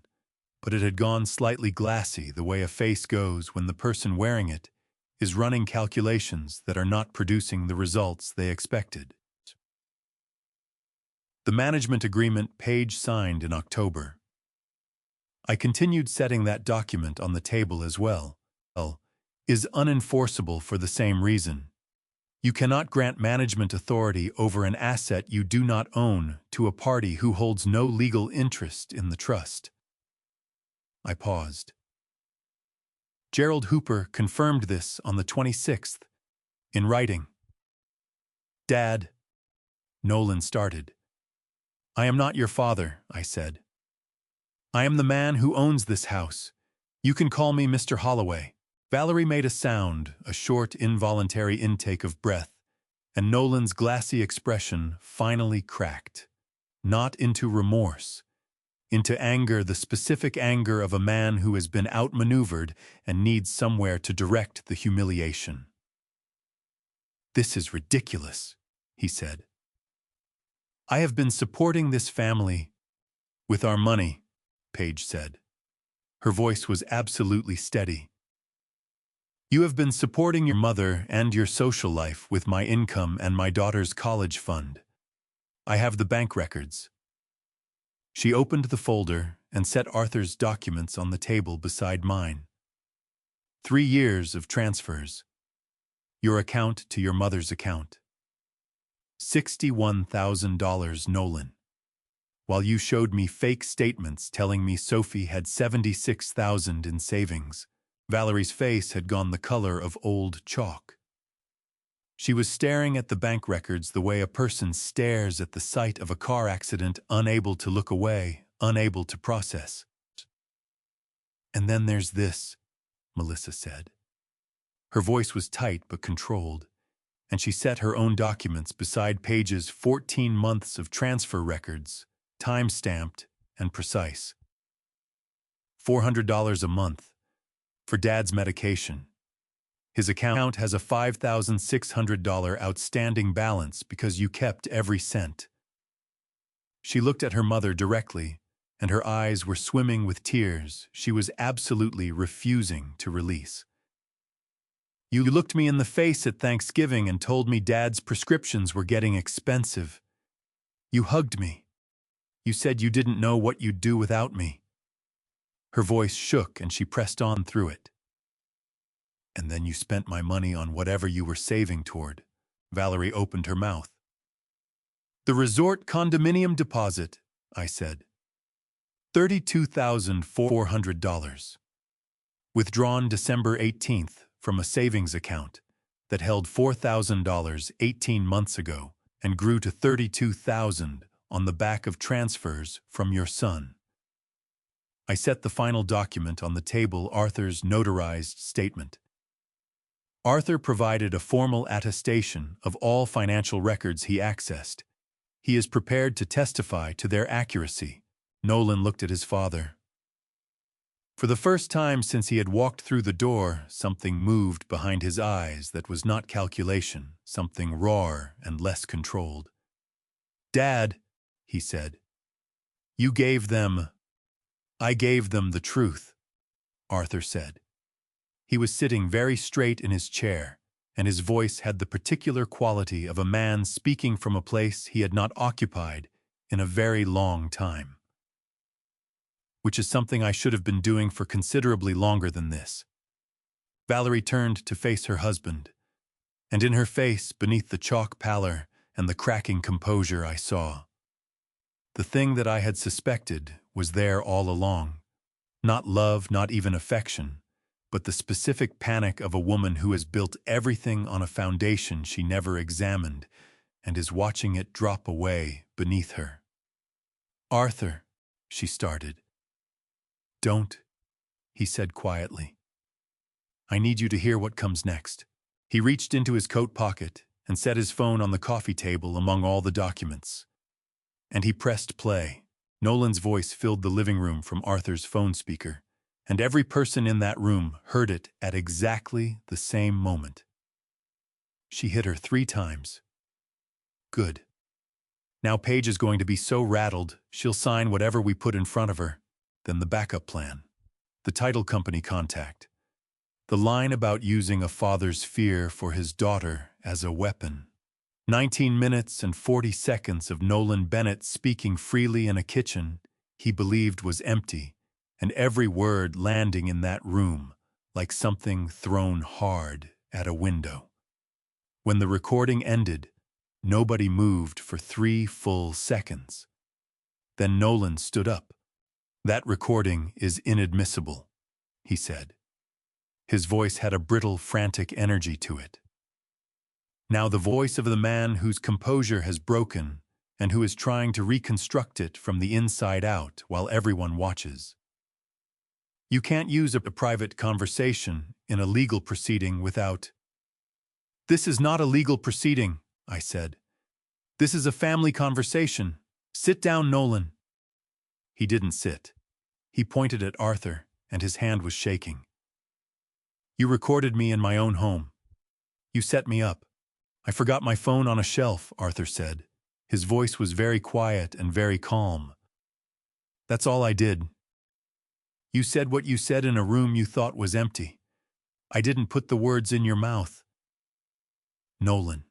but it had gone slightly glassy, the way a face goes when the person wearing it is running calculations that are not producing the results they expected. The management agreement Paige signed in October. I continued setting that document on the table as well. Is unenforceable for the same reason. You cannot grant management authority over an asset you do not own to a party who holds no legal interest in the trust. I paused. Gerald Hooper confirmed this on the 26th, in writing. "Dad," Nolan started. "I am not your father," I said. "I am the man who owns this house. You can call me Mr. Holloway." Valerie made a sound, a short, involuntary intake of breath, and Nolan's glassy expression finally cracked. Not into remorse, into anger, the specific anger of a man who has been outmaneuvered and needs somewhere to direct the humiliation. "This is ridiculous," he said. "I have been supporting this family with our money," Paige said. Her voice was absolutely steady. "You have been supporting your mother and your social life with my income and my daughter's college fund. I have the bank records." She opened the folder and set Arthur's documents on the table beside mine. 3 years of transfers. Your account to your mother's account. $61,000, Nolan. While you showed me fake statements telling me Sophie had $76,000 in savings. Valerie's face had gone the color of old chalk. She was staring at the bank records the way a person stares at the site of a car accident, unable to look away, unable to process. "And then there's this," Melissa said. Her voice was tight but controlled, and she set her own documents beside Paige's 14 months of transfer records, time-stamped and precise. $400 a month for Dad's medication. His account has a $5,600 outstanding balance because you kept every cent. She looked at her mother directly, and her eyes were swimming with tears she was absolutely refusing to release. You looked me in the face at Thanksgiving and told me Dad's prescriptions were getting expensive. You hugged me. You said you didn't know what you'd do without me. Her voice shook and she pressed on through it. And then you spent my money on whatever you were saving toward. Valerie opened her mouth. The resort condominium deposit, I said. $32,400. Withdrawn December 18th from a savings account that held $4,000 18 months ago and grew to $32,000 on the back of transfers from your son. I set the final document on the table, Arthur's notarized statement. Arthur provided a formal attestation of all financial records he accessed. He is prepared to testify to their accuracy. Nolan looked at his father. For the first time since he had walked through the door, something moved behind his eyes that was not calculation, something raw and less controlled. Dad, he said, I gave them the truth, Arthur said. He was sitting very straight in his chair, and his voice had the particular quality of a man speaking from a place he had not occupied in a very long time. Which is something I should have been doing for considerably longer than this. Valerie turned to face her husband, and in her face, beneath the chalk pallor and the cracking composure, I saw. The thing that I had suspected was there all along. Not love, not even affection, but the specific panic of a woman who has built everything on a foundation she never examined and is watching it drop away beneath her. Arthur, she started. Don't, he said quietly. I need you to hear what comes next. He reached into his coat pocket and set his phone on the coffee table among all the documents. And he pressed play. Nolan's voice filled the living room from Arthur's phone speaker, and every person in that room heard it at exactly the same moment. She hit her 3 times. Good. Now Paige is going to be so rattled, she'll sign whatever we put in front of her. Then the backup plan. The title company contact. The line about using a father's fear for his daughter as a weapon. 19 minutes and 40 seconds of Nolan Bennett speaking freely in a kitchen he believed was empty, and every word landing in that room like something thrown hard at a window. When the recording ended, nobody moved for 3 full seconds. Then Nolan stood up. That recording is inadmissible, he said. His voice had a brittle, frantic energy to it. Now the voice of the man whose composure has broken and who is trying to reconstruct it from the inside out while everyone watches. You can't use a private conversation in a legal proceeding without... This is not a legal proceeding, I said. This is a family conversation. Sit down, Nolan. He didn't sit. He pointed at Arthur, and his hand was shaking. You recorded me in my own home. You set me up. I forgot my phone on a shelf, Arthur said. His voice was very quiet and very calm. That's all I did. You said what you said in a room you thought was empty. I didn't put the words in your mouth. Nolan.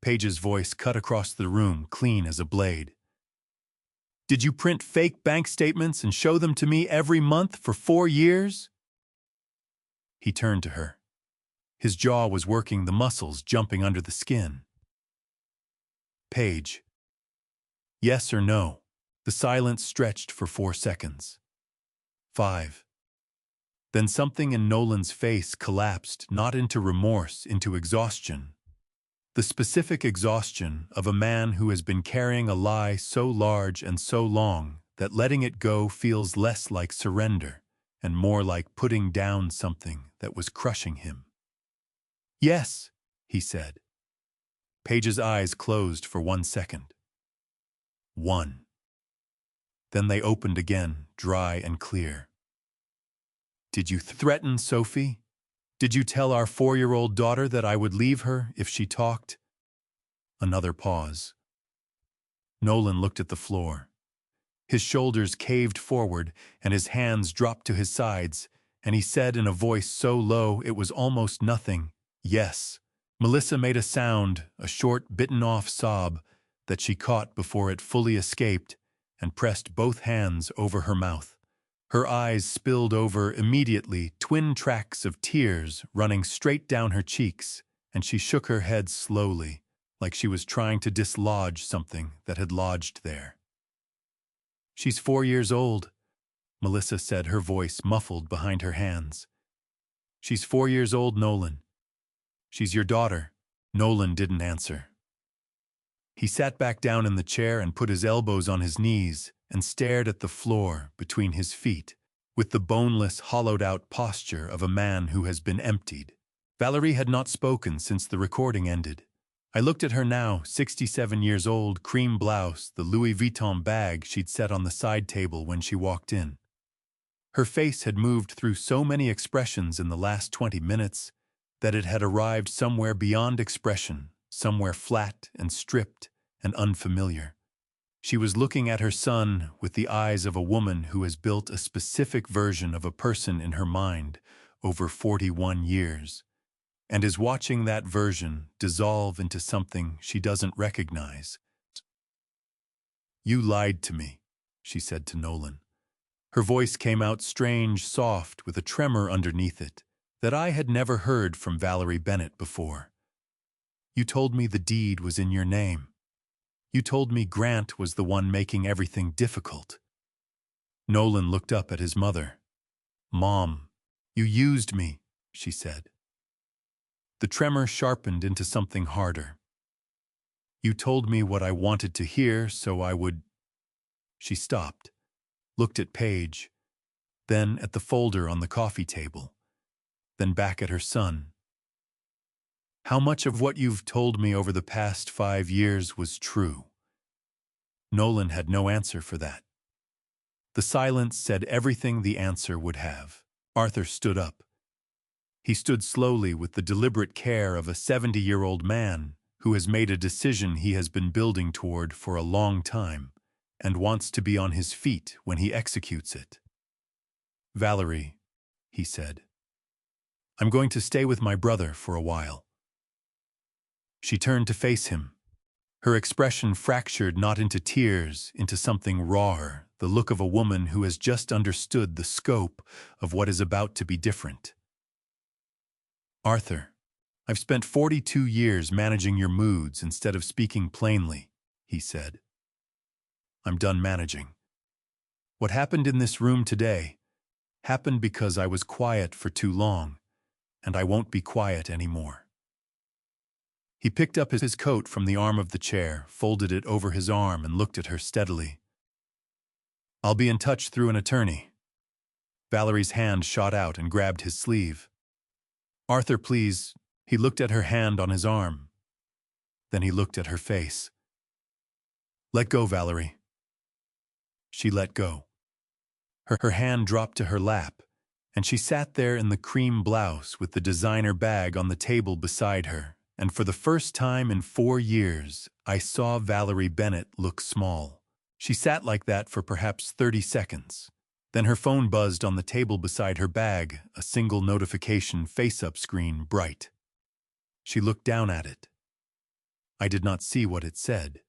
Paige's voice cut across the room, clean as a blade. Did you print fake bank statements and show them to me every month for 4 years? He turned to her. His jaw was working, the muscles jumping under the skin. Paige. Yes or no? The silence stretched for 4 seconds. 5. Then something in Nolan's face collapsed, not into remorse, into exhaustion. The specific exhaustion of a man who has been carrying a lie so large and so long that letting it go feels less like surrender and more like putting down something that was crushing him. Yes, he said. Page's eyes closed for 1 second. 1. Then they opened again, dry and clear. Did you threaten Sophie? Did you tell our 4-year-old daughter that I would leave her if she talked? Another pause. Nolan looked at the floor. His shoulders caved forward and his hands dropped to his sides, and he said in a voice so low it was almost nothing, "Yes." Melissa made a sound, a short, bitten-off sob, that she caught before it fully escaped and pressed both hands over her mouth. Her eyes spilled over immediately, twin tracks of tears running straight down her cheeks, and she shook her head slowly, like she was trying to dislodge something that had lodged there. "She's 4 years old," Melissa said, her voice muffled behind her hands. "She's 4 years old, Nolan. She's your daughter." Nolan didn't answer. He sat back down in the chair and put his elbows on his knees and stared at the floor between his feet, with the boneless, hollowed-out posture of a man who has been emptied. Valerie had not spoken since the recording ended. I looked at her now, 67 years old, cream blouse, the Louis Vuitton bag she'd set on the side table when she walked in. Her face had moved through so many expressions in the last 20 minutes that it had arrived somewhere beyond expression, somewhere flat and stripped and unfamiliar. She was looking at her son with the eyes of a woman who has built a specific version of a person in her mind over 41 years, and is watching that version dissolve into something she doesn't recognize. "You lied to me," she said to Nolan. Her voice came out strange, soft, with a tremor underneath it that I had never heard from Valerie Bennett before. "You told me the deed was in your name. You told me Grant was the one making everything difficult." Nolan looked up at his mother. "Mom, you used me," she said. The tremor sharpened into something harder. "You told me what I wanted to hear, so I would—" She stopped, looked at Paige, then at the folder on the coffee table, then back at her son. "How much of what you've told me over the past 5 years was true?" Nolan had no answer for that. The silence said everything the answer would have. Arthur stood up. He stood slowly with the deliberate care of a 70-year-old man who has made a decision he has been building toward for a long time and wants to be on his feet when he executes it. "Valerie," he said, "I'm going to stay with my brother for a while." She turned to face him. Her expression fractured not into tears, into something rawer, the look of a woman who has just understood the scope of what is about to be different. "Arthur, I've spent 42 years managing your moods instead of speaking plainly," he said. "I'm done managing. What happened in this room today happened because I was quiet for too long, and I won't be quiet anymore." He picked up his coat from the arm of the chair, folded it over his arm, and looked at her steadily. "I'll be in touch through an attorney." Valerie's hand shot out and grabbed his sleeve. "Arthur, please." He looked at her hand on his arm. Then he looked at her face. "Let go, Valerie." She let go. Her hand dropped to her lap, and she sat there in the cream blouse with the designer bag on the table beside her. And for the first time in 4 years, I saw Valerie Bennett look small. She sat like that for perhaps 30 seconds. Then her phone buzzed on the table beside her bag, a single notification face-up screen, bright. She looked down at it. I did not see what it said.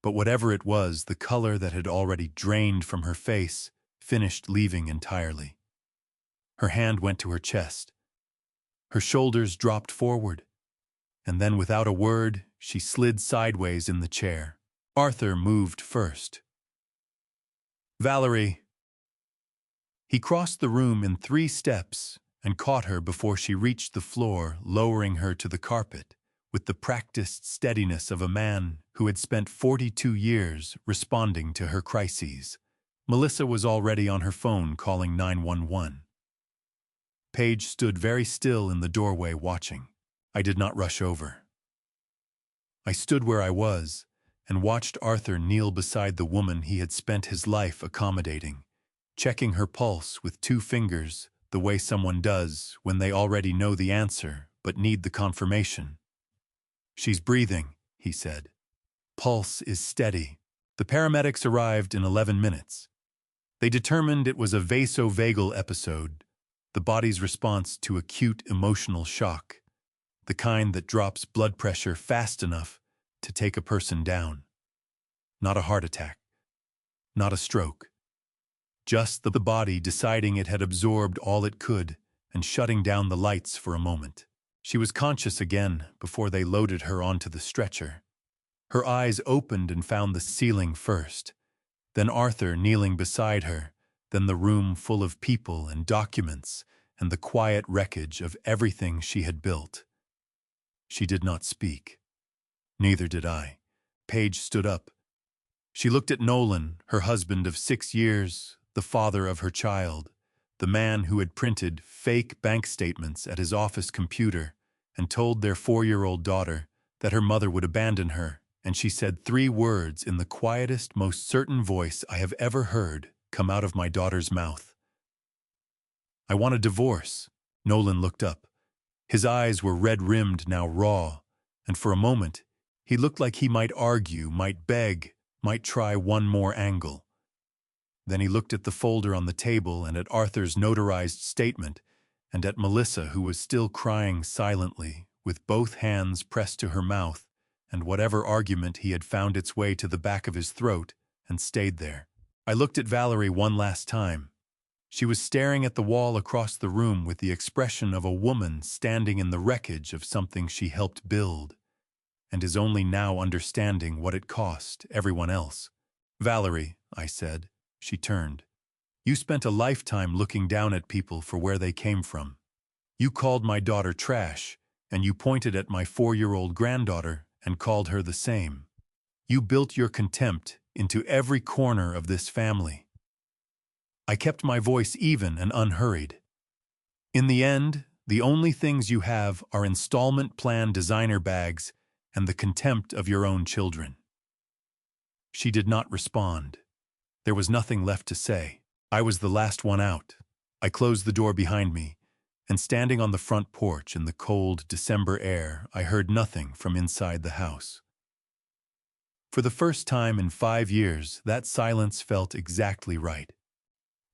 But whatever it was, the color that had already drained from her face finished leaving entirely. Her hand went to her chest. Her shoulders dropped forward. And then, without a word, she slid sideways in the chair. Arthur moved first. "Valerie." He crossed the room in 3 steps and caught her before she reached the floor, lowering her to the carpet, with the practiced steadiness of a man who had spent 42 years responding to her crises. Melissa was already on her phone calling 911. Paige stood very still in the doorway watching. I did not rush over. I stood where I was and watched Arthur kneel beside the woman he had spent his life accommodating, checking her pulse with 2 fingers the way someone does when they already know the answer but need the confirmation. "She's breathing," he said. "Pulse is steady." The paramedics arrived in 11 minutes. They determined it was a vasovagal episode, the body's response to acute emotional shock, the kind that drops blood pressure fast enough to take a person down. Not a heart attack. Not a stroke. Just the body deciding it had absorbed all it could and shutting down the lights for a moment. She was conscious again before they loaded her onto the stretcher. Her eyes opened and found the ceiling first, then Arthur kneeling beside her, then the room full of people and documents and the quiet wreckage of everything she had built. She did not speak. Neither did I. Paige stood up. She looked at Nolan, her husband of 6 years, the father of her child, the man who had printed fake bank statements at his office computer and told their 4-year-old daughter that her mother would abandon her, and she said 3 words in the quietest, most certain voice I have ever heard come out of my daughter's mouth. "I want a divorce." Nolan looked up. His eyes were red-rimmed, now raw, and for a moment he looked like he might argue, might beg, might try one more angle. Then he looked at the folder on the table and at Arthur's notarized statement and at Melissa, who was still crying silently, with both hands pressed to her mouth, and whatever argument he had found its way to the back of his throat and stayed there. I looked at Valerie one last time. She was staring at the wall across the room with the expression of a woman standing in the wreckage of something she helped build, and is only now understanding what it cost everyone else. "Valerie," I said. She turned. "You spent a lifetime looking down at people for where they came from. You called my daughter trash, and you pointed at my 4-year-old granddaughter and called her the same. You built your contempt into every corner of this family." I kept my voice even and unhurried. "In the end, the only things you have are installment plan designer bags and the contempt of your own children." She did not respond. There was nothing left to say. I was the last one out. I closed the door behind me, and standing on the front porch in the cold December air, I heard nothing from inside the house. For the first time in 5 years, that silence felt exactly right.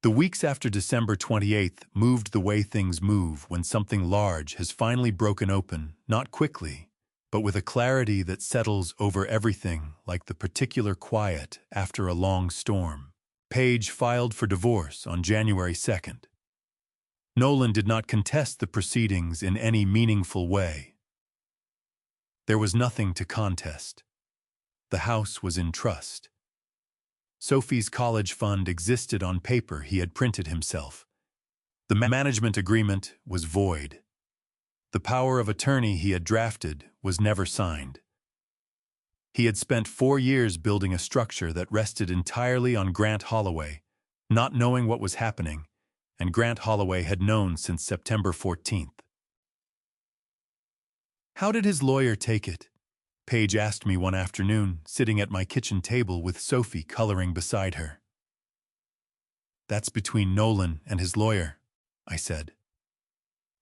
The weeks after December 28th moved the way things move when something large has finally broken open, not quickly, but with a clarity that settles over everything like the particular quiet after a long storm. Paige filed for divorce on January 2nd. Nolan did not contest the proceedings in any meaningful way. There was nothing to contest. The house was in trust. Sophie's college fund existed on paper he had printed himself. The management agreement was void. The power of attorney he had drafted was never signed. He had spent 4 years building a structure that rested entirely on Grant Holloway, not knowing what was happening, and Grant Holloway had known since September 14th. "How did his lawyer take it?" Paige asked me one afternoon, sitting at my kitchen table with Sophie coloring beside her. "That's between Nolan and his lawyer," I said.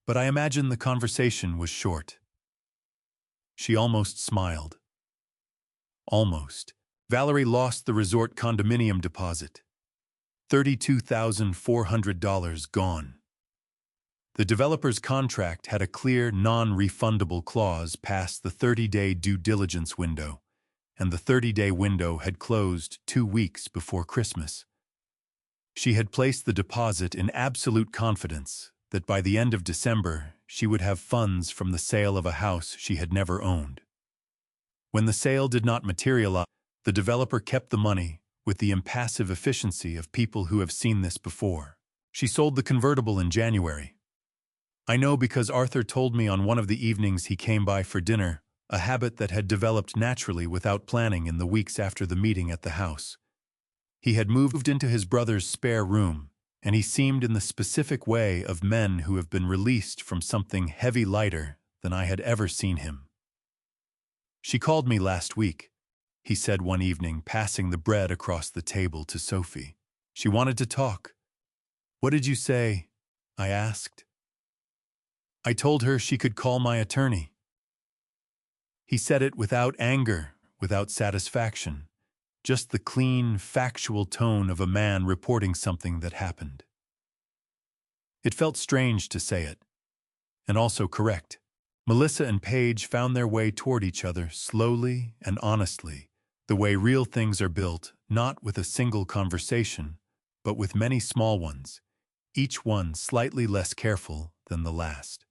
But I imagine the conversation was short. She almost smiled. Almost. Valerie lost the resort condominium deposit. $32,400 gone. The developer's contract had a clear, non-refundable clause past the 30-day due diligence window, and the 30-day window had closed 2 weeks before Christmas. She had placed the deposit in absolute confidence that by the end of December she would have funds from the sale of a house she had never owned. When the sale did not materialize, the developer kept the money with the impassive efficiency of people who have seen this before. She sold the convertible in January. I know because Arthur told me on one of the evenings he came by for dinner, a habit that had developed naturally without planning in the weeks after the meeting at the house. He had moved into his brother's spare room, and he seemed in the specific way of men who have been released from something heavy lighter than I had ever seen him. "She called me last week," he said one evening, passing the bread across the table to Sophie. "She wanted to talk." "What did you say?" I asked. "I told her she could call my attorney." He said it without anger, without satisfaction, just the clean, factual tone of a man reporting something that happened. It felt strange to say it, and also correct. Melissa and Paige found their way toward each other slowly and honestly, the way real things are built, not with a single conversation, but with many small ones, each one slightly less careful than the last.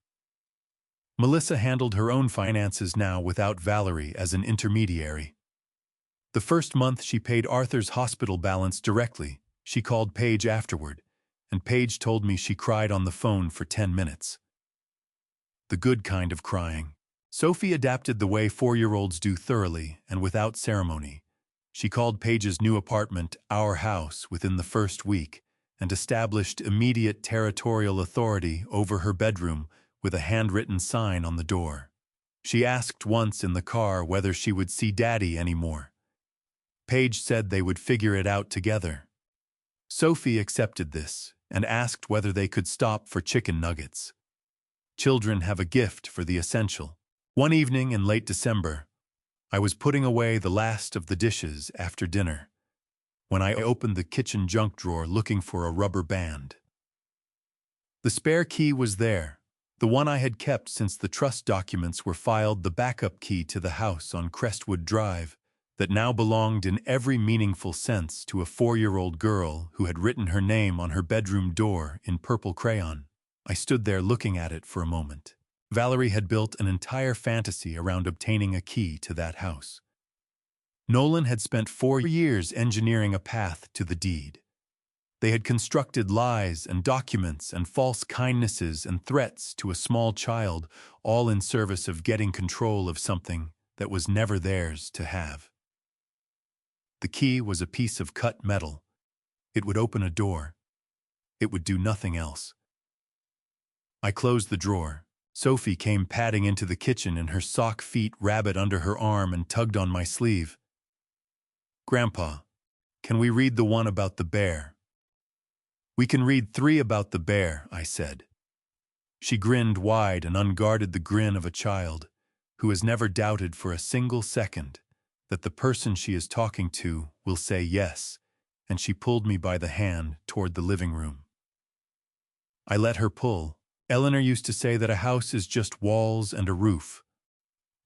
Melissa handled her own finances now without Valerie as an intermediary. The first month she paid Arthur's hospital balance directly. She called Paige afterward, and Paige told me she cried on the phone for 10 minutes. The good kind of crying. Sophie adapted the way 4-year-olds do thoroughly and without ceremony. She called Paige's new apartment "our house" within the first week and established immediate territorial authority over her bedroom with a handwritten sign on the door. She asked once in the car whether she would see Daddy anymore. Paige said they would figure it out together. Sophie accepted this and asked whether they could stop for chicken nuggets. Children have a gift for the essential. One evening in late December, I was putting away the last of the dishes after dinner when I opened the kitchen junk drawer looking for a rubber band. The spare key was there, the one I had kept since the trust documents were filed, the backup key to the house on Crestwood Drive that now belonged in every meaningful sense to a 4-year-old girl who had written her name on her bedroom door in purple crayon. I stood there looking at it for a moment. Valerie had built an entire fantasy around obtaining a key to that house. Nolan had spent 4 years engineering a path to the deed. They had constructed lies and documents and false kindnesses and threats to a small child, all in service of getting control of something that was never theirs to have. The key was a piece of cut metal. It would open a door. It would do nothing else. I closed the drawer. Sophie came padding into the kitchen in her sock feet rabbit under her arm and tugged on my sleeve. "Grandpa, can we read the one about the bear?" "We can read 3 about the bear," I said. She grinned wide and unguarded the grin of a child who has never doubted for a single second that the person she is talking to will say yes, and she pulled me by the hand toward the living room. I let her pull. Eleanor used to say that a house is just walls and a roof.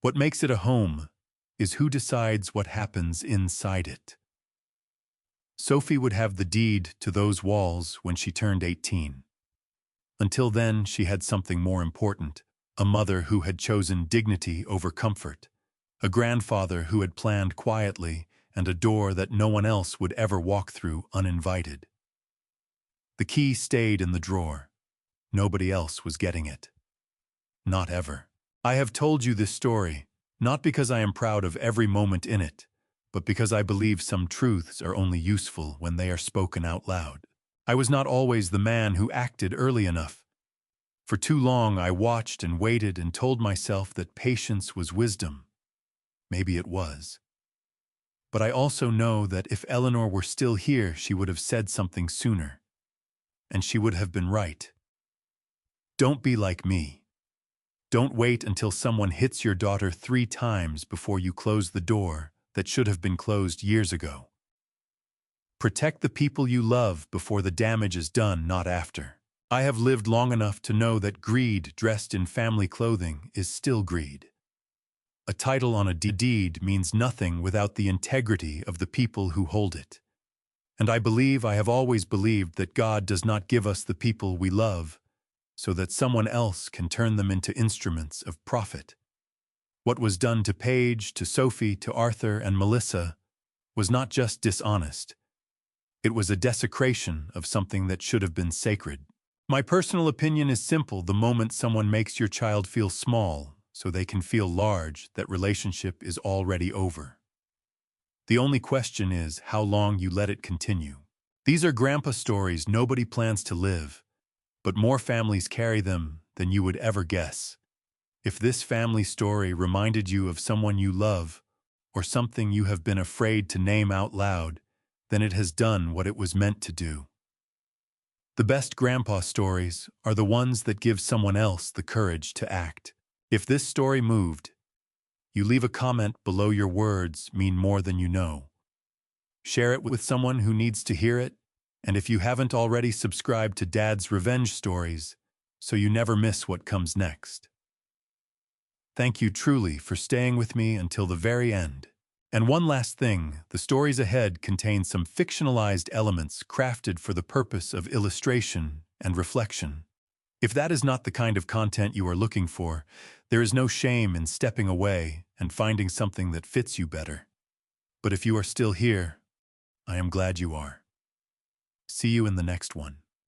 What makes it a home is who decides what happens inside it. Sophie would have the deed to those walls when she turned 18. Until then, she had something more important, a mother who had chosen dignity over comfort, a grandfather who had planned quietly, and a door that no one else would ever walk through uninvited. The key stayed in the drawer. Nobody else was getting it. Not ever. I have told you this story, not because I am proud of every moment in it, but because I believe some truths are only useful when they are spoken out loud. I was not always the man who acted early enough. For too long I watched and waited and told myself that patience was wisdom. Maybe it was. But I also know that if Eleanor were still here, she would have said something sooner. And she would have been right. Don't be like me. Don't wait until someone hits your daughter 3 times before you close the door that should have been closed years ago. Protect the people you love before the damage is done, not after. I have lived long enough to know that greed dressed in family clothing is still greed. A title on a deed means nothing without the integrity of the people who hold it. And I have always believed that God does not give us the people we love so that someone else can turn them into instruments of profit. What was done to Paige, to Sophie, to Arthur, and Melissa was not just dishonest. It was a desecration of something that should have been sacred. My personal opinion is simple: the moment someone makes your child feel small so they can feel large, that relationship is already over. The only question is how long you let it continue. These are grandpa stories nobody plans to live, but more families carry them than you would ever guess. If this family story reminded you of someone you love or something you have been afraid to name out loud, then it has done what it was meant to do. The best grandpa stories are the ones that give someone else the courage to act. If this story moved, you leave a comment below. Your words mean more than you know. Share it with someone who needs to hear it, and if you haven't already, subscribe to Dad's Revenge Stories so you never miss what comes next. Thank you truly for staying with me until the very end. And one last thing, the stories ahead contain some fictionalized elements crafted for the purpose of illustration and reflection. If that is not the kind of content you are looking for, there is no shame in stepping away and finding something that fits you better. But if you are still here, I am glad you are. See you in the next one.